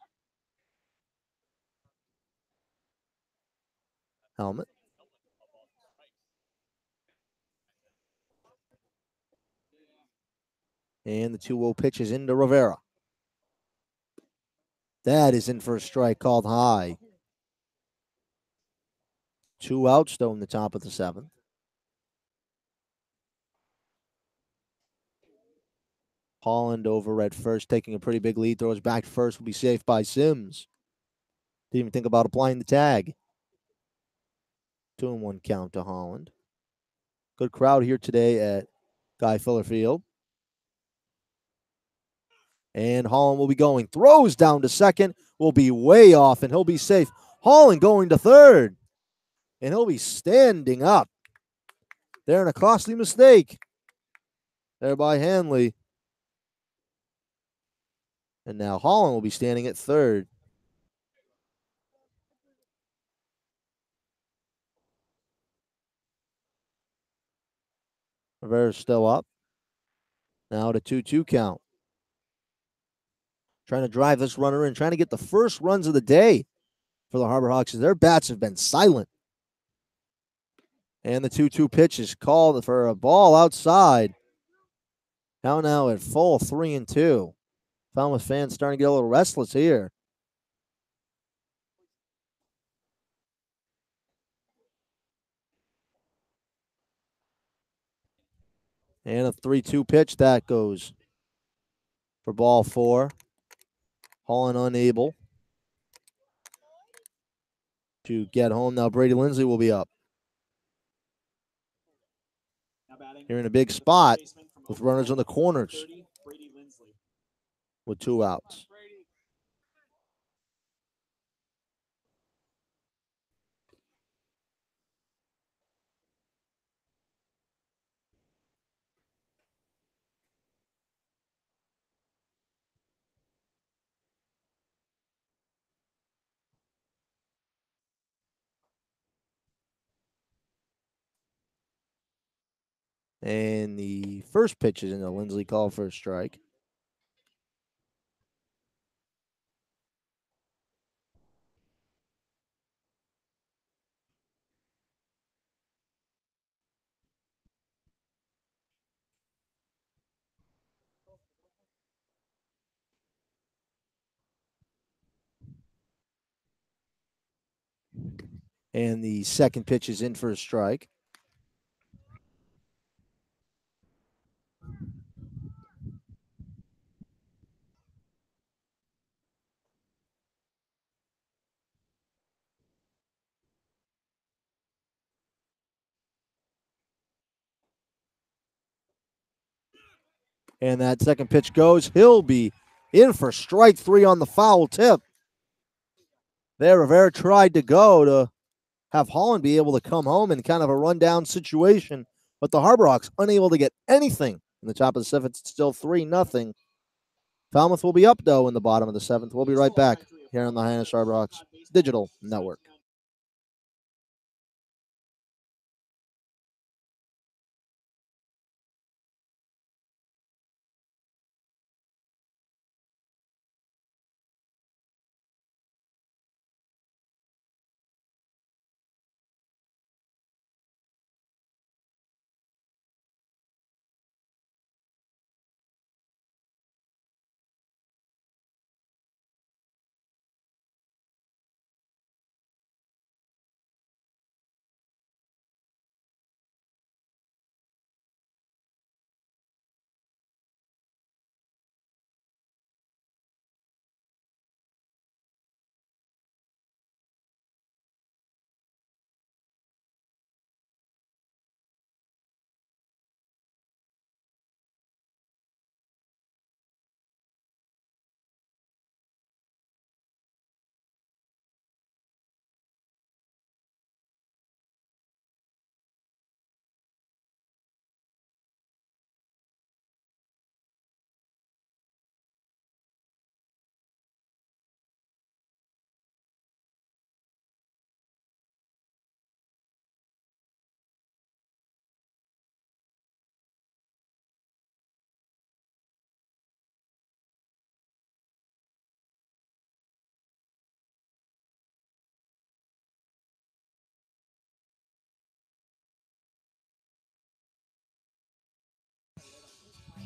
helmet. And the 2-0 pitch is into Rivera. That is in for a strike called high. 2 outs though in the top of the 7th. Holland over at first, taking a pretty big lead. Throws back to first, will be safe by Sims. Didn't even think about applying the tag. 2-1 count to Holland. Good crowd here today at Guy Fuller Field. And Holland will be going. Throws down to second. Will be way off, and he'll be safe. Holland going to third. And he'll be standing up. There in a costly mistake. There by Hanley. And now Holland will be standing at third. Rivera's still up. Now the 2-2 count. Trying to drive this runner in, trying to get the first runs of the day for the Harbor Hawks. Their bats have been silent. And the 2-2 pitch is called for a ball outside. Now at full 3-2. Falmouth fans starting to get a little restless here. And a 3-2 pitch that goes for ball 4. Holland unable to get home. Now Brady Lindsley will be up. Here in a big spot with runners on the corners with 2 outs. And the first pitch is in the Lindsley call for a strike. And the second pitch is in for a strike. And that second pitch goes. He'll be in for strike 3 on the foul tip. There, Rivera tried to go to have Holland be able to come home in kind of a rundown situation, but the Harbor Hawks unable to get anything in the top of the 7th. It's still 3-0. Falmouth will be up, though, in the bottom of the 7th. We'll be right back here on the Hyannis Harbor Hawks Digital Network.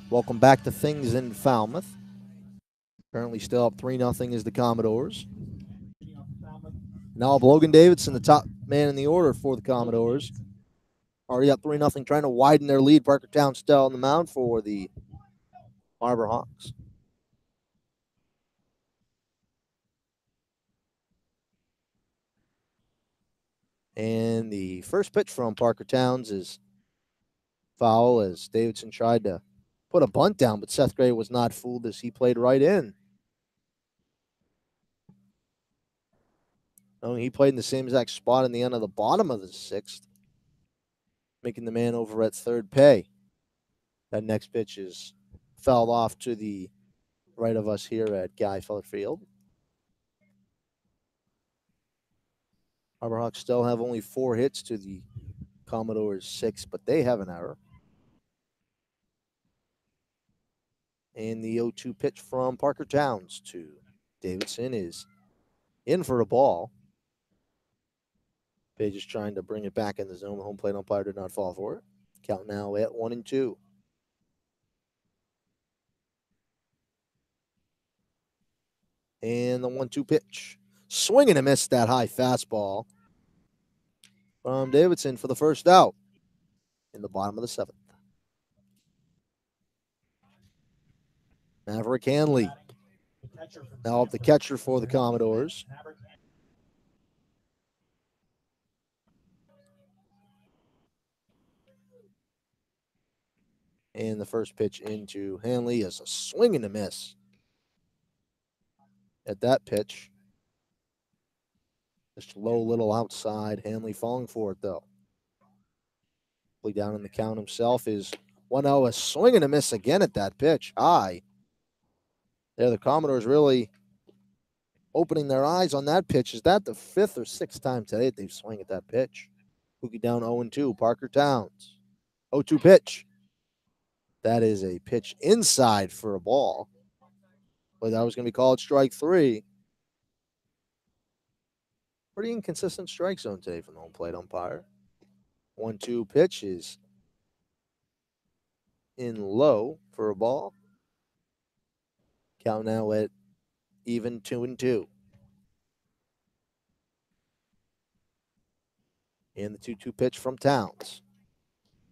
Welcome back to things in Falmouth. Currently still up 3-0 is the Commodores. Now Logan Davidson, the top man in the order for the Commodores. Already up 3-0, trying to widen their lead. Parkertown still on the mound for the Harbor Hawks. And the first pitch from Parker Towns is foul as Davidson tried to put a bunt down, but Seth Gray was not fooled as he played right in. He played in the same exact spot in the end of the bottom of the 6th, making the man over at third pay. That next pitch is fouled off to the right of us here at Guy Feller Field. Harbor Hawks still have only 4 hits to the Commodores' 6, but they have an error. And the 0-2 pitch from Parker Towns to Davidson is in for a ball. Page is trying to bring it back in the zone. The home plate umpire did not fall for it. Count now at 1-2. And the 1-2 pitch. Swing and a miss, that high fastball from Davidson for the first out in the bottom of the 7th. Maverick Hanley now up the catcher for the Commodores. And the first pitch into Hanley is a swing and a miss. At that pitch, just low little outside. Hanley falling for it, though. Down in the count himself is 1-0. A swing and a miss again at that pitch. High. There, the Commodores really opening their eyes on that pitch. Is that the 5th or 6th time today that they've swung at that pitch? Cookie down 0-2. Parker Towns. 0-2 pitch. That is a pitch inside for a ball. But that was going to be called strike 3. Pretty inconsistent strike zone today from the home plate umpire. 1-2 pitch is in low for a ball. Count now at even 2-2. And the 2-2 pitch from Towns.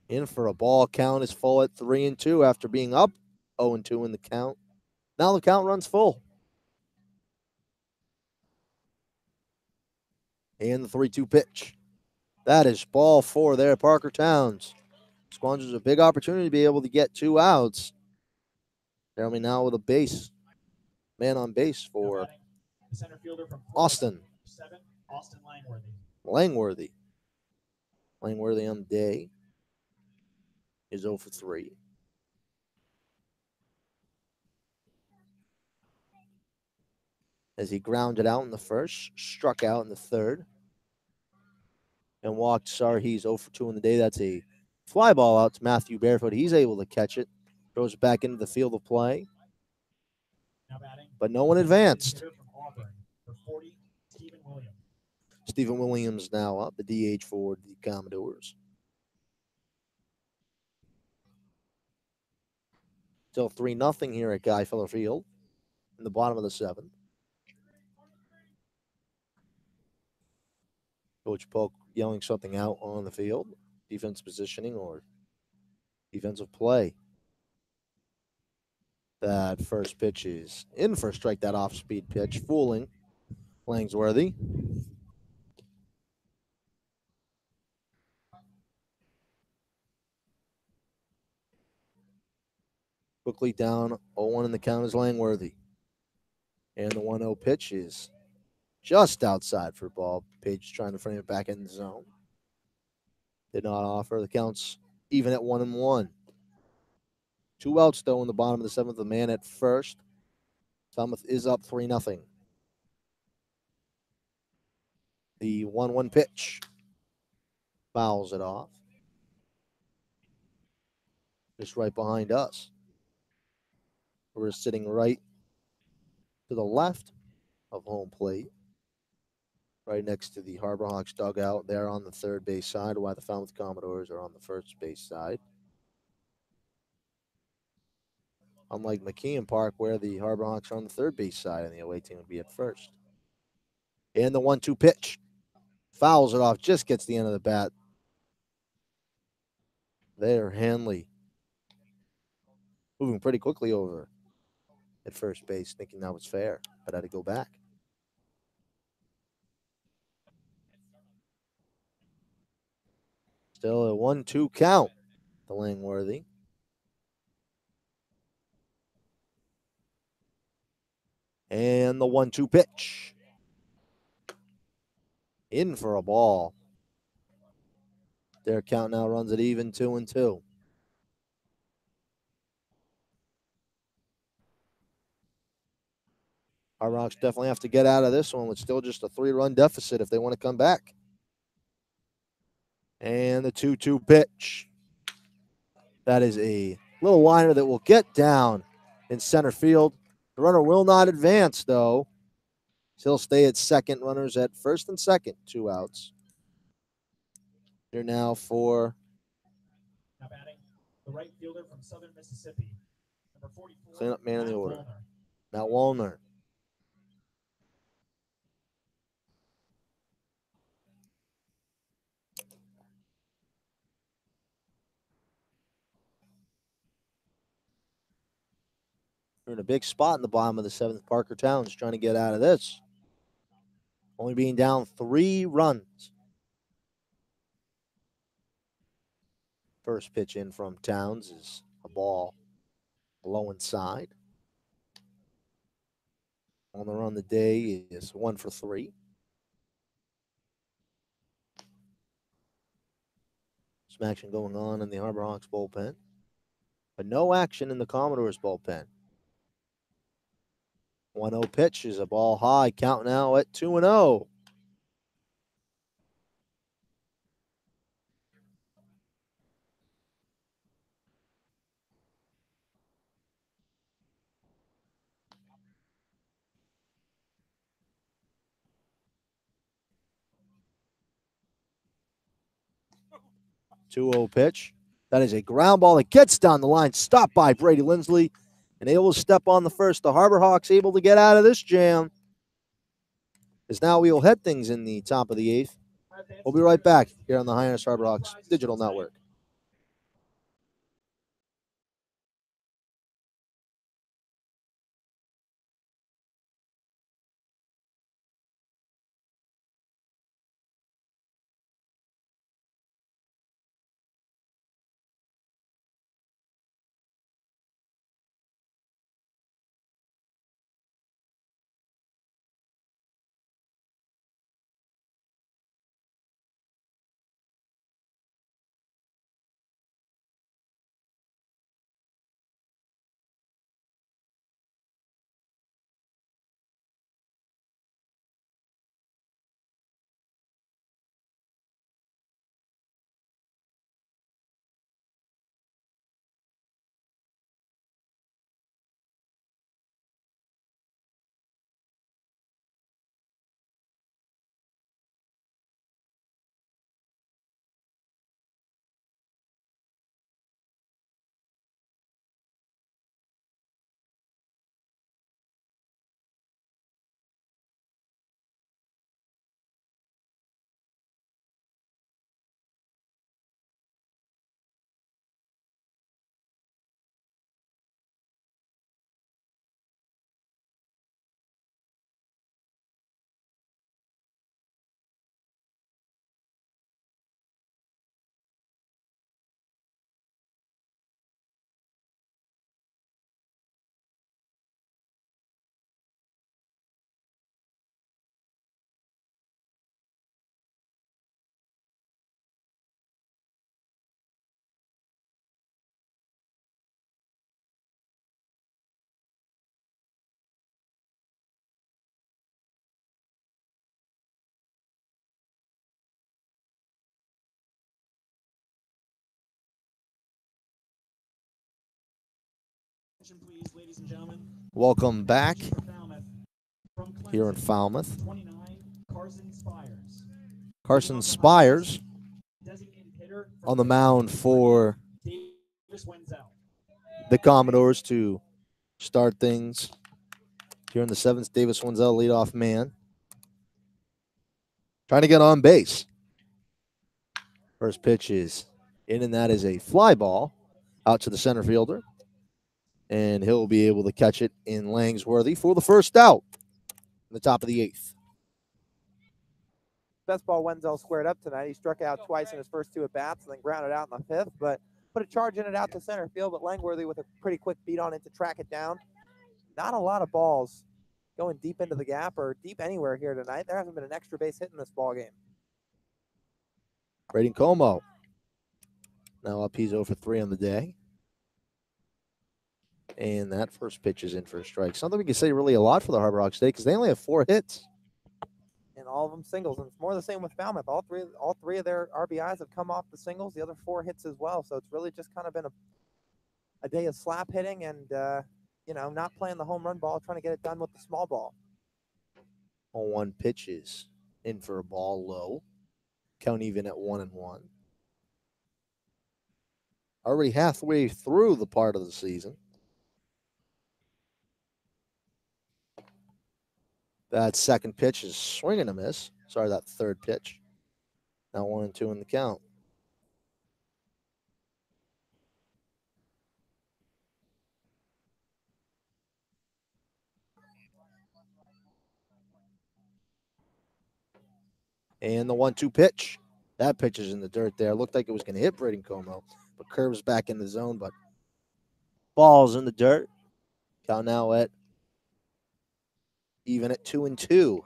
In for a ball. Count is full at 3-2 after being up 0-2 in the count. Now the count runs full. And the 3-2 pitch. That is ball 4 there, Parker Towns. Squanders a big opportunity to be able to get 2 outs. Jeremy now with a base. Man on base for center fielder from Austin. 7, Austin Langworthy. Langworthy on the day is 0 for 3. As he grounded out in the first, struck out in the third, and walked Sarhees 0 for 2 in the day. That's a fly ball out to Matthew Barefoot. He's able to catch it, throws it back into the field of play, but no one advanced. Stephen Williams now up, the DH for the Commodores. Still 3-0 here at Guy Feller Field in the bottom of the 7th. Coach Polk yelling something out on the field. Defense positioning or defensive play. That first pitch is in for a strike, that off-speed pitch, fooling Langsworthy. Quickly down 0-1 in the count is Langworthy. And the 1-0 pitch is just outside for a ball. Page trying to frame it back in the zone. Did not offer. The count's even at 1-1. 2 outs, though, in the bottom of the 7th. The man at first. Falmouth is up 3-0. The 1-1 pitch. Fouls it off. Just right behind us. We're sitting right to the left of home plate. Right next to the Harbor Hawks dugout. They're on the third base side, while the Falmouth Commodores are on the first base side. Unlike McKeon Park, where the Harbor Hawks are on the third base side and the away team would be at first. And the 1-2 pitch. Fouls it off, just gets the end of the bat. There, Hanley. Moving pretty quickly over at first base, thinking that was fair, but had to go back. Still a 1-2 count to Langworthy. And the 1-2 pitch. In for a ball. Their count now runs at even 2-2. Our Rocks definitely have to get out of this one with still just a 3-run deficit if they want to come back. And the 2-2 pitch. That is a little liner that will get down in center field. The runner will not advance, though. He'll stay at second. Runners at first and second, 2 outs. Here now for Now batting, the right fielder from Southern Mississippi, number 44. cleanup man in the Matt order. Wallner. Matt Wallner. We're in a big spot in the bottom of the 7th. Parker Towns trying to get out of this. Only being down 3 runs. First pitch in from Towns is a ball low inside. On the run the day is 1 for 3. Some action going on in the Harbor Hawks bullpen, but no action in the Commodores bullpen. 1-0 pitch is a ball high. Count now at 2-0. Pitch. That is a ground ball that gets down the line. Stopped by Brady Lindsley. And able to step on the first. The Harbor Hawks able to get out of this jam. As now we will head things in the top of the 8th. We'll be right back here on the Hyannis Harbor Hawks Digital Network. Please, ladies and gentlemen. Welcome back From here in Clemson, Falmouth. 29, Carson Spires. Carson Spires Designated hitter on the mound for Davis Wenzel. the Commodores to start things here in the 7th. Davis Wenzel, leadoff man. Trying to get on base. First pitch is in, and that is a fly ball out to the center fielder. And he'll be able to catch it in Langsworthy for the first out in the top of the 8th. Best ball Wenzel squared up tonight. He struck out twice in his first 2 at-bats and then grounded out in the 5th, but put a charge in it out to center field, but Langworthy with a pretty quick beat on it to track it down. Not a lot of balls going deep into the gap or deep anywhere here tonight. There hasn't been an extra base hit in this ball game. Braden Como now up. He's 0 for 3 on the day. And that first pitch is in for a strike. Something we can say really a lot for the Harbor Hawks today because they only have 4 hits. And all of them singles. And it's more the same with Falmouth. All three of their RBIs have come off the singles. The other 4 hits as well. So it's really just kind of been a day of slap hitting and not playing the home run ball, trying to get it done with the small ball. 0-1 pitches in for a ball low. Count even at 1-1. Already halfway through the part of the season. That second pitch is swing and a miss. Sorry, that third pitch. Now 1-2 in the count. And the 1-2 pitch. That pitch is in the dirt there. Looked like it was going to hit Braden Como, but curves back in the zone, but ball's in the dirt. Count now at even at 2-2.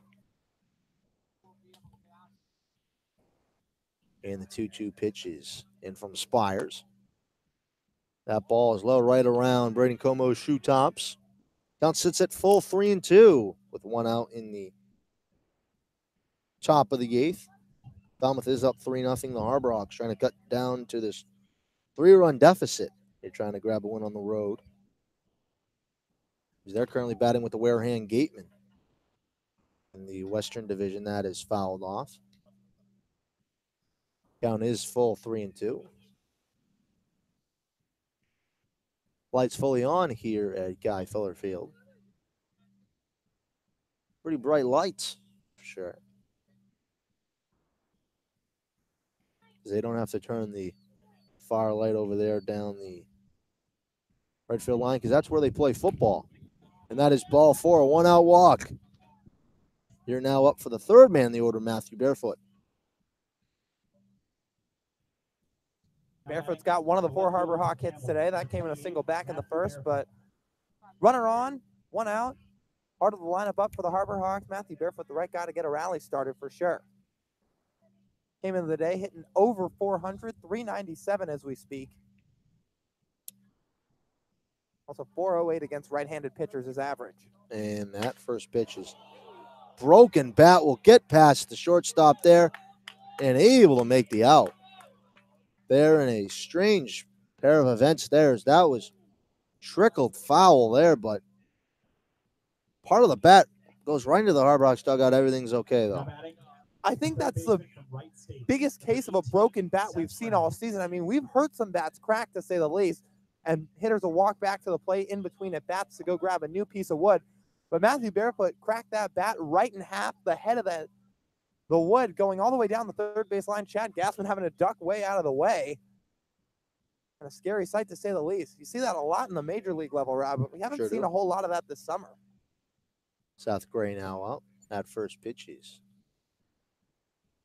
And the 2-2 pitches in from Spires. That ball is low right around Braden Como's shoe tops. Count sits at full 3-2 with one out in the top of the eighth. Falmouth is up 3-0. The Harbor Hawks trying to cut down to this 3-run deficit. They're trying to grab a win on the road. They're currently batting with the Wareham Gatemen. In the Western Division, that is fouled off. Count is full 3-2. Lights fully on here at Guy Fuller Field. Pretty bright lights, for sure. They don't have to turn the fire light over there down the right field line because that's where they play football. And that is ball 4, a one-out walk. You're now up for the third man in the order, Matthew Barefoot. Barefoot's got one of the 4 Harbor Hawk hits today. That came in a single back in the first, but runner on, 1 out. Part of the lineup up for the Harbor Hawks. Matthew Barefoot, the right guy to get a rally started for sure. Came into the day hitting over 400, 397 as we speak. Also 408 against right-handed pitchers is average. And that first pitch is broken. Bat will get past the shortstop there and able to make the out. They're in a strange pair of events there. As that was trickled foul there, but part of the bat goes right into the Harbor Hawks dugout. Everything's okay, though. I think that's the biggest case of a broken bat we've seen all season. I mean, we've heard some bats crack, to say the least, and hitters will walk back to the plate in between at bats to go grab a new piece of wood. But Matthew Barefoot cracked that bat right in half, the head of the wood, going all the way down the third base line. Chad Gassman having to duck way out of the way. And a scary sight, to say the least. You see that a lot in the major league level, Rob, but we haven't seen a whole lot of that this summer. Seth Gray now up. That first pitch is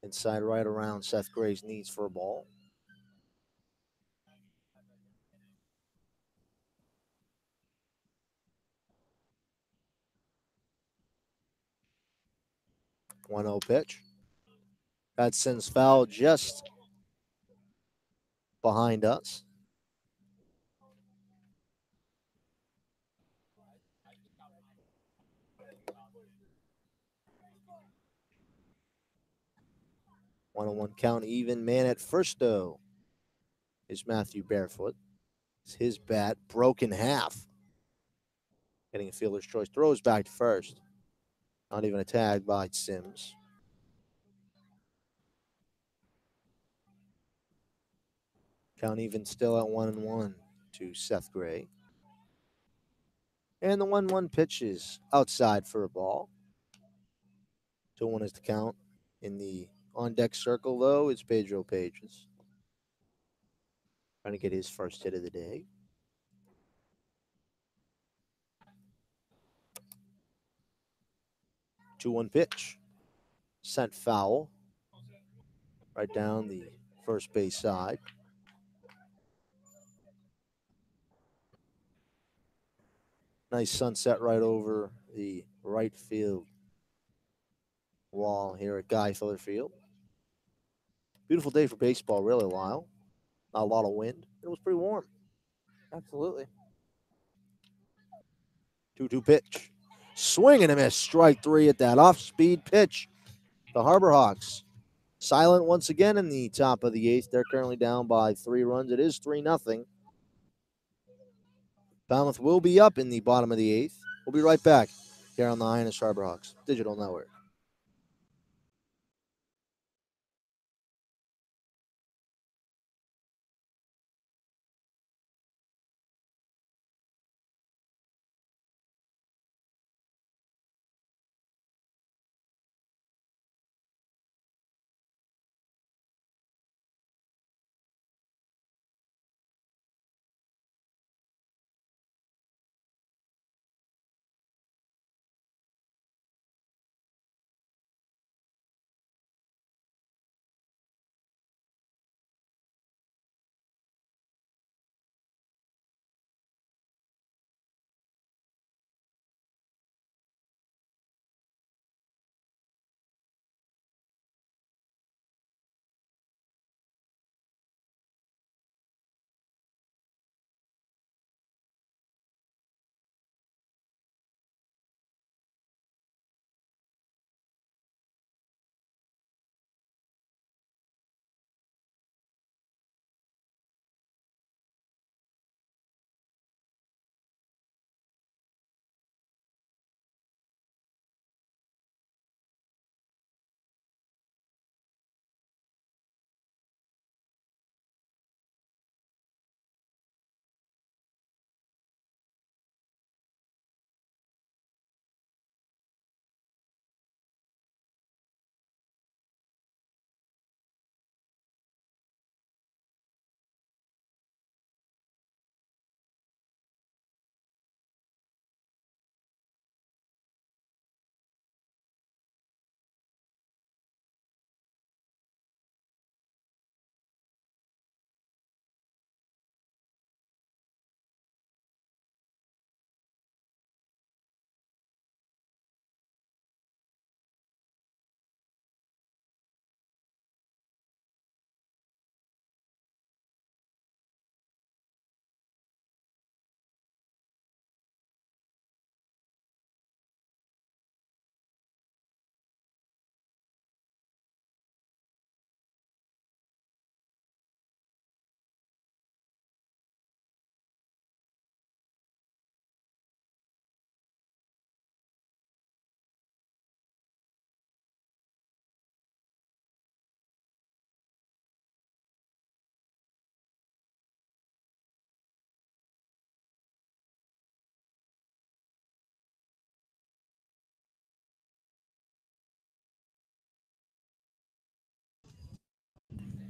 inside right around Seth Gray's knees for a ball. One-zero pitch. That sends foul just behind us. One-on-one count, even man at first, though, is Matthew Barefoot. It's his bat broken half. Getting a fielder's choice. Throws back to first. Not even a tag by Sims. Count even still at 1-1 to Seth Gray. And the 1-1 pitch is outside for a ball. 2-1 is the count. In the on-deck circle, though, is Pedro Pages. Trying to get his first hit of the day. Two-one pitch. Sent foul. Right down the first base side. Nice sunset right over the right field wall here at Guy Fuller Field. Beautiful day for baseball, really, Lyle. Not a lot of wind. It was pretty warm. Absolutely. 2-2 pitch. Swing and a miss. Strike 3 at that off-speed pitch. The Harbor Hawks silent once again in the top of the eighth. They're currently down by 3 runs. It is 3-0. Falmouth will be up in the bottom of the 8th. We'll be right back here on the Hyannis Harborhawks Digital Network.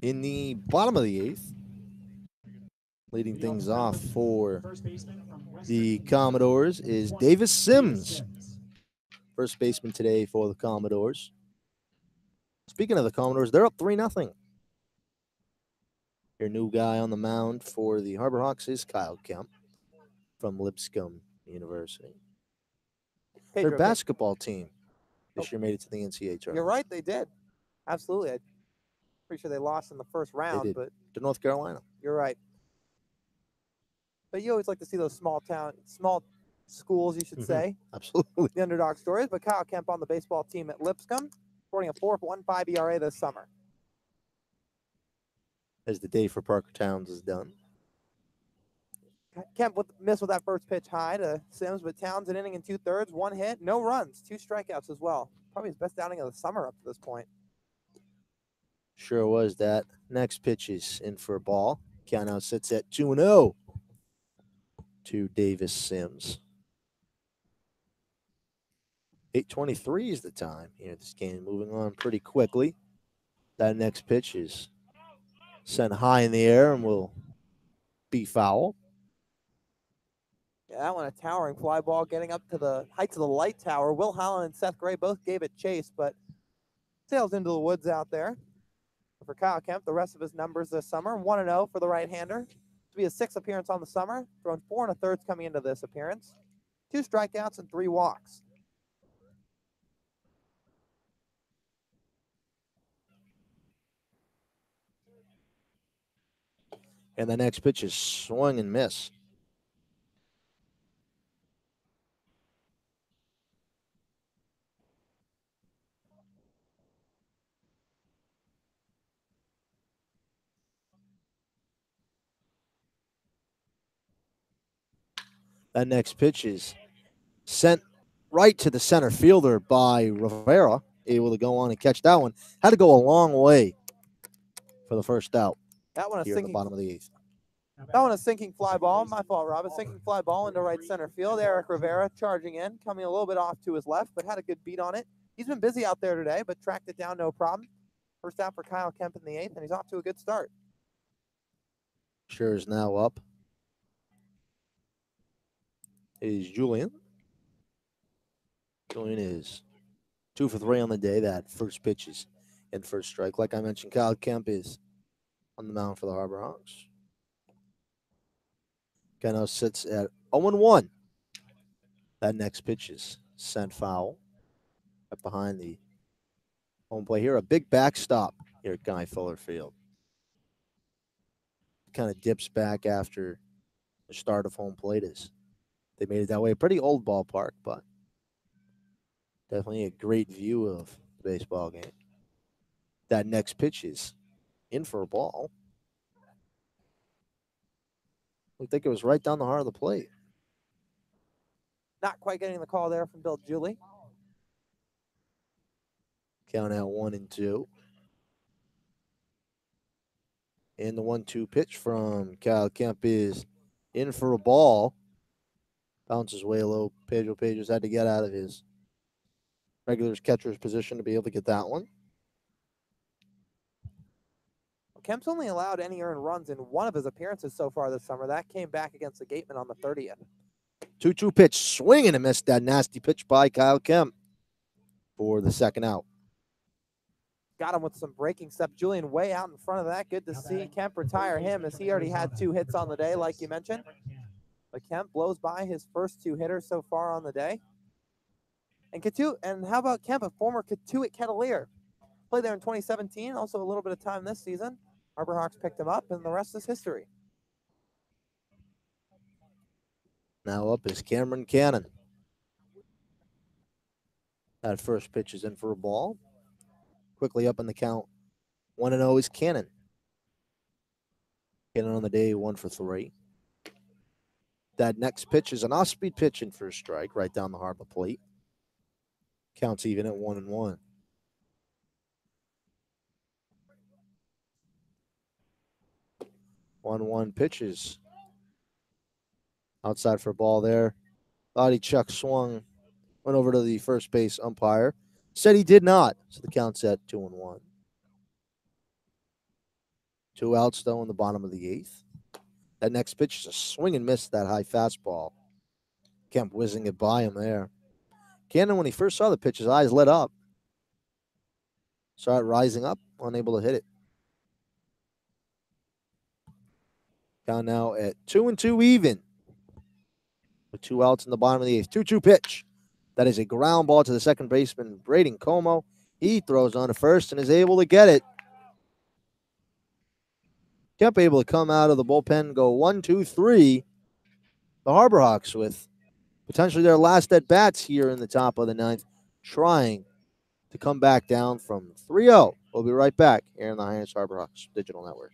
In the bottom of the 8th, leading things off for the Commodores is Davis Sims. First baseman today for the Commodores. Speaking of the Commodores, they're up 3-0. Your new guy on the mound for the Harborhawks is Kyle Kemp from Lipscomb University. Their Pedro, basketball team this year made it to the NCAA tournament. You're right, they did. Absolutely. I'm pretty sure they lost in the first round, did. but To North Carolina. you're right. But you always like to see those small schools, you should say. Absolutely. The underdog stories. But Kyle Kemp on the baseball team at Lipscomb, reporting a 4.15 ERA this summer. As the day for Parker Towns is done. Kemp missed with that first pitch high to Sims, but Towns an inning and 2/3, 1 hit, no runs, 2 strikeouts as well. Probably his best outing of the summer up to this point. Sure was that. Next pitch is in for a ball. Count now sits at 2-0 to Davis Sims. 8:23 is the time here. This game moving on pretty quickly. That next pitch is sent high in the air and will be foul. Yeah, that one a towering fly ball getting up to the heights of the light tower. Will Holland and Seth Gray both gave it chase, but sails into the woods out there. For Kyle Kemp, the rest of his numbers this summer, 1-0 for the right-hander. To be his 6th appearance on the summer, thrown 4 1/3 coming into this appearance. 2 strikeouts and 3 walks. And the next pitch is swung and miss. That next pitch is sent right to the center fielder by Rivera, able to go on and catch that one. Had to go a long way for the first out That one is here at the sinking. bottom of the 8th. That one a sinking fly ball. My fault, Rob. A sinking fly ball into right center field. Eric Rivera charging in, coming a little bit off to his left, but had a good beat on it. He's been busy out there today, but tracked it down no problem. First out for Kyle Kemp in the 8th, and he's off to a good start. Sure is now up. Is Julian. Julian is 2 for 3 on the day. That first pitch is in first strike. Like I mentioned, Kyle Kemp is on the mound for the Harbor Hawks. Keno sits at 0-1. That next pitch is sent foul. Right behind the home plate here. A big backstop here at Guy Fuller Field. Kind of dips back after the start of home plate is. They made it that way. Pretty old ballpark, but definitely a great view of the baseball game. That next pitch is in for a ball. I think it was right down the heart of the plate. Not quite getting the call there from Bill Julie. Count out 1-2. And the 1-2 pitch from Kyle Kemp is in for a ball. Bounces way low. Pedro Pages had to get out of his regular catcher's position to be able to get that one. Kemp's only allowed any earned runs in one of his appearances so far this summer. That came back against the Gateman on the 30th. 2-2 pitch, swinging and missed. That nasty pitch by Kyle Kemp for the second out. Got him with some breaking stuff. Julian way out in front of that. Good to see Kemp retire him as he already had 2 hits on the day, like you mentioned. But Kemp blows by his first 2 hitters so far on the day. And how about Kemp, a former Katuitt Kettleer? Played there in 2017, also a little bit of time this season. Harbor Hawks picked him up, and the rest is history. Now up is Cameron Cannon. That first pitch is in for a ball. Quickly up in the count. 1-0 is Cannon. Cannon on the day, 1 for 3. That next pitch is an off-speed pitch in for a strike, right down the harbor plate. Counts even at 1-1. One pitches. Outside for a ball there. Thought Chuck swung. Went over to the first base umpire. Said he did not. So the count's at 2-1. 2 outs, though, in the bottom of the 8th. That next pitch is a swing and miss, that high fastball. Kemp whizzing it by him there. Cannon, when he first saw the pitch, his eyes lit up. Saw it rising up, unable to hit it. Count now at 2-2 even. With 2 outs in the bottom of the 8th. 2-2 pitch. That is a ground ball to the second baseman, Braden Como. He throws on to first and is able to get it. Kemp able to come out of the bullpen, go 1-2-3. The Harbor Hawks with potentially their last at-bats here in the top of the 9th, trying to come back down from 3-0. We'll be right back here in the Hyannis Harbor Hawks Digital Network.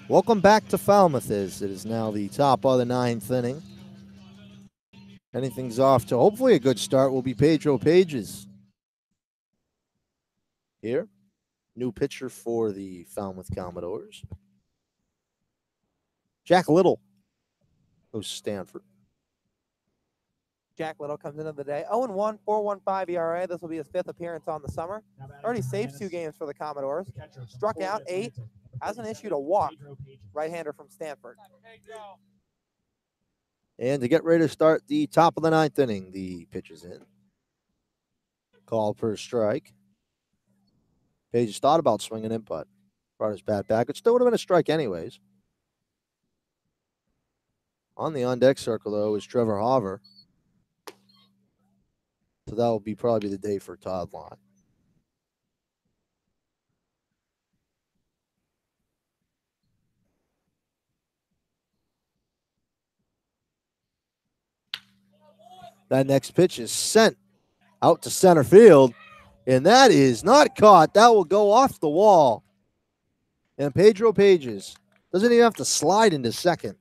Welcome back to Falmouth. It is now the top of the 9th inning. Anything's off to hopefully a good start will be Pedro Pages. Here, new pitcher for the Falmouth Commodores. Jack Little goes to Stanford. Jack Little comes into the day. 0-1, 4.15 ERA. This will be his 5th appearance on the summer. Already saved 2 games for the Commodores. Struck out 8. Hasn't issued a walk. Right-hander from Stanford. And to get ready to start the top of the 9th inning, the pitch is in. Call per strike. Pages thought about swinging it, but brought his bat back. It still would have been a strike anyways. On the on-deck circle, though, is Trevor Hauver. So that will be probably the day for Todd Lott. That next pitch is sent out to center field, and that is not caught. That will go off the wall. And Pedro Pages doesn't even have to slide into second.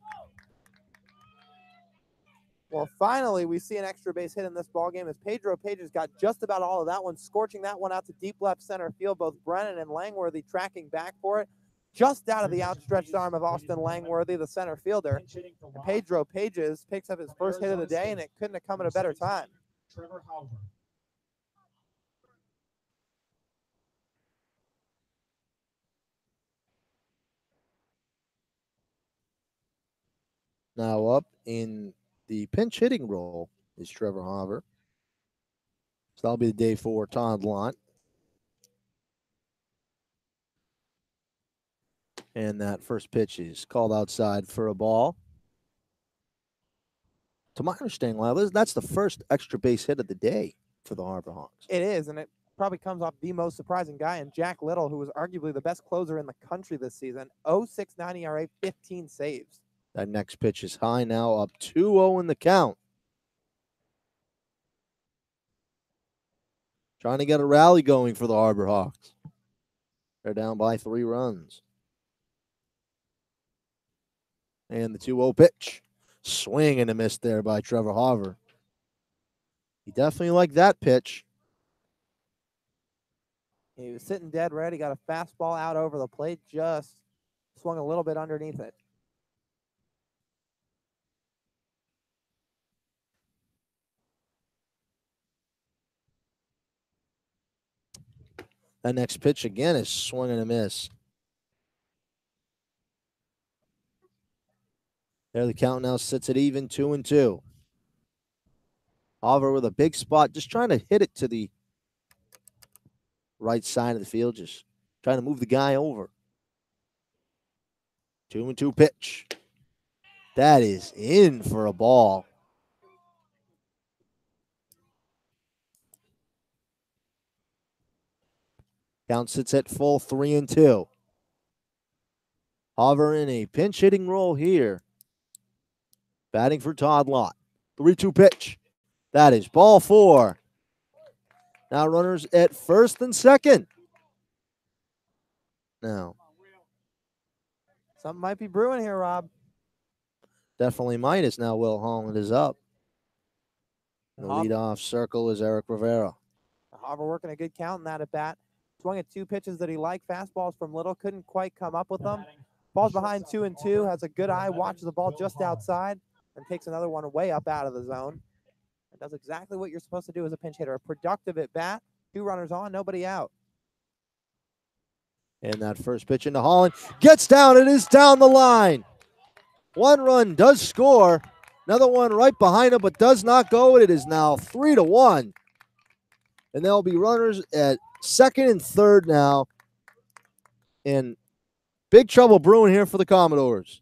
Well, finally, we see an extra base hit in this ballgame as Pedro Pages got just about all of that one, scorching that one out to deep left center field. Both Brennan and Langworthy tracking back for it, just out of the outstretched arm of Austin Langworthy, the center fielder. And Pedro Pages picks up his first hit of the day, and it couldn't have come at a better time. Trevor Hauver. Now up in the pinch hitting role is Trevor Hauver. So that'll be the day for Todd Lott. And that first pitch is called outside for a ball. To my understanding, Lyle, that's the first extra base hit of the day for the Harbor Hawks. It is, and it probably comes off the most surprising guy in Jack Little, who was arguably the best closer in the country this season. 0.69 ERA, 15 saves. That next pitch is high now, up 2-0 in the count. Trying to get a rally going for the Harbor Hawks. They're down by 3 runs. And the 2-0 pitch. Swing and a miss there by Trevor Hauver. He definitely liked that pitch. He was sitting dead red. He got a fastball out over the plate, just swung a little bit underneath it. That next pitch again is swung and a miss. There the count now sits at even 2-2. Hauver with a big spot, just trying to hit it to the right side of the field, just trying to move the guy over. 2-2 pitch. That is in for a ball. Count sits at full 3-2. Hauver in a pinch hitting role here. Batting for Todd Lott. 3-2 pitch. That is ball 4. Now runners at first and second. Now. Something might be brewing here, Rob. Definitely might, as now Will Holland is up. The leadoff circle is Eric Rivera. Hauver working a good count in that at bat. Swung at 2 pitches that he liked. Fastballs from Little. Couldn't quite come up with them. Falls behind 2-2. Has a good eye. Watches the ball just outside. And takes another one way up out of the zone. And does exactly what you're supposed to do as a pinch hitter. A productive at bat. 2 runners on. Nobody out. And that first pitch into Holland. Gets down. It is down the line. 1 run does score. Another one right behind him, but does not go. It is now 3-1. And there'll be runners at second and third now. And big trouble brewing here for the Commodores.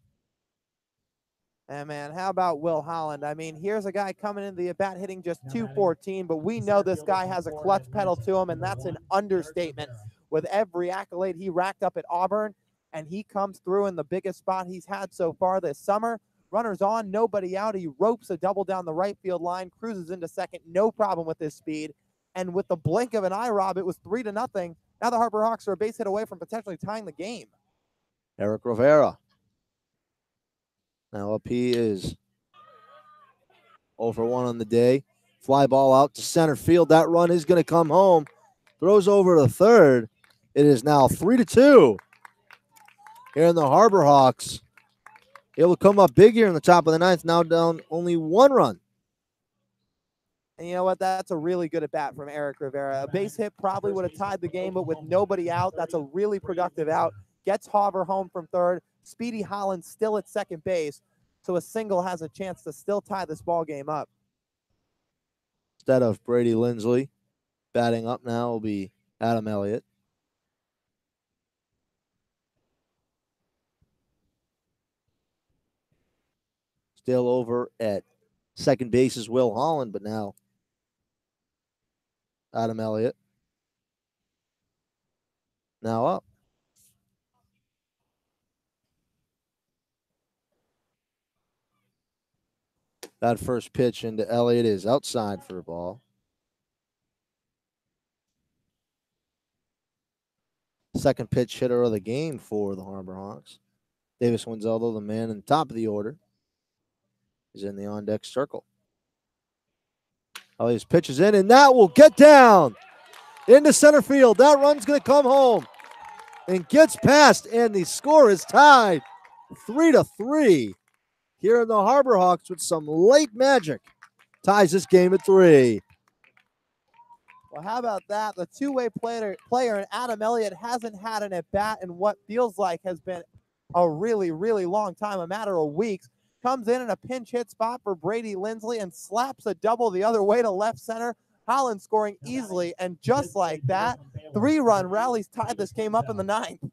And, man, how about Will Holland? I mean, here's a guy coming into the at-bat hitting just .214, but we know this guy has a clutch pedal to him, and that's an understatement with every accolade he racked up at Auburn. And he comes through in the biggest spot he's had so far this summer. Runners on, nobody out. He ropes a double down the right field line, cruises into second, no problem with his speed. And with the blink of an eye, Rob, it was 3-0. Now the Harbor Hawks are a base hit away from potentially tying the game. Eric Rivera Now up he is 0 for 1 on the day. Fly ball out to center field. That run is going to come home. Throws over to third. It is now 3-2. Here in the Harbor Hawks. Able to come up big here in the top of the ninth. Now down only 1 run. And you know what? That's a really good at bat from Eric Rivera. A base hit probably would have tied the game, but with nobody out, that's a really productive out. Gets Hauber home from third. Speedy Holland still at second base. So a single has a chance to still tie this ball game up. Instead of Brady Lindsley, batting up now will be Adam Elliott. Still over at second base is Will Holland, but now Adam Elliott. Now up. That first pitch into Elliott is outside for a ball. Second pitch hitter of the game for the Harbor Hawks. Davis Winzello, the man in the top of the order, is in the on-deck circle. Elliott's pitch is in, and that will get down into center field. That run's going to come home and gets past, and the score is tied 3-3. Here in the Harbor Hawks with some late magic. Ties this game at 3. Well, how about that? The two-way player and Adam Elliott hasn't had an at-bat in what feels like has been a really, really long time, a matter of weeks. Comes in a pinch hit spot for Brady Lindsley and slaps a double the other way to left center. Holland scoring easily, and just like that, 3-run rallies tied this game up in the 9th.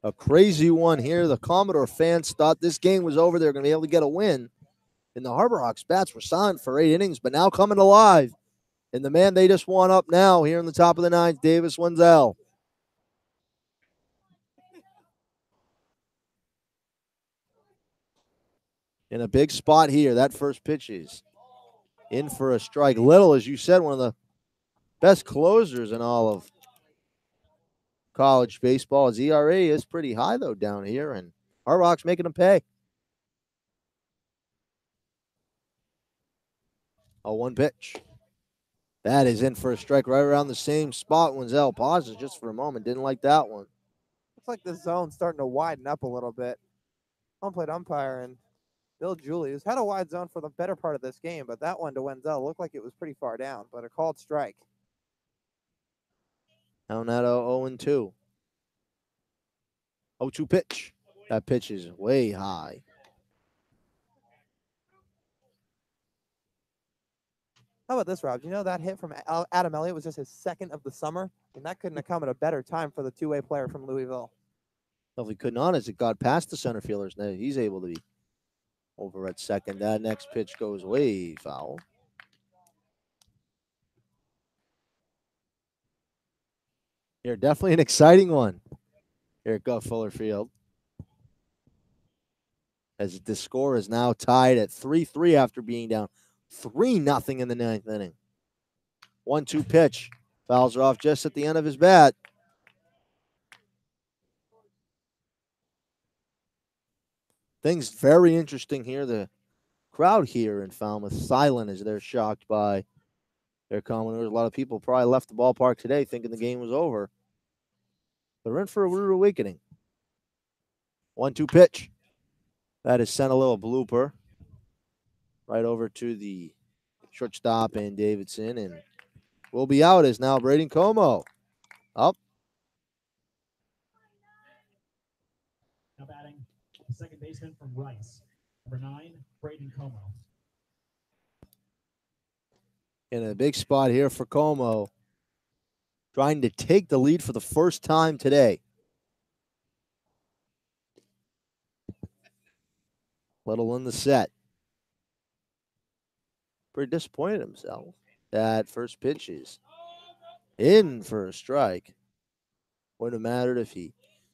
A crazy one here. The Commodore fans thought this game was over. They were going to be able to get a win. And the Harbor Hawks bats were silent for 8 innings, but now coming alive. And the man they just won up now here in the top of the 9th, Davis Wenzel. In a big spot here. That first pitch is in for a strike. Little, as you said, one of the best closers in all of college baseball. His ERA is pretty high, though, down here, and Harbor Hawks making him pay. A 1 pitch. That is in for a strike right around the same spot. Wenzel pauses just for a moment. Didn't like that one. Looks like the zone's starting to widen up a little bit. Home plate umpire and Bill Julius had a wide zone for the better part of this game, but that one to Wenzel looked like it was pretty far down, but a called strike. Down at 0-2. 0-2 pitch. That pitch is way high. How about this, Rob? Do you know that hit from Adam Elliott was just his second of the summer? And that couldn't have come at a better time for the two-way player from Louisville. Well, if he could not, as it got past the center fielders, now he's able to be over at second. That next pitch goes way foul. Here, definitely an exciting one here at Guff Fuller Field. As the score is now tied at 3-3 after being down 3-0 in the 9th inning. 1-2 pitch. Fouls are off just at the end of his bat. Things very interesting here. The crowd here in Falmouth silent as they're shocked by their Commodores. A lot of people probably left the ballpark today thinking the game was over. They're in for a rude awakening. 1-2 pitch. That is sent a little blooper right over to the shortstop and Davidson, and will be out as now Braden Como up. Now batting, the second baseman from Rice, number 9, Braden Como. In a big spot here for Como, trying to take the lead for the first time today. Little in the set. Pretty disappointed himself. That first pitch is in for a strike. Wouldn't have mattered if he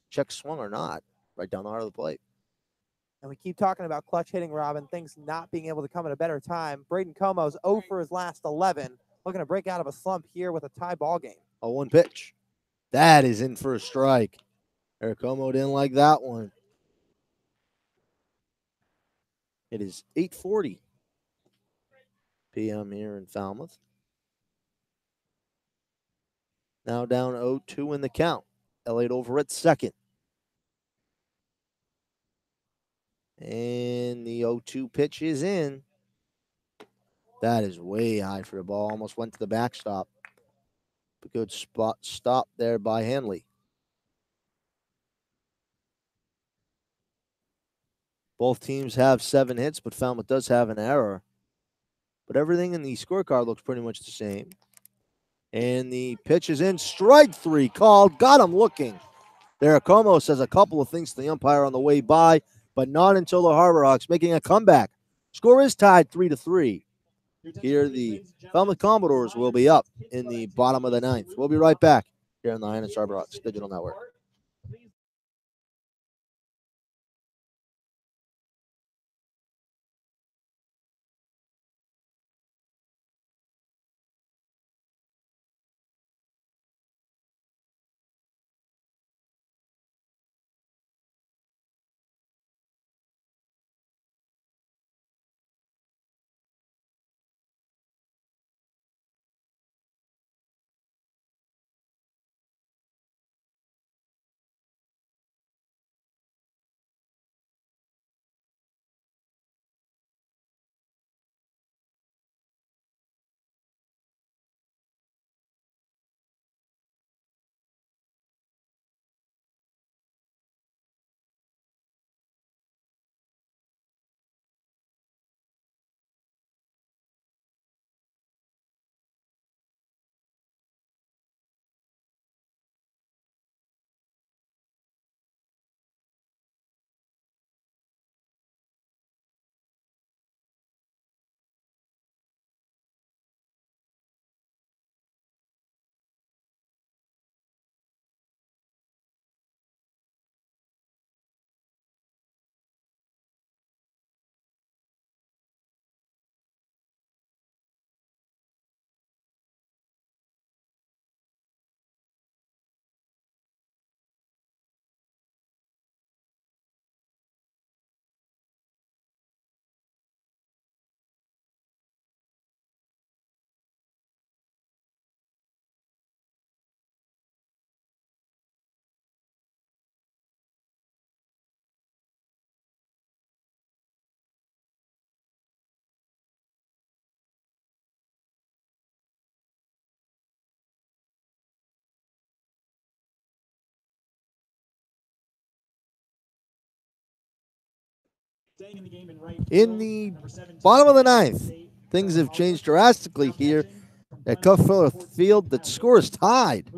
check swung or not. Right down the heart of the plate. And we keep talking about clutch hitting, Robin, things not being able to come at a better time. Braden Como's 0 for his last 11. Looking to break out of a slump here with a tie ball game. A 1 pitch. That is in for a strike. Eric Como didn't like that one. It is 8:40 p.m. here in Falmouth. Now down 0-2 in the count. Elliott over at second. And the 0-2 pitch is in. That is way high for the ball. Almost went to the backstop. A good spot stop there by Hanley. Both teams have 7 hits, but Falmouth does have an error. But everything in the scorecard looks pretty much the same. And the pitch is in. Strike 3 called. Got him looking. Como says a couple of things to the umpire on the way by, but not until the Harborhawks making a comeback. Score is tied 3-3. Here the Falmouth Commodores will be up in the bottom of the 9th. We'll be right back here on the Hyannis Harborhawks Digital Network. In the bottom of the 9th, things have changed drastically here at Falmouth Field. The score is tied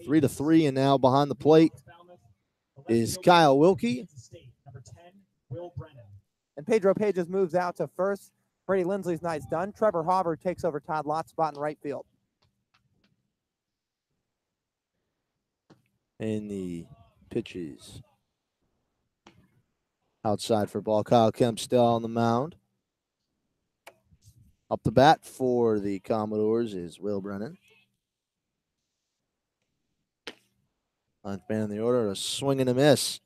3-3, and now behind the plate is Kyle Wilkie. And Pedro Pages moves out to first. Brady Lindsley's night's done. Trevor Hauber takes over Todd Lott's spot in right field. And the pitches outside for ball. Kyle Kemp still on the mound. Up the bat for the Commodores is Will Brennan. 9th man in the order, a swing and a miss.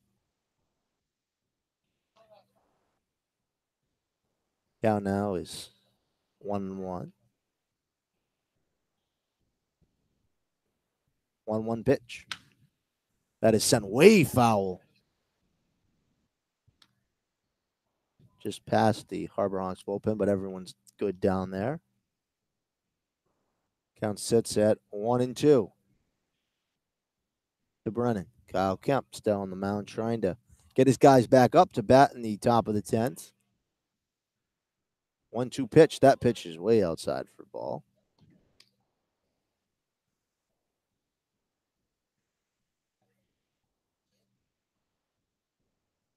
Count now is 1-1. 1-1 pitch. That is sent way foul. Just past the Harborhawks bullpen, but everyone's good down there. Count sits at 1-2. To Brennan. Kyle Kemp still on the mound, trying to get his guys back up to bat in the top of the 10th. 1-2 pitch. That pitch is way outside for ball.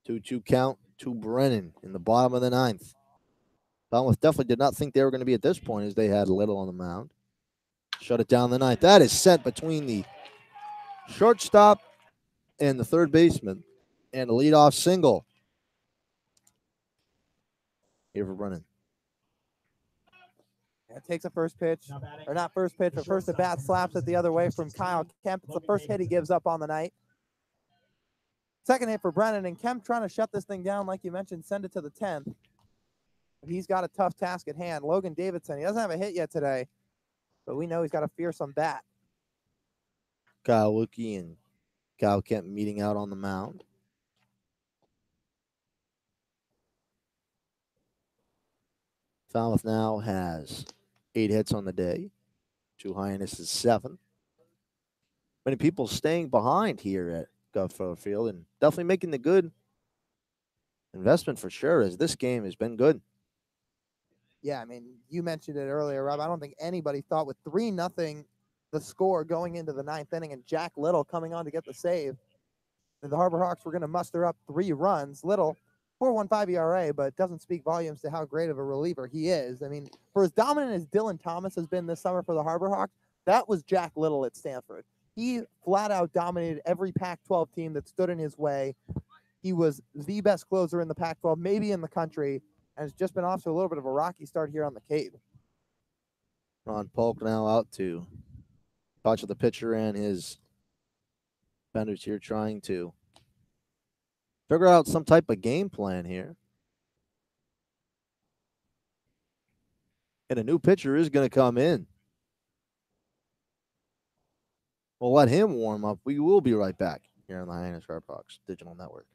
Two count to Brennan in the bottom of the 9th. Falmouth definitely did not think they were going to be at this point, as they had Little on the mound. Shut it down the 9th. That is sent between the shortstop and the third baseman, and a leadoff single here for Brennan. It takes a first pitch, or not first pitch, but first at bat, slaps it the other way from Kyle Kemp. It's the first hit he gives up on the night. Second hit for Brennan, and Kemp trying to shut this thing down, like you mentioned, send it to the 10th. But he's got a tough task at hand. Logan Davidson, he doesn't have a hit yet today, but we know he's got a fearsome bat. Kyle Lukey and Kyle Kemp meeting out on the mound. Falmouth now has 8 hits on the day. To Hyannis is 7. Many people staying behind here at Gulf Field and definitely making the good investment for sure, as this game has been good. Yeah, I mean, you mentioned it earlier, Rob. I don't think anybody thought with 3-0 the score going into the 9th inning and Jack Little coming on to get the save, that the Harbor Hawks were going to muster up 3 runs. Little, 4.15 ERA, but doesn't speak volumes to how great of a reliever he is. I mean, for as dominant as Dylan Thomas has been this summer for the Harbor Hawks, that was Jack Little at Stanford. He flat out dominated every Pac-12 team that stood in his way. He was the best closer in the Pac-12, maybe in the country, and has just been off to a little bit of a rocky start here on the Cape. Ron Polk now out to touch of the pitcher and his defenders here trying to figure out some type of game plan here. And a new pitcher is going to come in. We'll let him warm up. We will be right back here on the Hyannis Harbor Hawks Digital Network.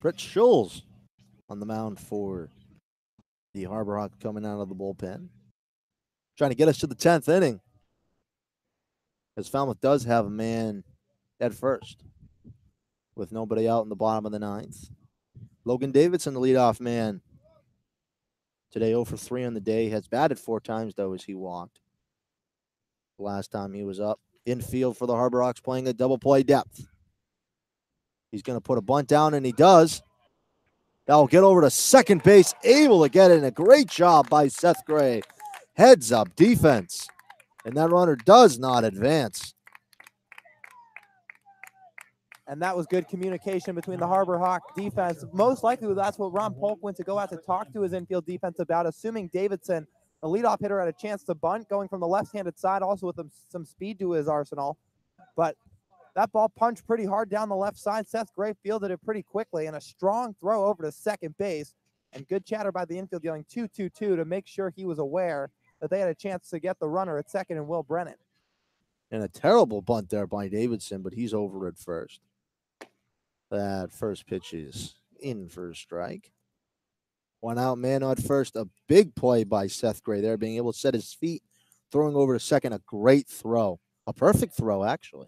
Brett Schulz on the mound for the Harbor Hawks coming out of the bullpen. Trying to get us to the 10th inning, as Falmouth does have a man at first with nobody out in the bottom of the 9th. Logan Davidson, the leadoff man. Today 0 for 3 on the day. Has batted 4 times, though, as he walked. The last time he was up. Infield for the Harbor Hawks playing a double play depth. He's going to put a bunt down, and he does. That'll get over to second base, able to get it, and a great job by Seth Gray. Heads up defense, and that runner does not advance. And that was good communication between the Harbor Hawk defense. Most likely that's what Ron Polk went to go out to talk to his infield defense about, assuming Davidson, the leadoff hitter, had a chance to bunt, going from the left-handed side, also with some speed to his arsenal. But that ball punched pretty hard down the left side. Seth Gray fielded it pretty quickly, and a strong throw over to second base. And good chatter by the infield, yelling 2-2-2 to make sure he was aware that they had a chance to get the runner at second and Will Brennan. And a terrible bunt there by Davidson, but he's over at first. That first pitch is in for a strike. One out, man on first. A big play by Seth Gray there, being able to set his feet, throwing over to second. A great throw. A perfect throw, actually.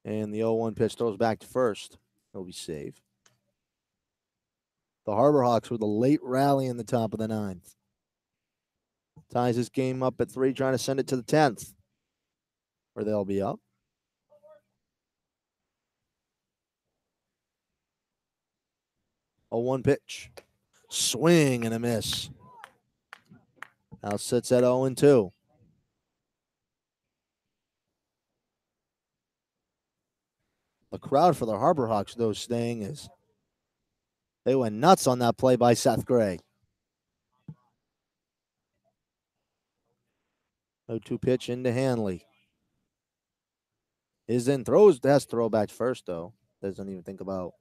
And the 0-1 pitch throws back to first. He'll be safe. The Harbor Hawks with a late rally in the top of the ninth. Ties this game up at 3, trying to send it to the 10th, where they'll be up. A 1 pitch. Swing and a miss. Now sits at 0-2. The crowd for the Harbor Hawks, though, staying is they went nuts on that play by Seth Gray. 0-2 pitch into Hanley. Is in, throws, has to throw back first, though. Doesn't even think about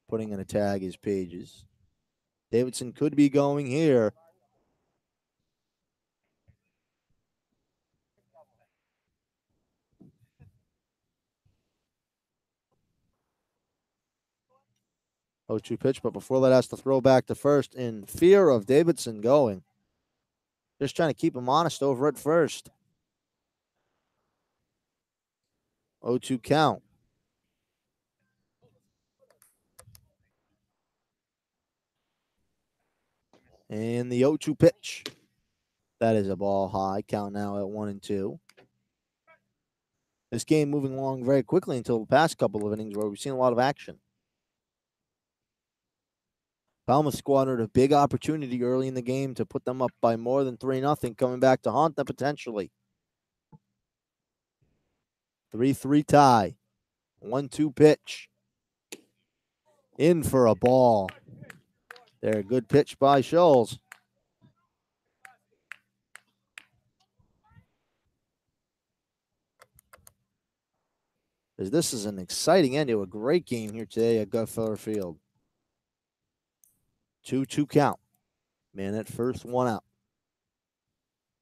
putting in a tag his pages. Davidson could be going here. Oh, 2 pitch, but before that has to throw back to first in fear of Davidson going. Just trying to keep him honest over at first. 0-2 count. And the 0-2 pitch. That is a ball high. Count now at 1-2. This game moving along very quickly until the past couple of innings where we've seen a lot of action. Falmouth squandered a big opportunity early in the game to put them up by more than 3-0, coming back to haunt them potentially. 3-3 tie. 1-2 pitch. In for a ball. There, good pitch by Scholes. As this is an exciting end to a great game here today at Guttfeller Field. 2-2 count. Man at first, 1 out.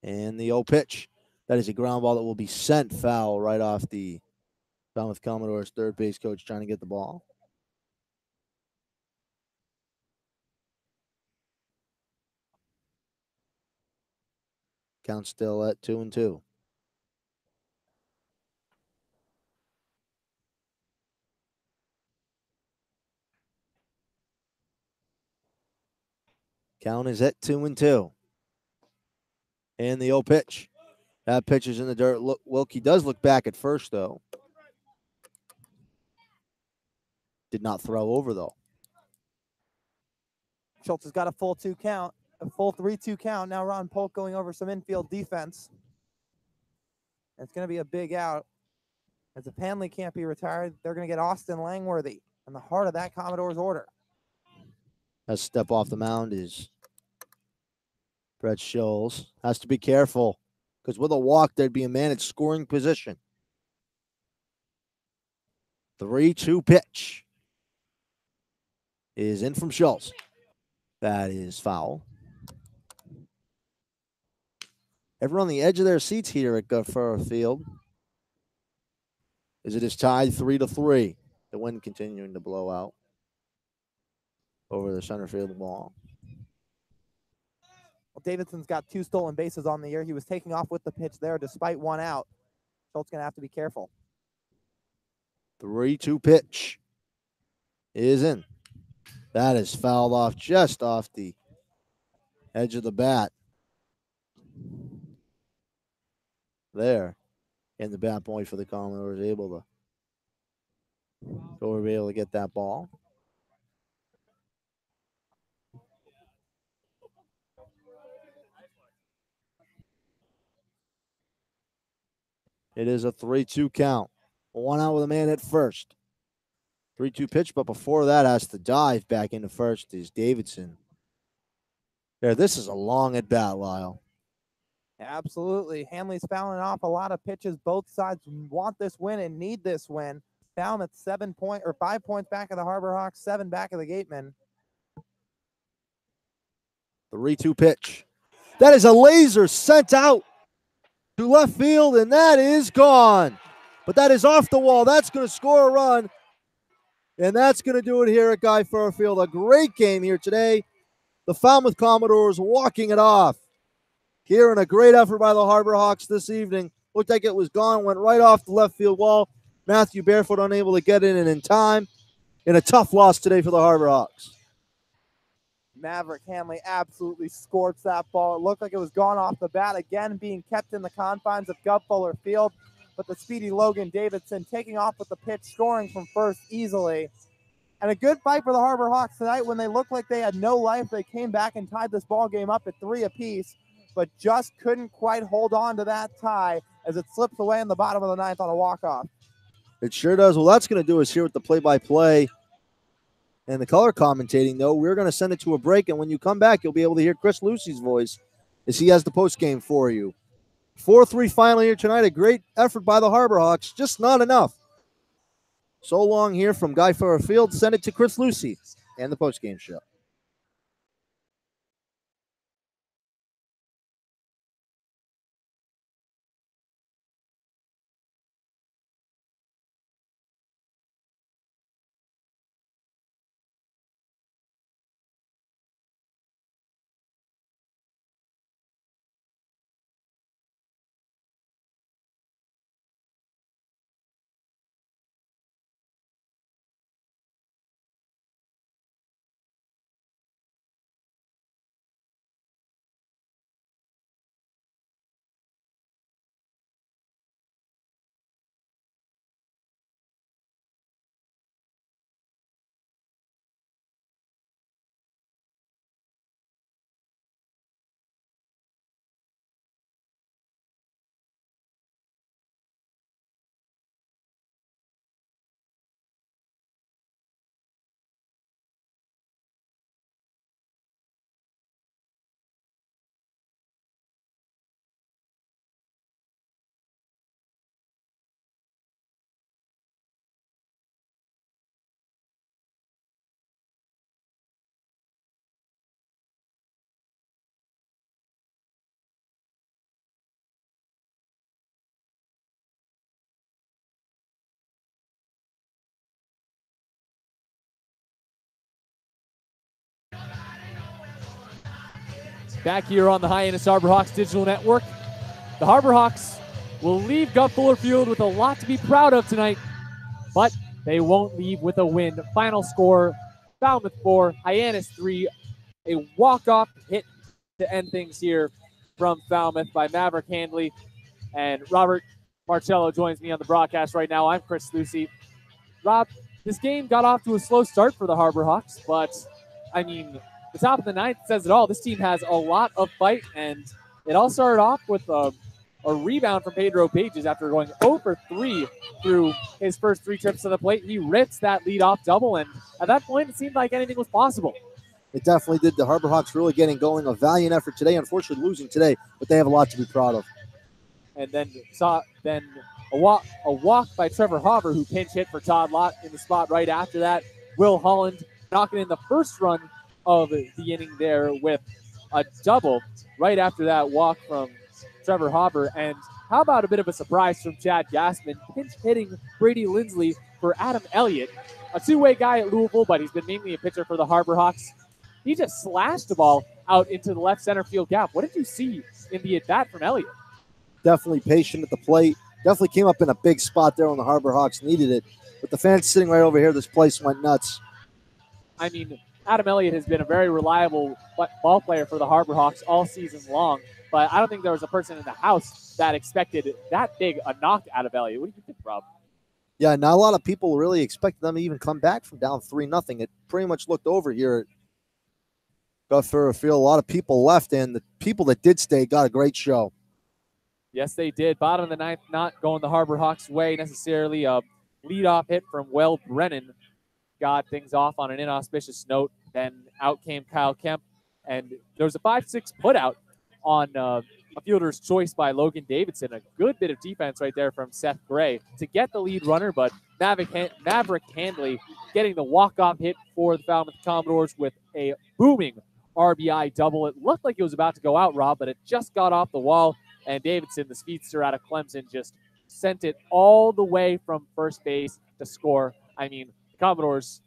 And the 0 pitch. That is a ground ball that will be sent foul right off the Falmouth Commodores third base coach trying to get the ball. Count still at 2-2. Count is at 2-2. And the 0 pitch. That pitch is in the dirt. Look, Wilkie does look back at first, though. Did not throw over, though. Schultz has got a full 2 count, a full 3-2 count. Now Ron Polk going over some infield defense. And it's going to be a big out. As if Hanley can't be retired, they're going to get Austin Langworthy in the heart of that Commodores order. That step off the mound is Brett Scholes. Has to be careful because with a walk, there'd be a man at scoring position. 3-2 pitch is in from Scholes. That is foul. Everyone on the edge of their seats here at Guttfeller Field. As it is tied 3-3. The wind continuing to blow out over the center field wall. Well, Davidson's got 2 stolen bases on the year. He was taking off with the pitch there despite 1 out. Schultz going to have to be careful. 3-2 pitch is in. That is fouled off just off the edge of the bat. There. And the bat boy for the Commodores able to get that ball. It is a 3-2 count. 1 out with a man at first. 3-2 pitch, but before that has to dive back into first is Davidson. There, this is a long at bat, Lyle. Absolutely. Hanley's fouling off a lot of pitches. Both sides want this win and need this win. Falmouth 5 points back of the Harbor Hawks, 7 back of the Gatemen. 3-2 pitch. That is a laser sent out to left field, and that is gone. But that is off the wall. That's going to score a run. And that's going to do it here at Guy Furrow Field. A great game here today. The Falmouth Commodores walking it off. Here in a great effort by the Harbor Hawks this evening. Looked like it was gone, went right off the left field wall. Matthew Barefoot unable to get in time. In a tough loss today for the Harbor Hawks. Maverick Hanley absolutely scorched that ball. It looked like it was gone off the bat, again being kept in the confines of Gov Fuller Field. But the speedy Logan Davidson taking off with the pitch, scoring from first easily. And a good fight for the Harbor Hawks tonight. When they looked like they had no life, they came back and tied this ball game up at 3 apiece, but just couldn't quite hold on to that tie as it slips away in the bottom of the ninth on a walk-off. It sure does. Well, that's going to do us here with the play-by-play and the color commentating, though. We're going to send it to a break, and when you come back, you'll be able to hear Chris Lucy's voice as he has the postgame for you. 4-3 final here tonight. A great effort by the Harbor Hawks. Just not enough. So long here from Guy Furrow Field. Send it to Chris Lucy and the postgame show. Back here on the Hyannis Harbor Hawks Digital Network, the Harbor Hawks will leave Gov Fuller Field with a lot to be proud of tonight, but they won't leave with a win. Final score, Falmouth 4, Hyannis 3. A walk-off hit to end things here from Falmouth by Maverick Handley. And Robert Marcello joins me on the broadcast right now. I'm Chris Lucy. Rob, this game got off to a slow start for the Harbor Hawks, but, I mean, the top of the ninth says it all. This team has a lot of fight, and it all started off with a rebound from Pedro Pages after going 0 for 3 through his first 3 trips to the plate. He rips that lead-off double, and at that point, it seemed like anything was possible. It definitely did. The Harbor Hawks really getting going. A valiant effort today. Unfortunately, losing today, but they have a lot to be proud of. And then a walk by Trevor Hauber, who pinch hit for Todd Lott in the spot right after that. Will Holland knocking in the first run of the inning there with a double right after that walk from Trevor Hauber. And how about a bit of a surprise from Chad Gassman, pinch hitting Brady Lindsley for Adam Elliott, a two-way guy at Louisville, but he's been mainly a pitcher for the Harbor Hawks. He just slashed the ball out into the left center field gap. What did you see in the at-bat from Elliott? Definitely patient at the plate. Definitely came up in a big spot there when the Harbor Hawks needed it. With the fans sitting right over here, this place went nuts. I mean, Adam Elliott has been a very reliable ball player for the Harbor Hawks all season long, but I don't think there was a person in the house that expected that big a knock out of Elliott. What do you think, Rob? Yeah, not a lot of people really expected them to even come back from down 3-0. It pretty much looked over here at Gov Furrow Field. A lot of people left, and the people that did stay got a great show. Yes, they did. Bottom of the ninth, not going the Harbor Hawks' way necessarily. A leadoff hit from Will Brennan got things off on an inauspicious note. Then out came Kyle Kemp, and there was a 5-6 putout on a fielder's choice by Logan Davidson. A good bit of defense right there from Seth Gray to get the lead runner, but Maverick Handley getting the walk-off hit for the Falmouth Commodores with a booming RBI double. It looked like it was about to go out, Rob, but it just got off the wall, and Davidson, the speedster out of Clemson, just sent it all the way from first base to score. I mean, Commodores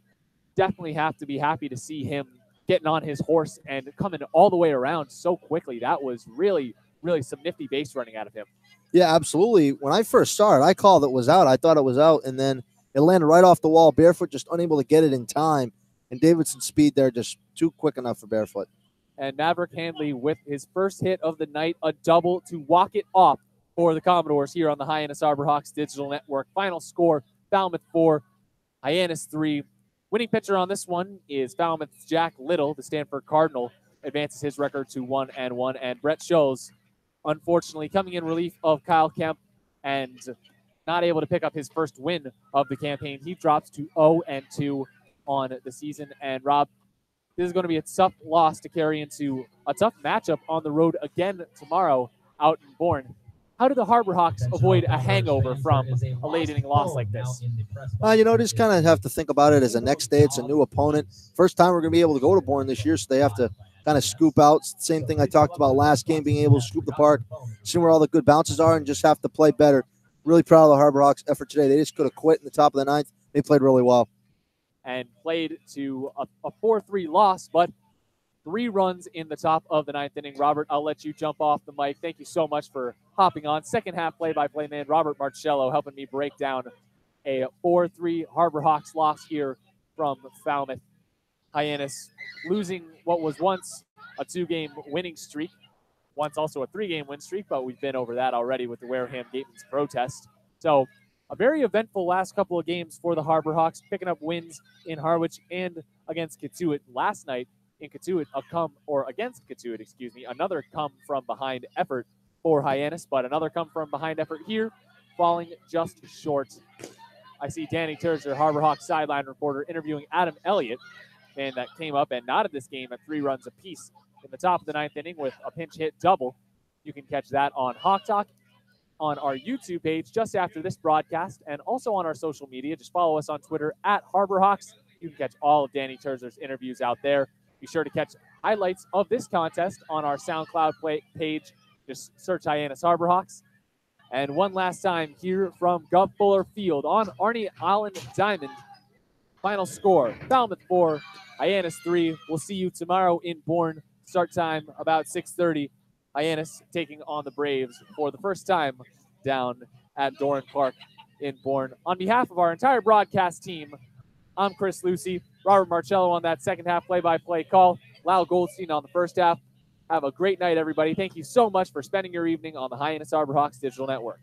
definitely have to be happy to see him getting on his horse and coming all the way around so quickly. That was really, really some nifty base running out of him. Yeah, absolutely. When I first saw it, I called it was out. I thought it was out, and then it landed right off the wall barefoot, just unable to get it in time. And Davidson's speed there just too quick enough for barefoot. And Maverick Handley with his first hit of the night, a double to walk it off for the Commodores here on the Hyannis Arborhawks Digital Network. Final score, Falmouth 4, Hyannis 3. Winning pitcher on this one is Falmouth's Jack Little. The Stanford Cardinal advances his record to 1-1. And Brett Scholes, unfortunately, coming in relief of Kyle Kemp and not able to pick up his first win of the campaign. He drops to 0-2 on the season. And Rob, this is going to be a tough loss to carry into a tough matchup on the road again tomorrow out in Bourne. How do the Harbor Hawks avoid a hangover from a late-inning loss like this? Just kind of have to think about it as a next day. It's a new opponent. First time we're going to be able to go to Bourne this year, so they have to kind of scoop out. Same thing I talked about last game, being able to scoop the park, see where all the good bounces are, and just have to play better. Really proud of the Harbor Hawks' effort today. They just could have quit in the top of the ninth. They played really well. And played to a 4-3 loss, but 3 runs in the top of the ninth inning. Robert, I'll let you jump off the mic. Thank you so much for hopping on. Second half play-by-play man Robert Marcello helping me break down a 4-3 Harbor Hawks loss here from Falmouth. Hyannis losing what was once a 2-game winning streak, once also a 3-game win streak, but we've been over that already with the Wareham Gateman's protest. So a very eventful last couple of games for the Harbor Hawks, picking up wins in Harwich and against Katuitt last night. In Katuitt, against Katuitt, another come-from-behind effort for Hyannis, but another come-from-behind effort here, falling just short. I see Danny Terzer, Harbor Hawks sideline reporter, interviewing Adam Elliott, and that came up and knotted this game at 3 runs apiece in the top of the ninth inning with a pinch hit double. You can catch that on Hawk Talk, on our YouTube page just after this broadcast, and also on our social media. Just follow us on Twitter at Harbor Hawks. You can catch all of Danny Terzer's interviews out there. Be sure to catch highlights of this contest on our SoundCloud page. Just search Hyannis Harbor Hawks. And one last time here from Gov Fuller Field on Arnie Allen Diamond. Final score, Falmouth 4, Hyannis 3. We'll see you tomorrow in Bourne. Start time about 6:30. Hyannis taking on the Braves for the first time down at Doran Park in Bourne. On behalf of our entire broadcast team, I'm Chris Lucy, Robert Marcello on that second half play-by-play call, Lyle Goldstein on the first half. Have a great night, everybody. Thank you so much for spending your evening on the Hyannis Harbor Hawks Digital Network.